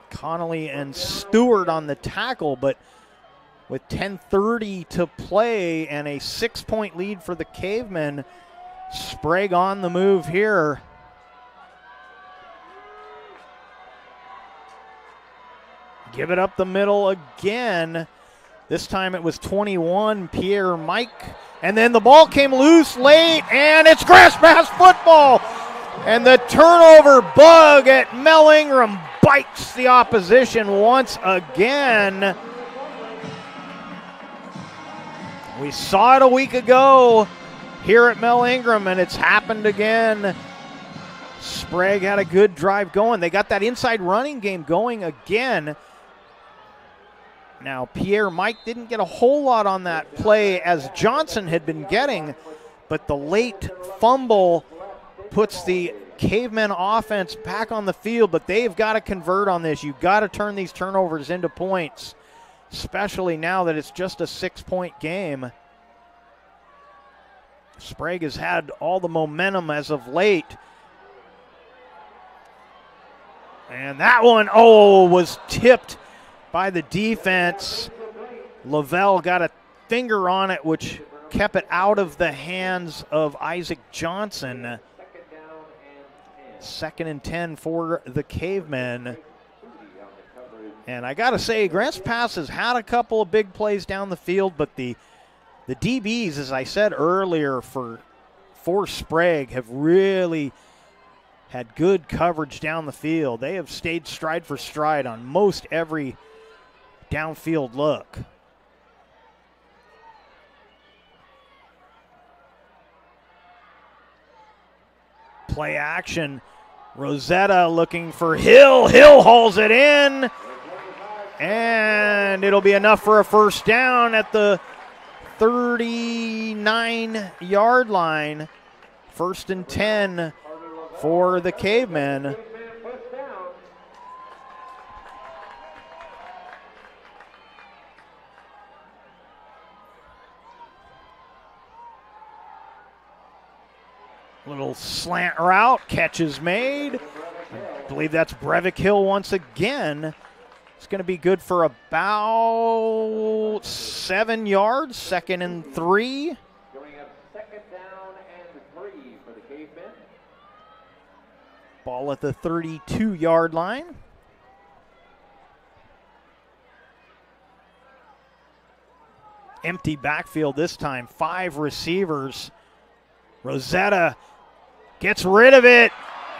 Connolly and Stewart on the tackle, but with 10:30 to play and a 6-point lead for the Cavemen, Sprague on the move here. Give it up the middle again. This time it was 21, Pierre Mike. And then the ball came loose late, and it's grass pass football. And the turnover bug at Mel Ingram bites the opposition once again. We saw it a week ago here at Mel Ingram, and it's happened again. Sprague had a good drive going. They got that inside running game going again. Now, Pierre Mike didn't get a whole lot on that play as Johnson had been getting, but the late fumble puts the Cavemen offense back on the field, but they've got to convert on this. You've got to turn these turnovers into points, especially now that it's just a 6-point game. Sprague has had all the momentum as of late. And that one, was tipped by the defense. Lavelle got a finger on it, which kept it out of the hands of Isaac Johnson. 2nd and 10 for the Cavemen. And I got to say, Grants Pass has had a couple of big plays down the field, but the DBs, as I said earlier, for Sprague have really had good coverage down the field. They have stayed stride for stride on most every downfield look. Play action. Rosetta looking for Hill. Hill hauls it in. And it'll be enough for a first down at the 39-yard line. 1st and 10 for the Cavemen. Little slant route, catch is made. I believe that's Breivik Hill once again. It's going to be good for about 7 yards, 2nd and 3. Going up 2nd down and 3 for the Cavemen. Ball at the 32-yard line. Empty backfield this time, 5 receivers. Rosetta gets rid of it,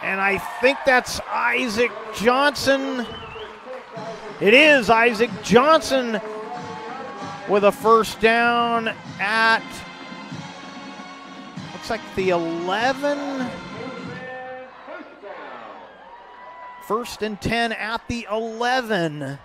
and I think that's Isaac Johnson. It is Isaac Johnson with a first down at, looks like the 11. 1st and 10 at the 11.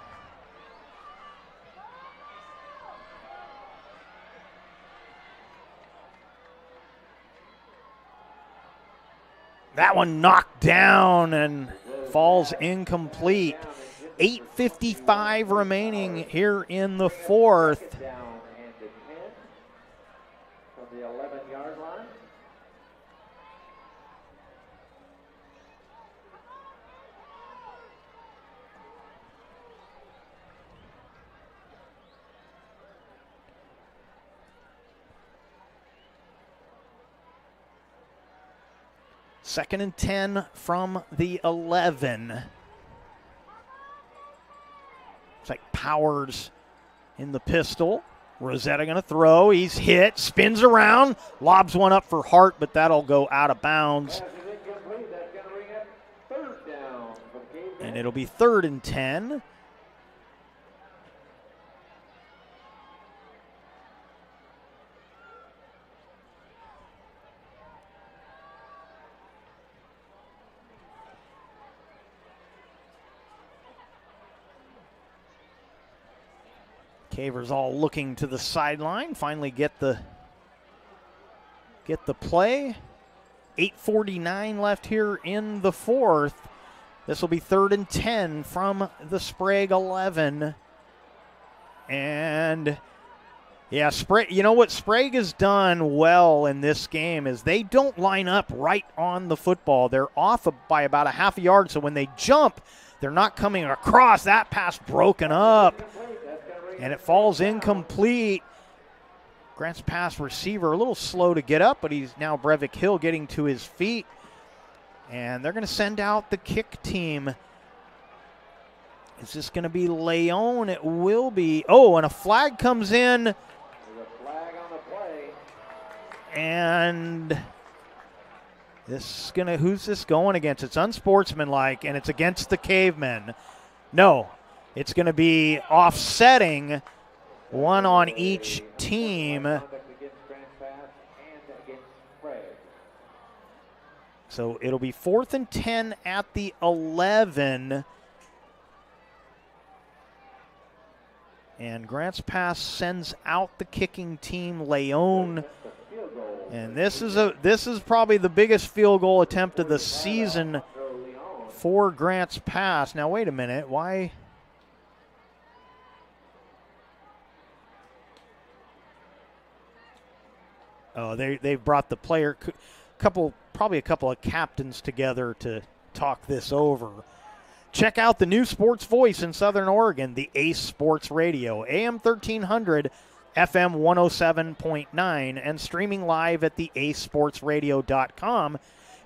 That one knocked down and falls incomplete. 8:55 remaining here in the 4th. Down and 10 from the 11-yard line. Second and 10 from the 11. It's like Powers in the pistol. Rosetta going to throw. He's hit, spins around, lobs one up for Hart, but that'll go out of bounds. And it'll be 3rd and 10. Cavers all looking to the sideline, finally get the play. 8:49 left here in the fourth. This will be 3rd and 10 from the Sprague 11. And yeah, Sprague, you know what Sprague has done well in this game is they don't line up right on the football. They're off by about a half a yard, so when they jump, they're not coming across. That pass broken up, and it falls incomplete. Grants Pass receiver a little slow to get up, but he's now Brevik Hill getting to his feet. And they're going to send out the kick team. Is this going to be Leon? It will be. Oh, and a flag comes in. There's a flag on the play. And this is going to, who's this going against? It's unsportsmanlike, and it's against the Cavemen. No, it's going to be offsetting, one on each team. So it'll be 4th and 10 at the 11. And Grants Pass sends out the kicking team, Leon. And this is probably the biggest field goal attempt of the season for Grants Pass. Now wait a minute, why? Oh, they've brought the player, probably a couple of captains together to talk this over. Check out the new sports voice in Southern Oregon, the Ace Sports Radio, AM 1300, FM 107.9, and streaming live at the acesportsradio.com,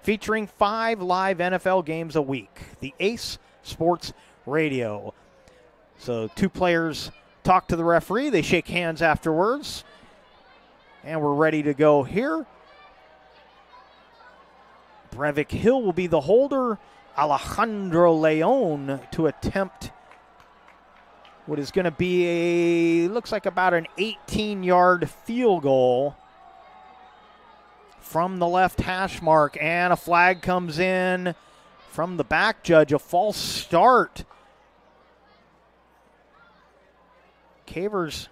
featuring 5 live NFL games a week. The Ace Sports Radio. So 2 players talk to the referee. They shake hands afterwards. And we're ready to go here. Brevik Hill will be the holder. Alejandro Leon to attempt what is going to be looks like about an 18-yard field goal from the left hash mark. And a flag comes in from the back judge, a false start. Cavers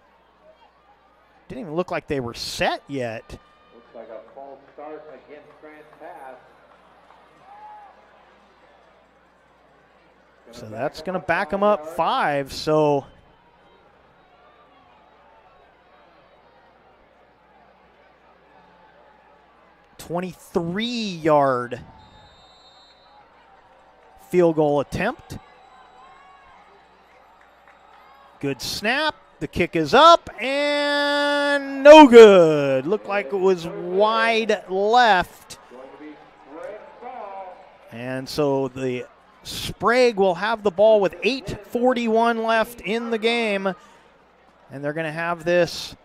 didn't even look like they were set yet. Looks like a false start against Grants Pass. So that's going to back them up 5. So $23-yard field goal attempt. Good snap. The kick is up and no good. Looked like it was wide left. And so the Sprague will have the ball with 8:41 left in the game. And they're going to have this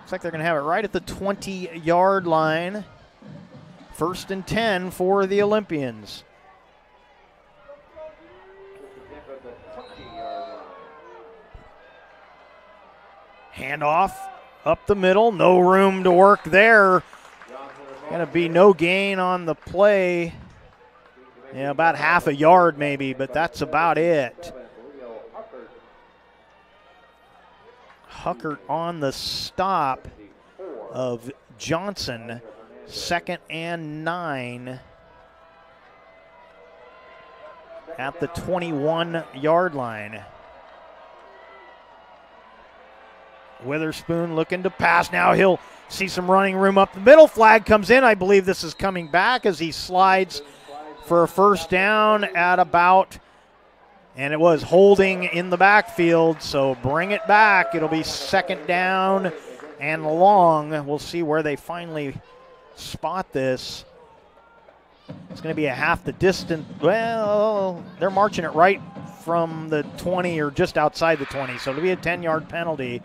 looks like they're going to have it right at the 20-yard line. 1st and 10 for the Olympians. Handoff up the middle. No room to work there. Going to be no gain on the play. Yeah, about half a yard maybe, but that's about it. Huckert on the stop of Johnson. 2nd and 9 at the 21-yard line. Witherspoon looking to pass. Now he'll see some running room up the middle. Flag comes in. I believe this is coming back as he slides for a 1st down at about, and it was holding in the backfield, so bring it back. It'll be 2nd down and long. We'll see where they finally spot this. It's going to be a half the distance. Well, they're marching it right from the 20 or just outside the 20, so it'll be a 10-yard penalty.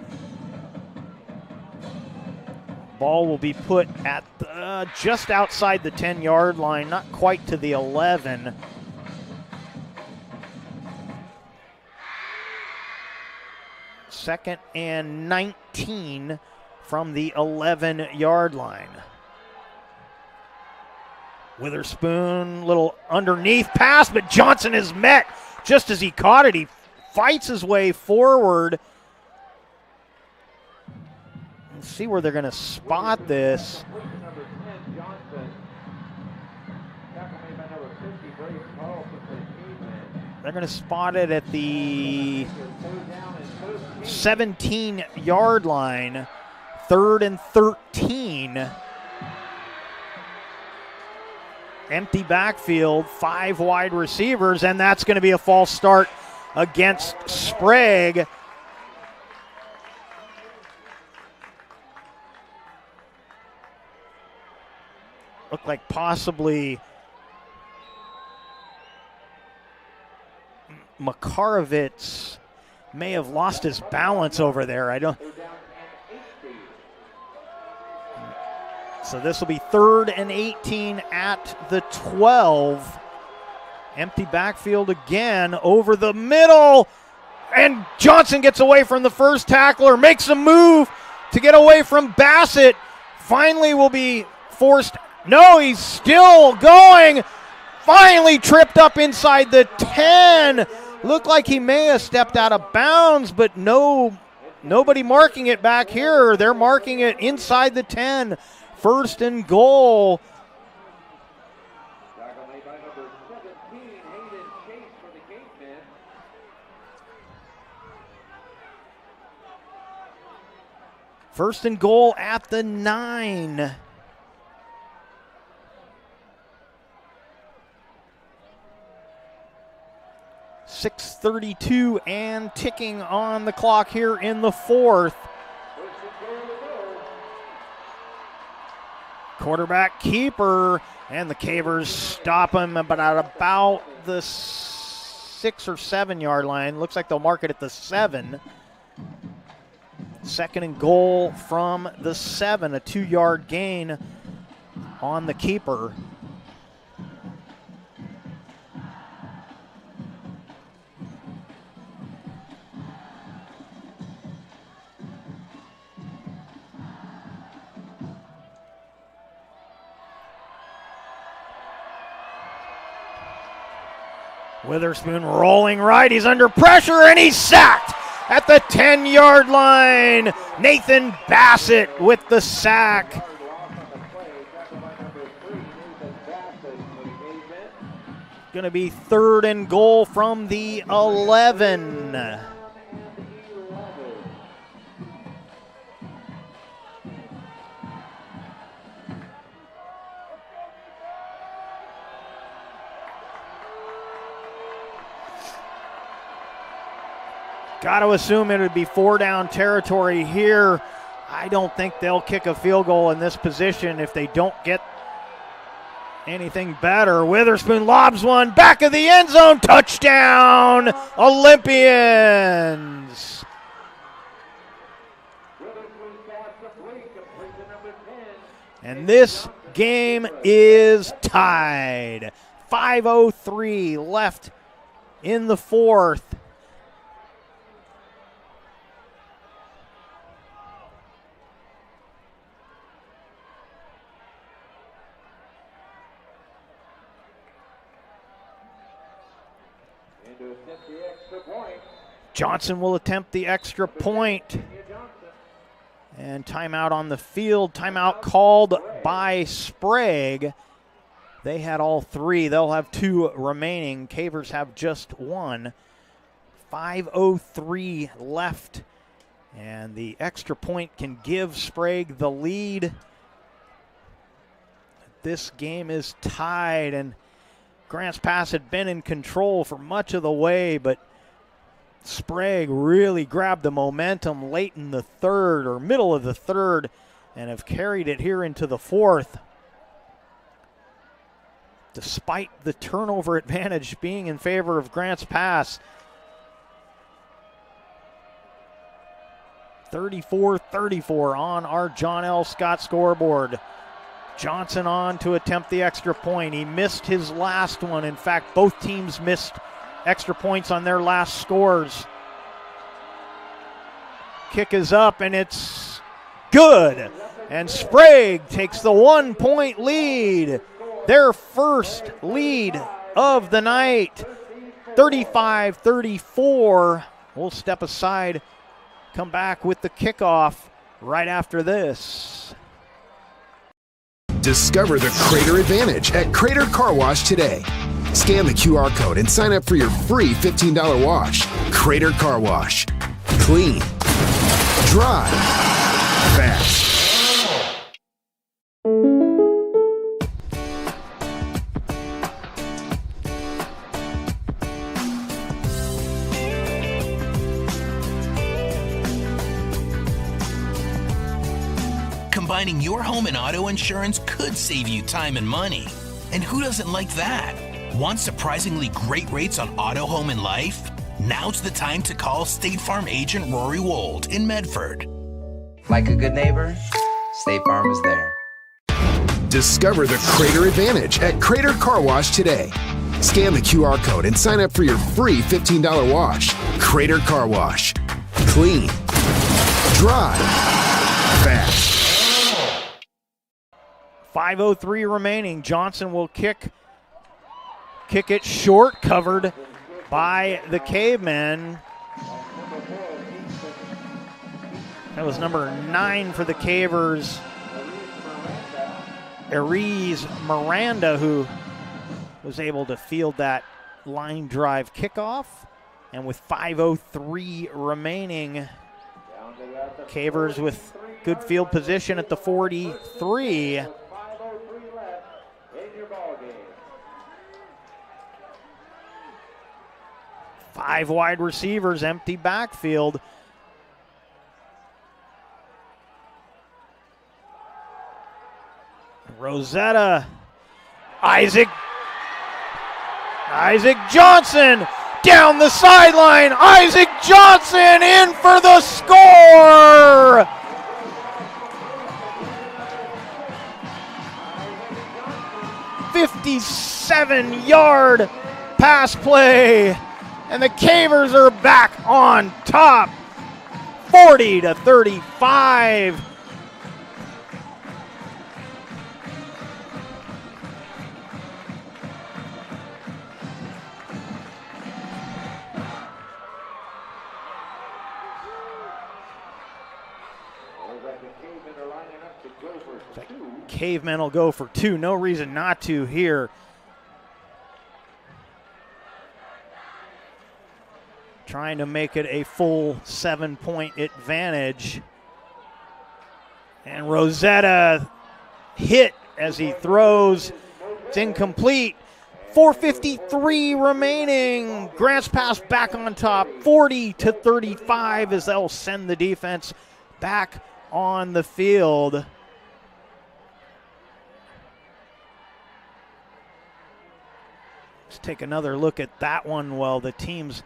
Ball will be put at just outside the 10-yard line, not quite to the 11. Second and 19 from the 11-yard line. Witherspoon, little underneath pass, but Johnson is met just as he caught it. He fights his way forward. Let's see where they're going to spot this. They're going to spot it at the 17-yard line, 3rd and 13. Empty backfield, 5 wide receivers, and that's going to be a false start against Sprague. Looked like possibly Makarovitz may have lost his balance over there. So this will be 3rd and 18 at the 12. Empty backfield again over the middle. And Johnson gets away from the first tackler, makes a move to get away from Bassett. Finally will be forced. No, he's still going. Finally tripped up inside the 10. Looked like he may have stepped out of bounds, but nobody marking it back here. They're marking it inside the 10. 1st and goal. First and goal at the 9. .6:32 and ticking on the clock here in the 4th. Quarterback keeper, and the Cavers stop him at about the 6 or 7 yard line. Looks like they'll mark it at the 7. 2nd and goal from the 7, a 2-yard gain on the keeper. Witherspoon rolling right. He's under pressure, and he's sacked at the 10-yard line. Nathan Bassett with the sack. Going to be 3rd and goal from the 11. Got to assume it would be 4-down territory here. I don't think they'll kick a field goal in this position if they don't get anything better. Witherspoon lobs one, back of the end zone, touchdown, Olympians. And this game is tied. 5:03 left in the 4th. Johnson will attempt the extra point. And timeout on the field. Timeout called by Sprague. They had all 3. They'll have 2 remaining. Cavers have just 1. 5:03 left. And the extra point can give Sprague the lead. This game is tied, and Grants Pass had been in control for much of the way, but Sprague really grabbed the momentum late in the 3rd or middle of the 3rd and have carried it here into the 4th. Despite the turnover advantage being in favor of Grants Pass. 34-34 on our John L. Scott scoreboard. Johnson on to attempt the extra point. He missed his last one. In fact, both teams missed extra points on their last scores. Kick is up, and it's good. And Sprague takes the 1-point lead, their first lead of the night, 35-34. We'll step aside, come back with the kickoff right after this. Discover the Crater Advantage at Crater Car Wash today. Scan the QR code and sign up for your free $15 wash. Crater Car Wash. Clean. Dry. Fast. Combining your home and auto insurance could save you time and money. And who doesn't like that? Want surprisingly great rates on auto, home, and life? Now's the time to call State Farm agent Rory Wold in Medford. Like a good neighbor, State Farm is there. Discover the Crater Advantage at Crater Car Wash today. Scan the QR code and sign up for your free $15 wash. Crater Car Wash. Clean. Dry. Fast. 5:03 remaining. Johnson will kick it short, covered by the Cavemen. That was number 9 for the Cavers, Aries Miranda, who was able to field that line drive kickoff. And with 5:03 remaining, Cavers with good field position at the 43. 5 wide receivers, empty backfield. Rosetta, Isaac Johnson down the sideline. Isaac Johnson in for the score. "57-yard pass play. And the Cavers are back on top, 40-35. Cavemen will go for 2. No reason not to here. Trying to make it a full 7-point advantage. And Rosetta hit as he throws. It's incomplete. 4:53 remaining. Grants pass back on top, 40-35, as they'll send the defense back on the field. Let's take another look at that one while the teams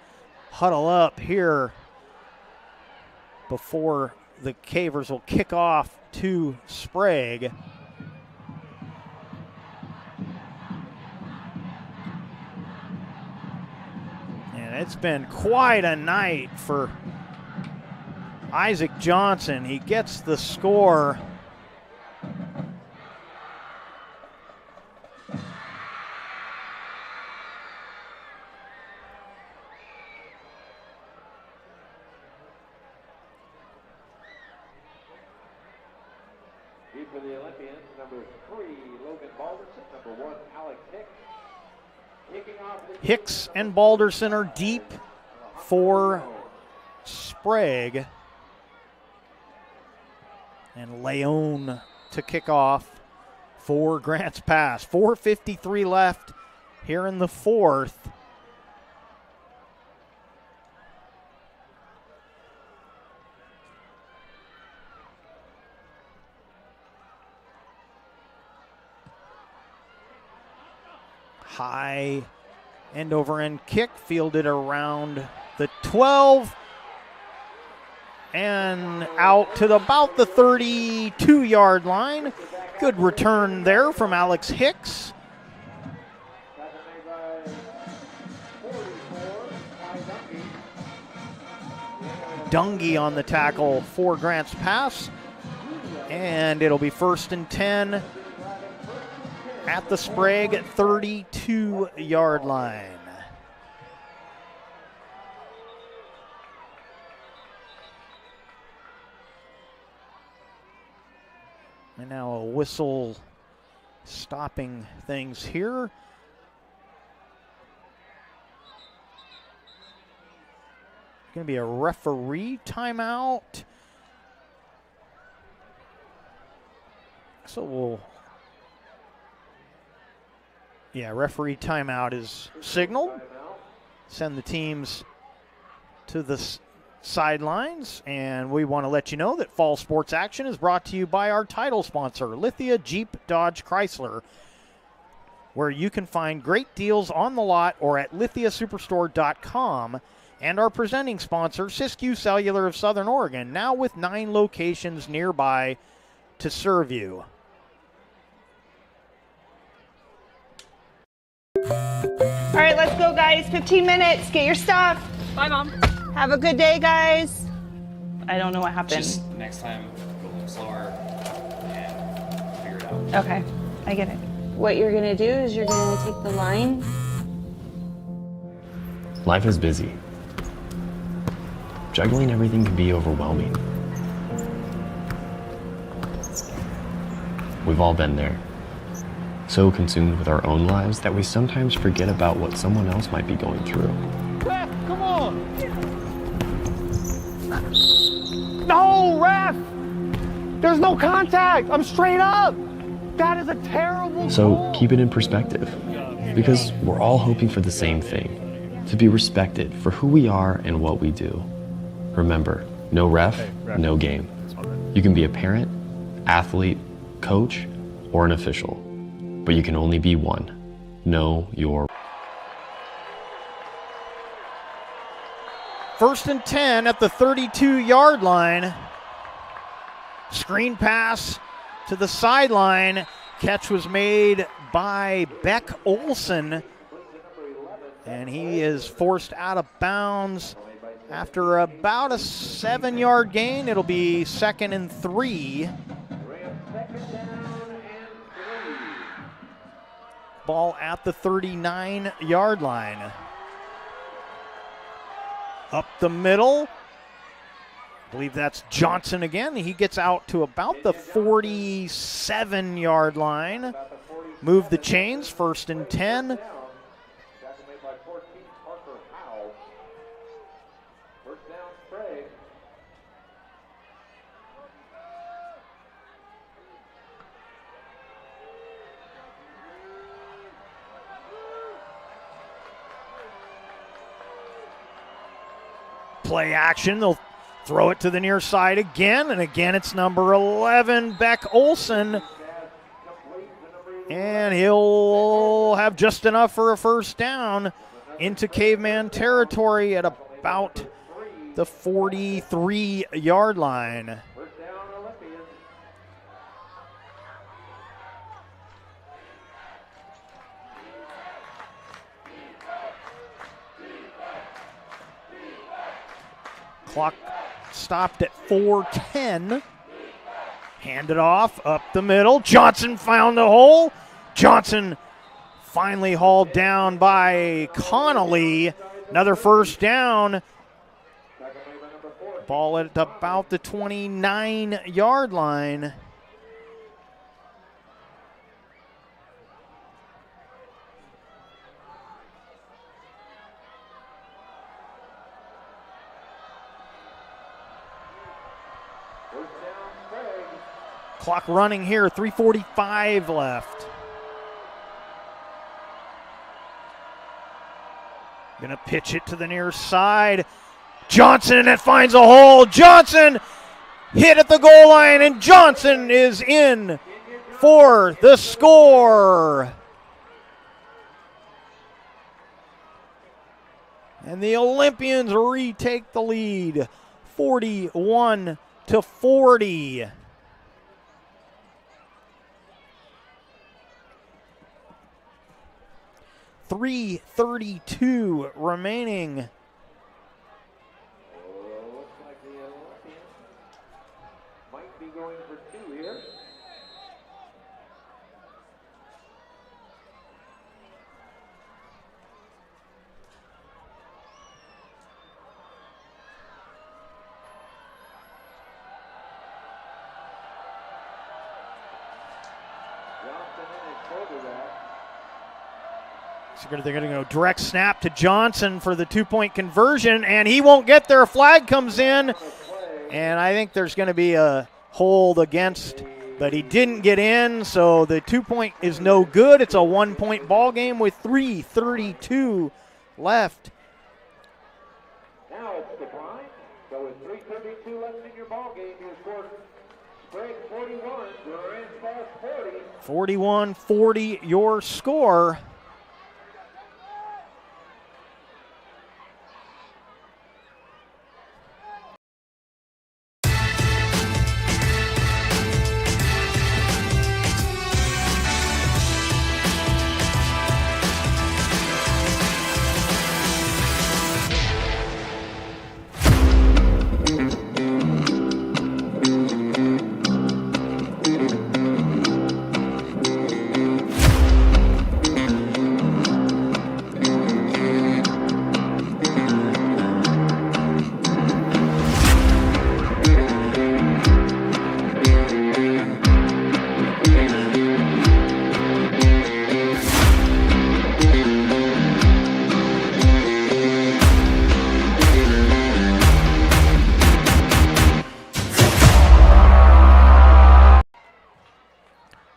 huddle up here before the Cavers will kick off to Sprague. And it's been quite a night for Isaac Johnson. He gets the score. For the Olympians, number 3, Logan Balderson, number 1, Alex Hicks. Kicking off the Hicks and Balderson are deep for Sprague. And Leone to kick off for Grants Pass. 4:53 left here in the fourth. High end over end kick fielded around the 12 and out to about the 32-yard line. Good return there from Alex Hicks. Dungy on the tackle for Grants Pass. And it'll be 1st and 10 at the Sprague 32-yard line. And now a whistle stopping things here. Going to be a referee timeout. So referee timeout is signaled. Send the teams to the sidelines, and we want to let you know that fall sports action is brought to you by our title sponsor, Lithia Jeep Dodge Chrysler, where you can find great deals on the lot or at lithiasuperstore.com, and our presenting sponsor, Siskiyou Cellular of Southern Oregon, now with 9 locations nearby to serve you. All right, let's go, guys. 15 minutes. Get your stuff. Bye, Mom. Have a good day, guys. I don't know what happened. Just next time, go a little slower and figure it out. Okay, I get it. What you're gonna do is you're gonna take the line. Life is busy. Juggling everything can be overwhelming. We've all been there. So consumed with our own lives that we sometimes forget about what someone else might be going through. Ref, come on! No, ref! There's no contact! I'm straight up! That is a terrible So goal. keep it in perspective, because we're all hoping for the same thing, to be respected for who we are and what we do. Remember, no ref, no game. You can be a parent, athlete, coach, or an official, but you can only be one. Know your... 1st and 10 at the 32-yard line. Screen pass to the sideline. Catch was made by Beck Olson, and he is forced out of bounds after about a 7-yard gain. It'll be 2nd and 3. Ball at the 39-yard line. Up the middle. I believe that's Johnson again. He gets out to about the 47-yard line. Move the chains, 1st and 10. Play action. They'll throw it to the near side again, and again it's number 11, Beck Olson. And he'll have just enough for a first down into caveman territory at about the 43-yard line. Clock stopped at 4:10. Hand it off, up the middle. Johnson found the hole. Johnson finally hauled down by Connolly. Another first down. Ball at about the 29-yard line. Clock running here, 3:45 left. Gonna pitch it to the near side. Johnson, and it finds a hole. Johnson hit at the goal line, and Johnson is in for the score. And the Olympians retake the lead, 41-40. 3:32 remaining. going for 2 here. So they're going to go direct snap to Johnson for the 2-point conversion, and he won't get there. A flag comes in, and I think there's going to be a hold against, but he didn't get in, so the 2-point is no good. It's a 1-point ball game with 3:32 left. Now it's the prime. So with 3:32 left in your ball game, you scored Sprague 41, Lorenz Falls 40. 41-40 your score.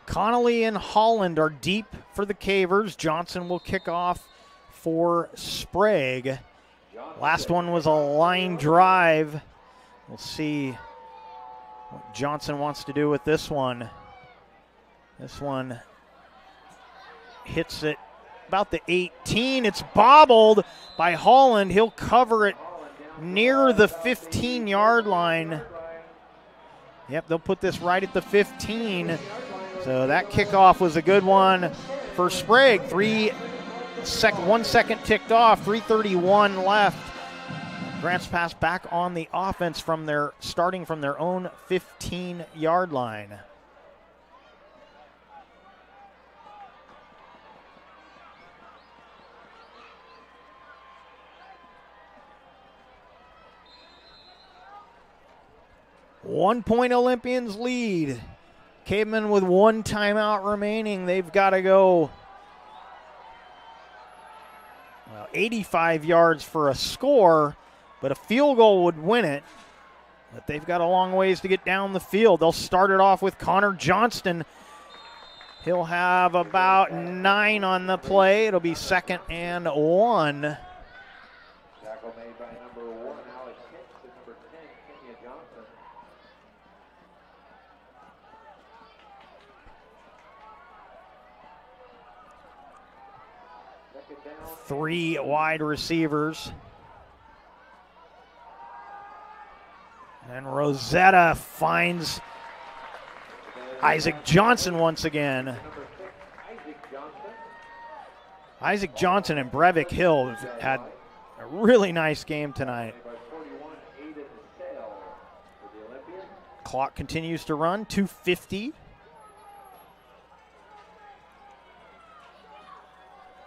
Connolly and Holland are deep for the Cavers. Johnson will kick off for Sprague. Last one was a line drive. We'll see what Johnson wants to do with this one. This one hits it about the 18. It's bobbled by Holland. He'll cover it near the 15-yard line. Yep, they'll put this right at the 15. So that kickoff was a good one for Sprague. 1 second ticked off, 3:31 left. Grants pass back on the offense starting from their own 15-yard line. One-point Olympians lead. Cavemen with 1 timeout remaining. They've got to go 85 yards for a score, but a field goal would win it. But they've got a long ways to get down the field. They'll start it off with Connor Johnston. He'll have about 9 on the play. It'll be 2nd and 1. Tackle made by number 1, Alex Hicks, and number 10, Kenya Johnson. Second down. 3 wide receivers. And Rosetta finds Isaac Johnson once again. Isaac Johnson and Breivik Hill have had a really nice game tonight. Clock continues to run, 2:50.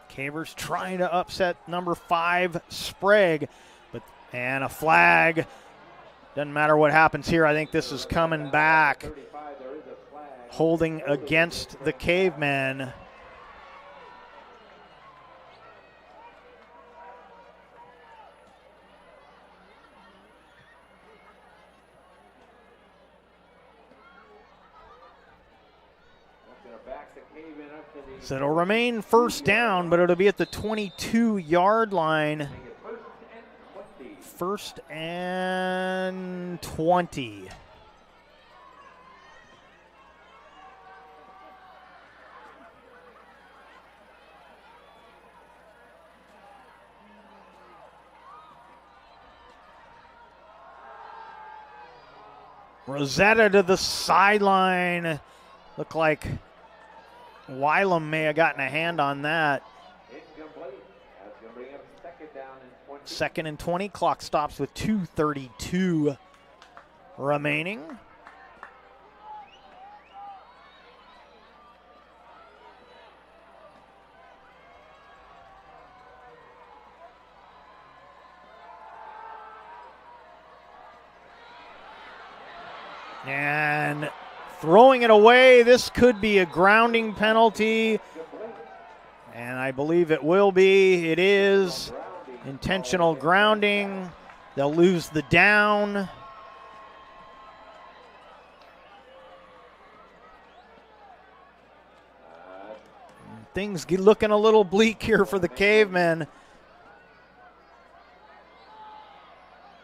Cavers trying to upset number 5, Sprague, and a flag. Doesn't matter what happens here. I think this is coming back. Holding against the Cavemen. So it'll remain first down, but it'll be at the 22-yard line. 1st and 20. Rosetta to the sideline. Looked like Wylam may have gotten a hand on that. Second and 20. Clock stops with 2:32 remaining. And throwing it away, this could be a grounding penalty. And I believe it will be. It is intentional grounding. They'll lose the down. Things looking a little bleak here for the Cavemen.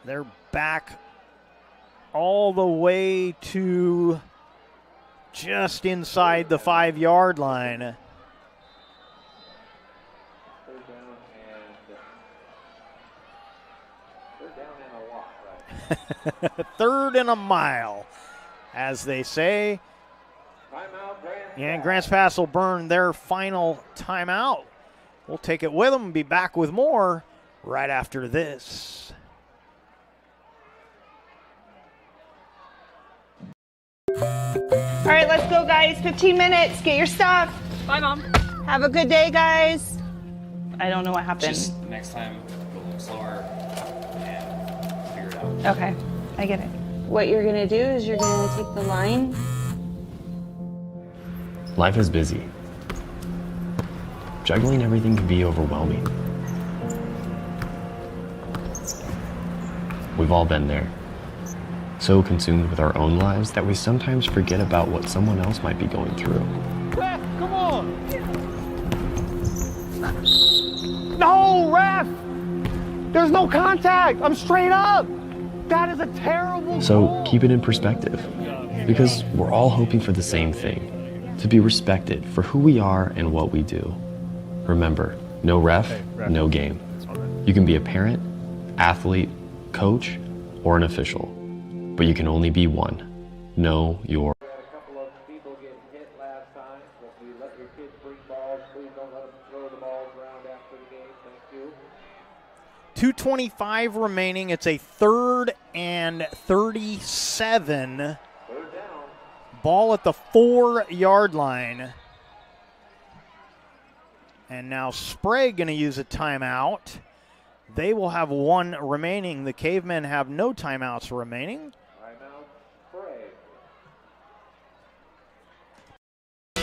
They're back all the way to just inside the 5-yard line. Third and a mile, as they say. And Grants Pass will burn their final timeout. We'll take it with them and be back with more right after this. All right, let's go, guys. 15 minutes. Get your stuff. Bye, Mom. Have a good day, guys. I don't know what happened. Just next time, go a little slower and figure it out. Okay, I get it. What you're going to do is you're going to take the line. Life is busy. Juggling everything can be overwhelming. We've all been there. So consumed with our own lives that we sometimes forget about what someone else might be going through. Ref, come on! No, ref! There's no contact! I'm straight up! That is a terrible So goal. keep it in perspective, because we're all hoping for the same thing, to be respected for who we are and what we do. Remember, no ref, no game. You can be a parent, athlete, coach, or an official, but you can only be one. Know your. We had a couple of people get hit last time. If you let your kids bring balls, please don't let them throw the balls around after the game. Thank you. 2:25 remaining. It's a 3rd and 37. Third down. Ball at the 4-yard line. And now Sprague going to use a timeout. They will have one remaining. The Cavemen have no timeouts remaining. Timeout, Sprague.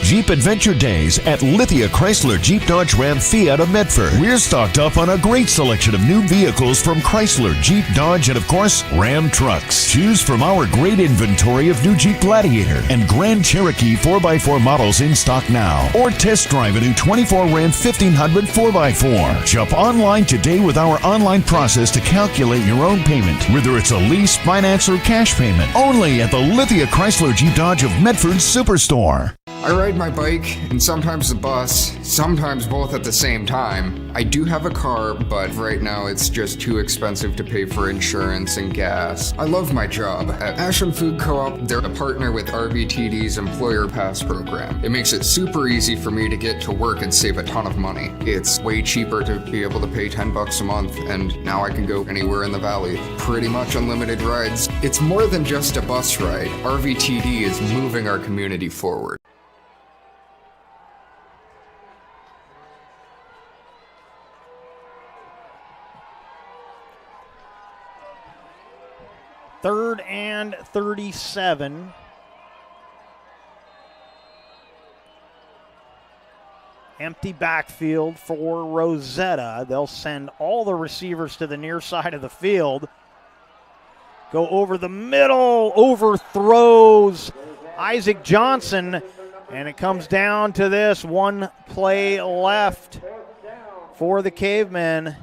Jeep Adventure Days at Lithia Chrysler Jeep Dodge Ram Fiat of Medford. We're stocked up on a great selection of new vehicles from Chrysler, Jeep, Dodge, and of course, Ram trucks. Choose from our great inventory of new Jeep Gladiator and Grand Cherokee 4x4 models in stock now. Or test drive a new 24 Ram 1500 4x4. Shop online today with our online process to calculate your own payment, whether it's a lease, finance, or cash payment. Only at the Lithia Chrysler Jeep Dodge of Medford Superstore. I ride my bike and sometimes the bus, sometimes both at the same time. I do have a car, but right now it's just too expensive to pay for insurance and gas. I love my job. At Ashland Food Co-op, they're a partner with RVTD's Employer Pass program. It makes it super easy for me to get to work and save a ton of money. It's way cheaper to be able to pay $10 a month, and now I can go anywhere in the valley. Pretty much unlimited rides. It's more than just a bus ride. RVTD is moving our community forward. Third and 37. Empty backfield for Rosetta. They'll send all the receivers to the near side of the field. Go over the middle, overthrows Isaac Johnson, and it comes down to this one play left for the Cavemen.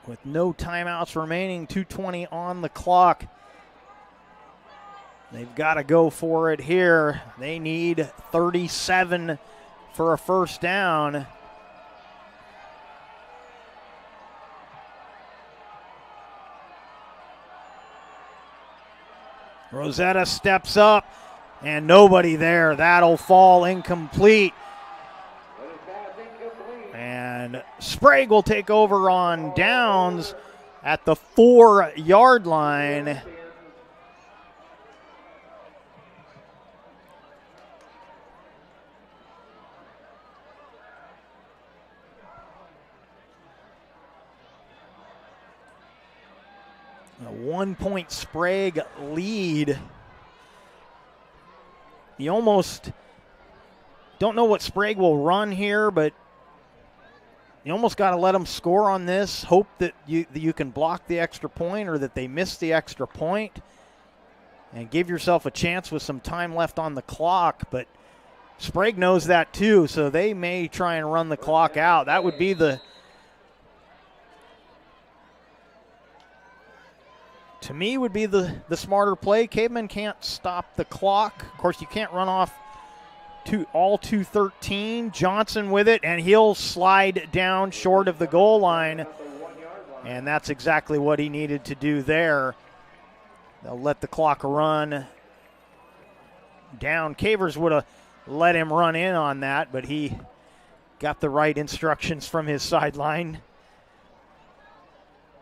With no timeouts remaining, 2:20 on the clock. They've got to go for it here. They need 37 for a first down. Rosetta steps up, and nobody there. That'll fall incomplete. And Sprague will take over on downs at the 4-yard line. A 1-point Sprague lead. You almost don't know what Sprague will run here, but you almost got to let them score on this. Hope that you can block the extra point or that they miss the extra point and give yourself a chance with some time left on the clock. But Sprague knows that too, so they may try and run the clock out. That would be the smarter play. Caveman can't stop the clock. Of course, you can't run off all 2:13. Johnson with it, and he'll slide down short of the goal line. And that's exactly what he needed to do there. They'll let the clock run down. Cavers would have let him run in on that, but he got the right instructions from his sideline.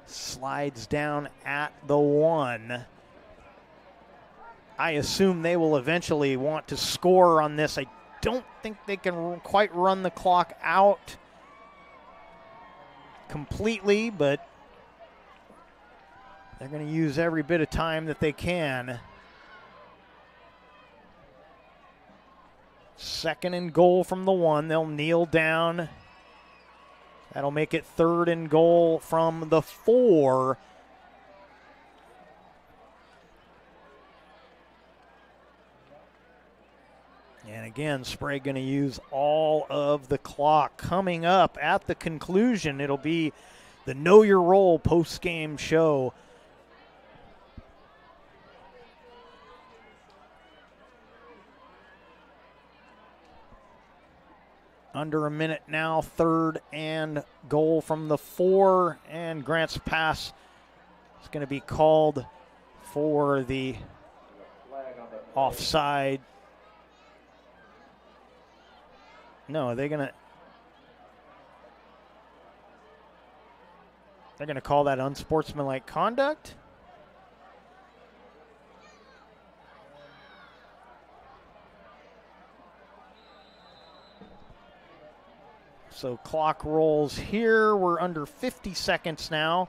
Slides down at the 1. I assume they will eventually want to score on this. I don't think they can quite run the clock out completely, but they're going to use every bit of time that they can. 2nd and goal from the 1. They'll kneel down. That'll make it 3rd and goal from the 4. And again, Sprague going to use all of the clock. Coming up at the conclusion, it'll be the Know Your Role post-game show. Under a minute now, 3rd and goal from the 4, and Grant's pass is going to be called for the offside. No, they're going to call that unsportsmanlike conduct. So clock rolls here. We're under 50 seconds now.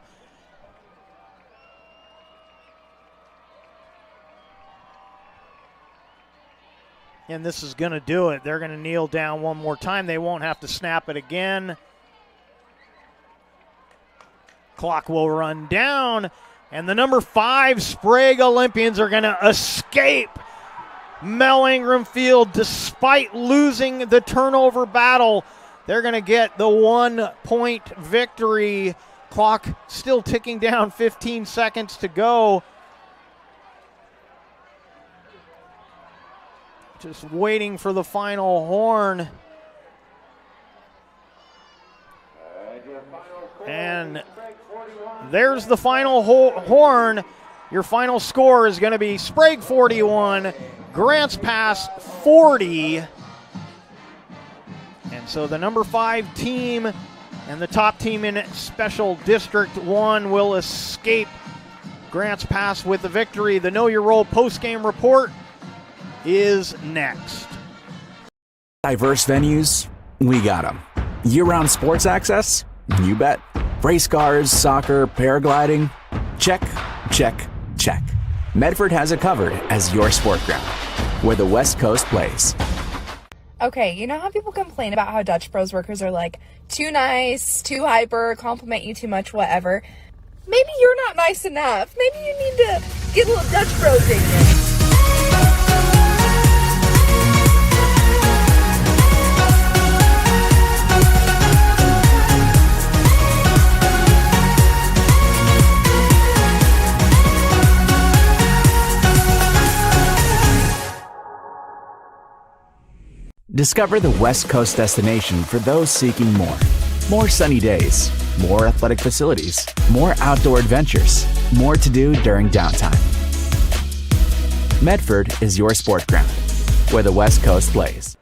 And this is going to do it. They're going to kneel down one more time. They won't have to snap it again. Clock will run down. And the number 5 Sprague Olympians are going to escape Mel Ingram Field despite losing the turnover battle. They're going to get the 1-point victory. Clock still ticking down, 15 seconds to go. Just waiting for the final horn. And there's the final horn. Your final score is going to be Sprague 41, Grants Pass 40. And so the number 5 team and the top team in Special District 1 will escape Grants Pass with the victory. The Know Your Role post-game report is next. Diverse venues, we got them. Year-round sports access? You bet. Race cars, soccer, paragliding? Check, check, check. Medford has it covered as your sport ground, where the West Coast plays. Okay, you know how people complain about how Dutch Bros workers are like too nice, too hyper, compliment you too much, whatever? Maybe you're not nice enough. Maybe you need to get a little Dutch Bros in you. Discover the West Coast destination for those seeking more. More sunny days, more athletic facilities, more outdoor adventures, more to do during downtime. Medford is your sport ground, where the West Coast plays.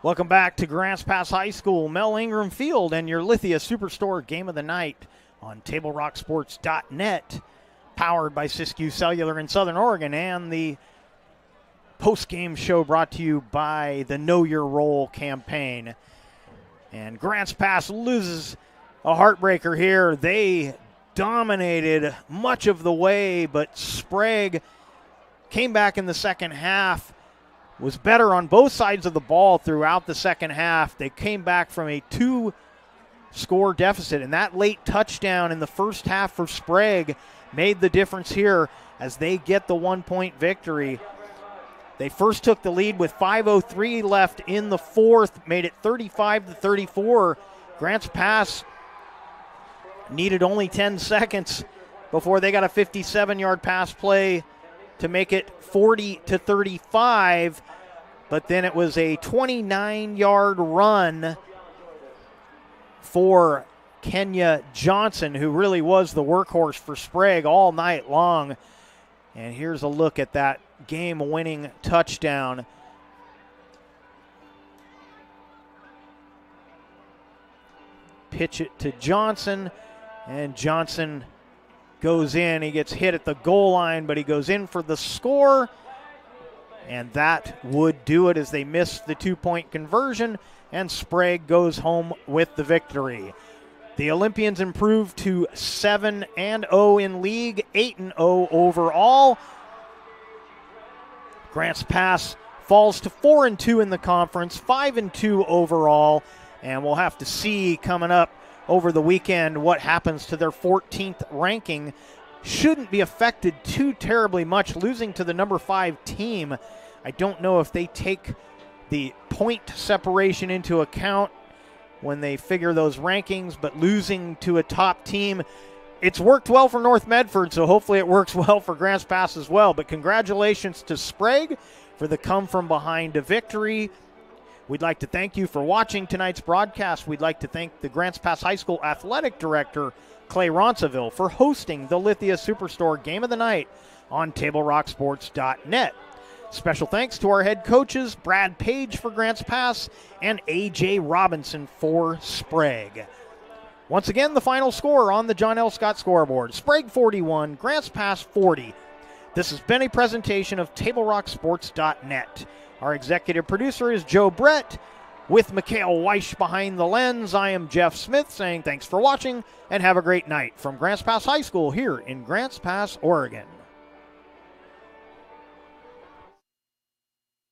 Welcome back to Grants Pass High School, Mel Ingram Field, and your Lithia Superstore Game of the Night on TableRockSports.net, powered by Siskiyou Cellular in Southern Oregon, and the post-game show brought to you by the Know Your Role campaign. And Grants Pass loses a heartbreaker here. They dominated much of the way, but Sprague came back in the second half, was better on both sides of the ball throughout the second half. They came back from a 2-score deficit, and that late touchdown in the first half for Sprague made the difference here as they get the 1-point victory. They first took the lead with 5:03 left in the fourth, made it 35-34. Grants Pass needed only 10 seconds before they got a 57-yard pass play to make it 40-35, but then it was a 29-yard run for Kenya Johnson, who really was the workhorse for Sprague all night long. And here's a look at that game-winning touchdown. Pitch it to Johnson, and Johnson goes in. He gets hit at the goal line, but he goes in for the score, and that would do it as they missed the 2-point conversion, and Sprague goes home with the victory. The Olympians improved to 7-0 in league, 8-0 overall. Grants Pass falls to 4-2 in the conference, 5-2 overall, and we'll have to see coming up over the weekend what happens to their 14th ranking. Shouldn't be affected too terribly much. Losing to the number 5 team, I don't know if they take the point separation into account when they figure those rankings, but losing to a top team, it's worked well for North Medford, so hopefully it works well for Grants Pass as well. But congratulations to Sprague for the come-from-behind victory. We'd like to thank you for watching tonight's broadcast. We'd like to thank the Grants Pass High School Athletic Director, Clay Ronceville, for hosting the Lithia Superstore Game of the Night on TableRockSports.net. Special thanks to our head coaches, Brad Page for Grants Pass and A.J. Robinson for Sprague. Once again, the final score on the John L. Scott scoreboard. Sprague 41, Grants Pass 40. This has been a presentation of TableRockSports.net. Our executive producer is Joe Brett, with Mikhail Weish behind the lens. I am Jeff Smith saying thanks for watching and have a great night from Grants Pass High School here in Grants Pass, Oregon.